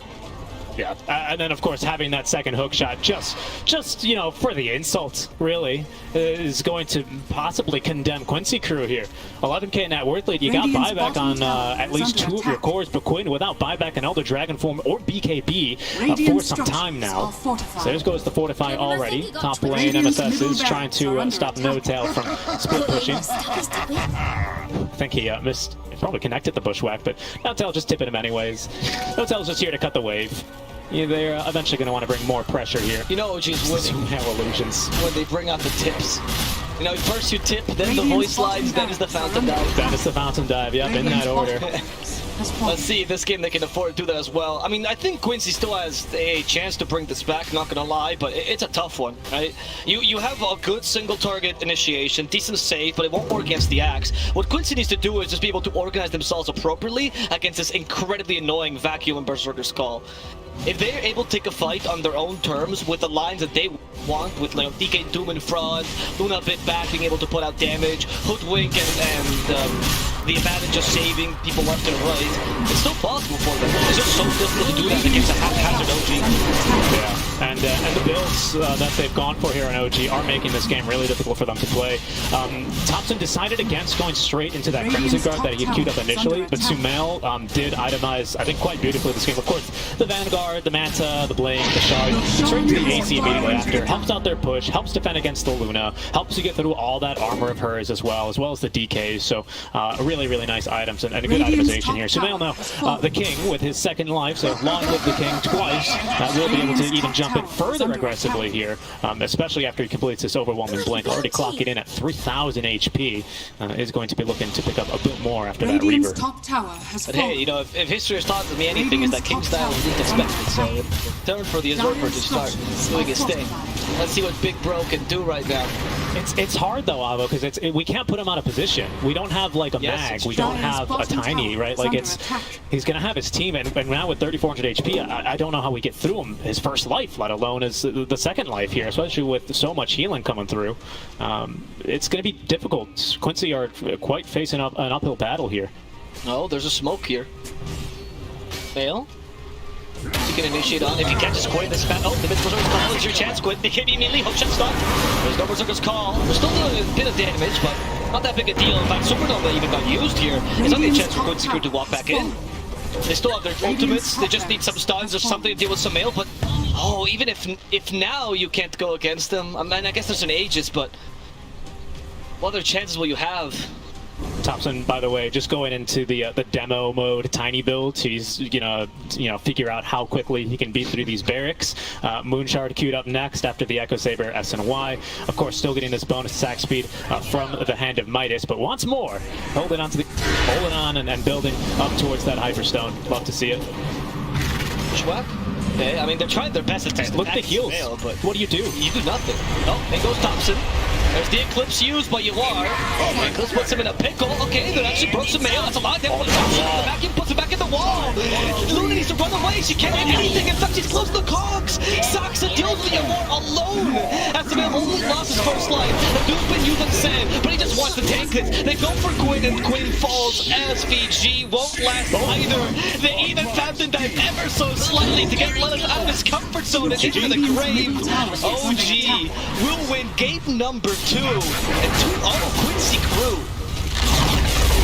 Yeah, and then of course having that second hook shot just for the insult, really, is going to possibly condemn QUINCY Crew here. 11k net worth lead. You got buyback on at least 2 of your cores, but Quinn without buyback and Elder Dragon form or BKB for some time now. So there goes the fortify already. Top lane MSS is trying to stop NoTal from split pushing. I think he missed. Probably connected the bushwhack, but NoTal just tipping him anyways. NoTal's just here to cut the wave. Yeah, they're eventually going to want to bring more pressure here. OG's illusions. When they bring out the tips. First you tip, then the voice slides, then is the fountain dive. That is the fountain dive, yep, in that order. Let's see if this game they can afford to do that as well. I mean, I think QUINCY still has a chance to bring this back, not gonna lie, but it's a tough one, right? You have a good single target initiation, decent save, but it won't work against the Axe. What QUINCY needs to do is just be able to organize themselves appropriately against this incredibly annoying vacuum and Berserker's Call. If they're able to take a fight on their own terms with the lines that they want, with DK Doom in front, Luna a bit back, being able to put out damage, Hoodwink and the advantage of saving people left and right, it's still possible for them. It's just so difficult to do that against a haphazard OG. Yeah, and the build builds that they've gone for here on OG are making this game really difficult for them to play. Thompson decided against going straight into that Crimson Guard that he had queued up initially, but Sumail did itemize, I think, quite beautifully this game. Of course, the Vanguard, the Manta, the Blink, the Shard, straight to the AC immediately after. Helps out their push, helps defend against the Luna, helps you get through all that armor of hers as well as the DKs. So really, really nice items and a good itemization here. Sumail now, the King with his second life, so long live the King twice. Will be able to even jump in further aggressively here, especially after he completes this overwhelming blink. Already clocking in at 3,000 HP. Is going to be looking to pick up a bit more after that Reaver. But hey, you know, if history has taught me anything, is that King style is least expected. So turn for the Usurper to start doing his thing. Let's see what Big Bro can do right now. It's hard though, Avo, because we can't put him out of position. We don't have like a mag, we don't have a Tiny, right? Like he's gonna have his team, and now with 3,400 HP, I don't know how we get through him his first life, let alone his the second life here, especially with so much healing coming through. It's gonna be difficult. QUINCY are quite facing an uphill battle here. Oh, there's a smoke here. Fail. You can initiate on if you catches Quinn. This oh, the mid-berserker's call is your chance, Quinn. They can't immediately hook shot stop. There's no berserker's call. They're still doing a bit of damage, but not that big a deal. In fact, Supernova even got used here. It's only a chance for QUINCY to walk back in. They still have their ultimates. They just need some stuns or something to deal with some mail. But oh, even if now you can't go against them, I mean, I guess there's an Aegis, but what other chances will you have? Thompson, by the way, just going into the demo mode Tiny build. He's gonna figure out how quickly he can beat through these barracks. Moonshard queued up next after the Echo Saber SNY. Of course, still getting this bonus attack speed from the hand of Midas, but once more holding on and building up towards that Hyperstone. Love to see it. Schwab? Okay, I mean, they're trying their best to look at the heals. Mail, but what do? You do nothing. Oh, there goes Thompson. There's the Eclipse used by Yawar. Oh, my Eclipse puts him in a pickle. Okay, they actually broke some mail. That's a lot of damage. The vacuum puts him back in the wall. Luna needs to run away. She can't do anything. In fact, she's close to the cogs. Saxa deals with Yawar alone. As the man only lost his first life. The dude's been using sand, but he just wants to tank this. They go for Quinn, and Quinn falls as VG won't last either. They even Phantom dive ever so slightly to get Lennox out of his comfort zone and into the grave. OG will win game number 2. And QUINCY crew.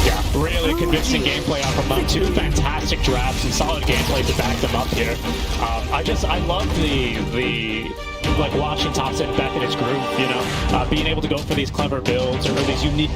Yeah, really convincing gameplay out from them. 2 fantastic drafts and solid gameplay to back them up here. I love the like watching Thompson back in his groove, being able to go for these clever builds or these unique